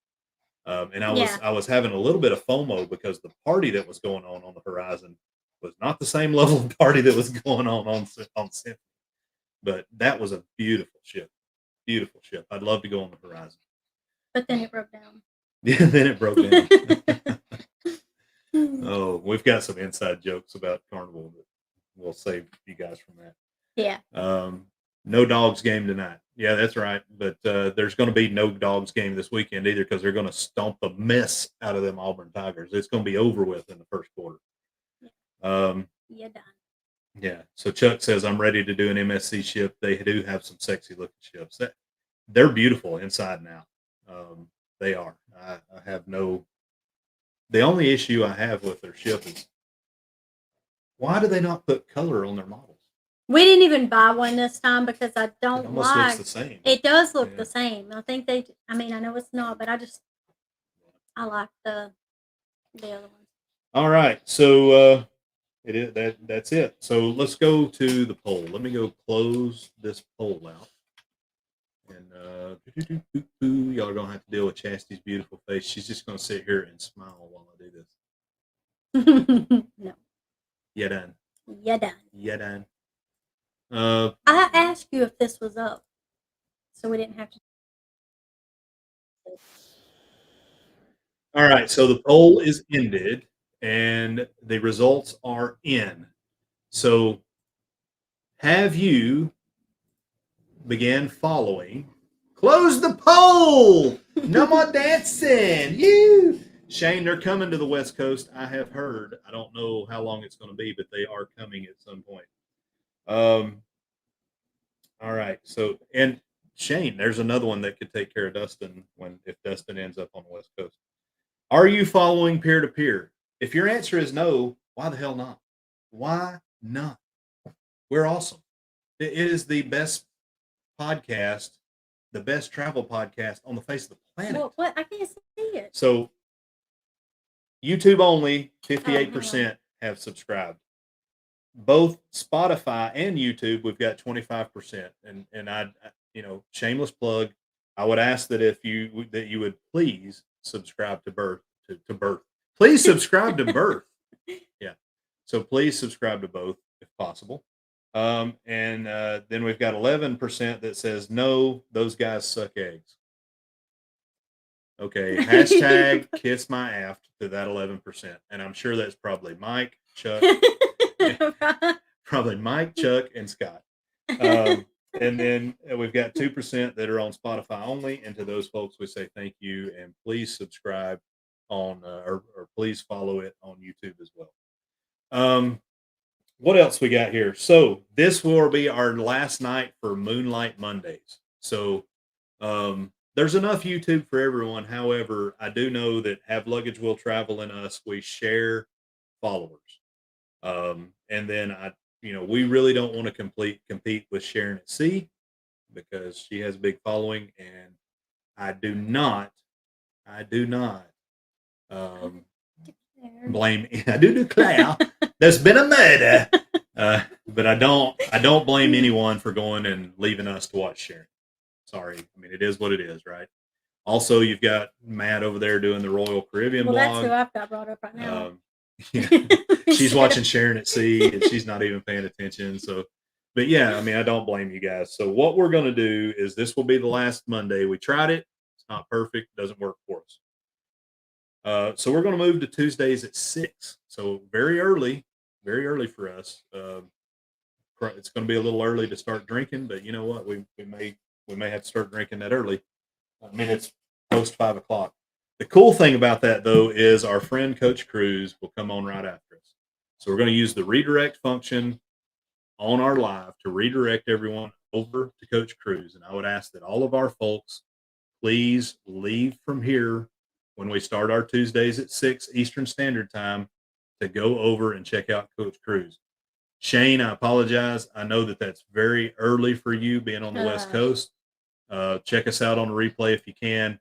Speaker 1: and I was having a little bit of FOMO because the party that was going on the Horizon was not the same level of party that was going on Symphony. But that was a beautiful ship. Beautiful ship. I'd love to go on the Horizon.
Speaker 2: But then it broke down.
Speaker 1: Yeah, then it broke down. Oh, we've got some inside jokes about Carnival, but we'll save you guys from that.
Speaker 2: Yeah.
Speaker 1: No dogs game tonight. Yeah, that's right. But there's going to be no dogs game this weekend either because they're going to stomp the mess out of them Auburn Tigers. It's going to be over with in the first quarter.
Speaker 2: Done.
Speaker 1: Yeah. So Chuck says, I'm ready to do an MSC ship. They do have some sexy looking ships. They're beautiful inside and out. They are. I have no. The only issue I have with their ship is why do they not put color on their models?
Speaker 2: We didn't even buy one this time because I don't
Speaker 1: it almost
Speaker 2: like.
Speaker 1: Looks the same.
Speaker 2: It does look the same. I think I know it's not, but I like the other ones.
Speaker 1: All right, so it is that's it. So let's go to the poll. Let me go close this poll out. And y'all are gonna have to deal with Chastity's beautiful face. She's just gonna sit here and smile while I do
Speaker 2: this. No.
Speaker 1: Yeah, done.
Speaker 2: Yeah, done.
Speaker 1: Yeah, done.
Speaker 2: I asked you if this was up, so we didn't have to.
Speaker 1: All right, so the poll is ended, and the results are in. So, have you began following? Close the poll. No more dancing. You. Shane, they're coming to the West Coast. I have heard. I don't know how long it's going to be, but they are coming at some point. All right. So, and Shane, there's another one that could take care of Dustin if Dustin ends up on the West Coast. Are you following peer to peer? If your answer is no, why the hell not? Why not? We're awesome. It is the best podcast, the best travel podcast on the face of the planet.
Speaker 2: Well, what? I can't see it.
Speaker 1: So, YouTube only, 58% have subscribed. Both Spotify and YouTube, we've got 25%. And I, shameless plug. I would ask that you would please subscribe to Birth. Please subscribe to Birth. Yeah. So please subscribe to both if possible. And then we've got 11% that says no, those guys suck eggs. Okay, hashtag kiss my aft to that 11%. And I'm sure that's probably Mike, Chuck, probably Mike, Chuck, and Scott. And then we've got 2% that are on Spotify only. And to those folks, we say thank you and please subscribe on or please follow it on YouTube as well. What else we got here? So this will be our last night for Moonlight Mondays. So there's enough YouTube for everyone. However, I do know that Have Luggage Will Travel and us, we share followers. And then we really don't want to compete with Sharon at Sea because she has a big following, and I do not blame. I do declare there's been a murder, but I don't blame anyone for going and leaving us to watch Sharon. Sorry, I mean it is what it is, right? Also, you've got Matt over there doing the Royal Caribbean blog.
Speaker 2: That's who I've got brought up right now.
Speaker 1: She's watching Sharon at Sea, and she's not even paying attention. So, but yeah, I mean, I don't blame you guys. So, what we're going to do is this will be the last Monday. We tried it; it's not perfect; it doesn't work for us. So, we're going to move to Tuesdays at 6. So, very early for us. It's going to be a little early to start drinking, but you know what? We may have to start drinking that early. I mean, it's post 5 o'clock. The cool thing about that, though, is our friend Coach Cruz will come on right after us. So we're going to use the redirect function on our live to redirect everyone over to Coach Cruz. And I would ask that all of our folks please leave from here when we start our Tuesdays at 6 Eastern Standard Time to go over and check out Coach Cruz. Shane, I apologize. I know that that's very early for you being on the West Coast. Check us out on the replay if you can.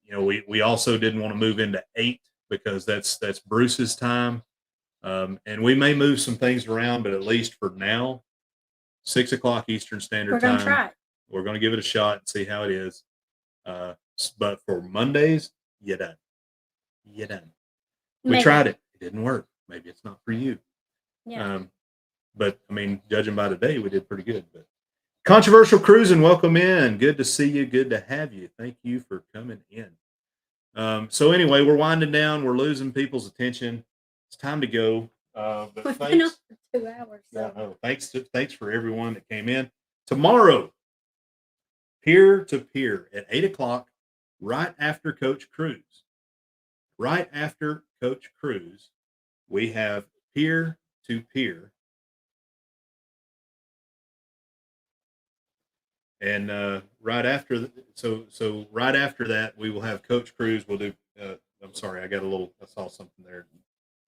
Speaker 1: We also didn't want to move into 8 because that's Bruce's time. And we may move some things around, but at least for now, 6 o'clock Eastern Standard Time.
Speaker 2: Try it.
Speaker 1: We're going to give it a shot and see how it is. But for Mondays, you're done. We tried it. It didn't work. Maybe it's not for you.
Speaker 2: Yeah.
Speaker 1: But I mean, judging by today, we did pretty good. But Controversial Cruising, welcome in. Good to see you. Good to have you. Thank you for coming in. So anyway, we're winding down. We're losing people's attention. It's time to go. But
Speaker 2: We've been on for 2 hours. So.
Speaker 1: Yeah, no, thanks for everyone that came in. Tomorrow, peer to peer at 8 o'clock, right after Coach Cruz. Right after Coach Cruz, we have peer to peer. And right after that, we will have Coach Cruz. We'll do. I'm sorry, I saw something there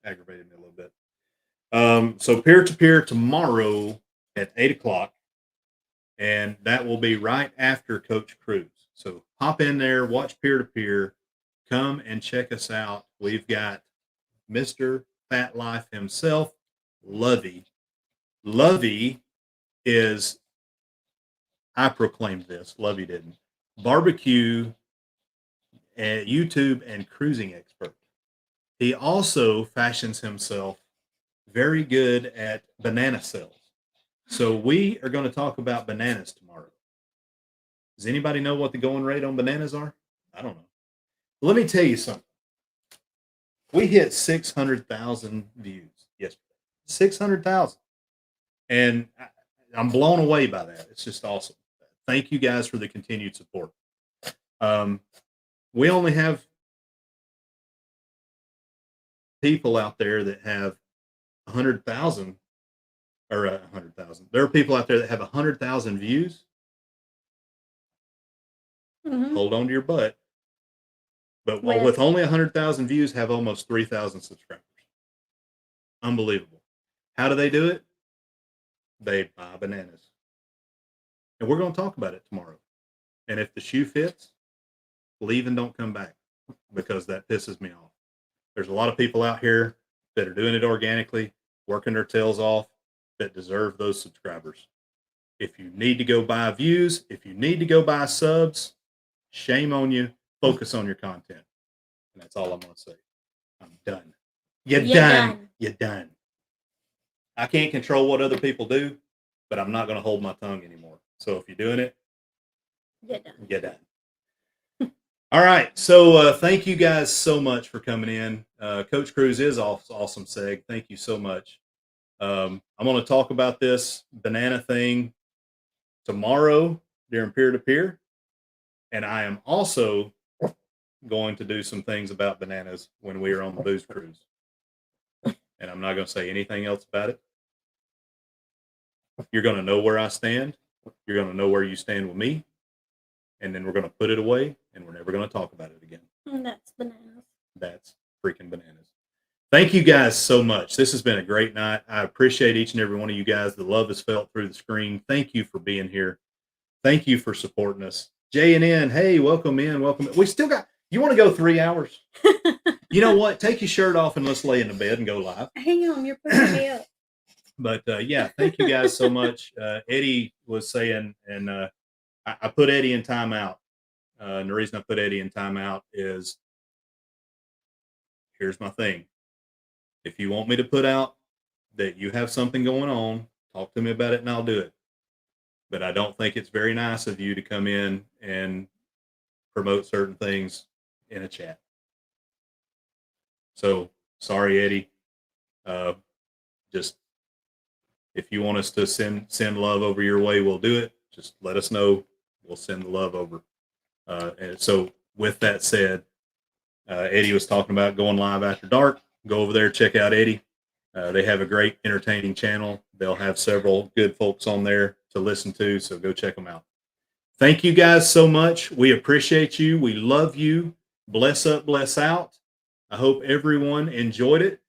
Speaker 1: that aggravated me a little bit. So peer to peer tomorrow at 8 o'clock, and that will be right after Coach Cruz. So hop in there, watch peer to peer, come and check us out. We've got Mr. Fat Life himself, Lovey. Lovey is. I proclaimed this. Lovey didn't. Barbecue, YouTube, and cruising expert. He also fashions himself very good at banana cells. So we are going to talk about bananas tomorrow. Does anybody know what the going rate on bananas are? I don't know. Let me tell you something. We hit 600,000 views yesterday. 600,000. And I'm blown away by that. It's just awesome. Thank you guys for the continued support. We only have people out there that have 100,000 or 100,000. There are people out there that have 100,000 views. Hold on to your butt. But with only 100,000 views, have almost 3,000 subscribers. Unbelievable. How do they do it? They buy bananas. And we're going to talk about it tomorrow. And if the shoe fits, leave and don't come back, because that pisses me off. There's a lot of people out here that are doing it organically, working their tails off, that deserve those subscribers. If you need to go buy views, if you need to go buy subs, shame on you. Focus on your content. And that's all I'm going to say. I'm done. You're done. You're done. I can't control what other people do, but I'm not going to hold my tongue anymore. So if you're doing it,
Speaker 2: you're done.
Speaker 1: You're done. All right. So thank you guys so much for coming in. Coach Cruz is awesome, Seg. Thank you so much. I'm going to talk about this banana thing tomorrow during peer-to-peer. And I am also going to do some things about bananas when we are on the booze cruise. And I'm not going to say anything else about it. You're going to know where I stand. You're going to know where you stand with me. And then we're going to put it away, and we're never going to talk about it again.
Speaker 2: And that's bananas.
Speaker 1: That's freaking bananas. Thank you guys so much. This has been a great night. I appreciate each and every one of you guys. The love is felt through the screen. Thank you for being here. Thank you for supporting us. J&N, hey, welcome in. Welcome. We still got, you want to go 3 hours? You know what? Take your shirt off and let's lay in the bed and go live.
Speaker 2: Hang on, you're pushing me up.
Speaker 1: But yeah, thank you guys so much. Eddie was saying, and I put Eddie in timeout. And the reason I put Eddie in timeout is, here's my thing. If you want me to put out that you have something going on, talk to me about it and I'll do it. But I don't think it's very nice of you to come in and promote certain things in a chat. So sorry, Eddie. Just if you want us to send love over your way, we'll do it. Just let us know. We'll send the love over. And so with that said, Eddie was talking about going live after dark. Go over there, check out Eddie. They have a great entertaining channel. They'll have several good folks on there to listen to, so go check them out. Thank you guys so much. We appreciate you. We love you. Bless up, bless out. I hope everyone enjoyed it.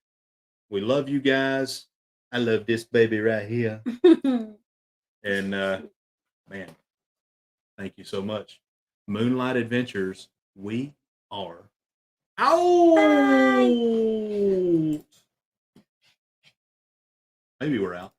Speaker 1: We love you guys. I love this baby right here. And man, thank you so much. Moonlight Adventures, we are out. Maybe we're out.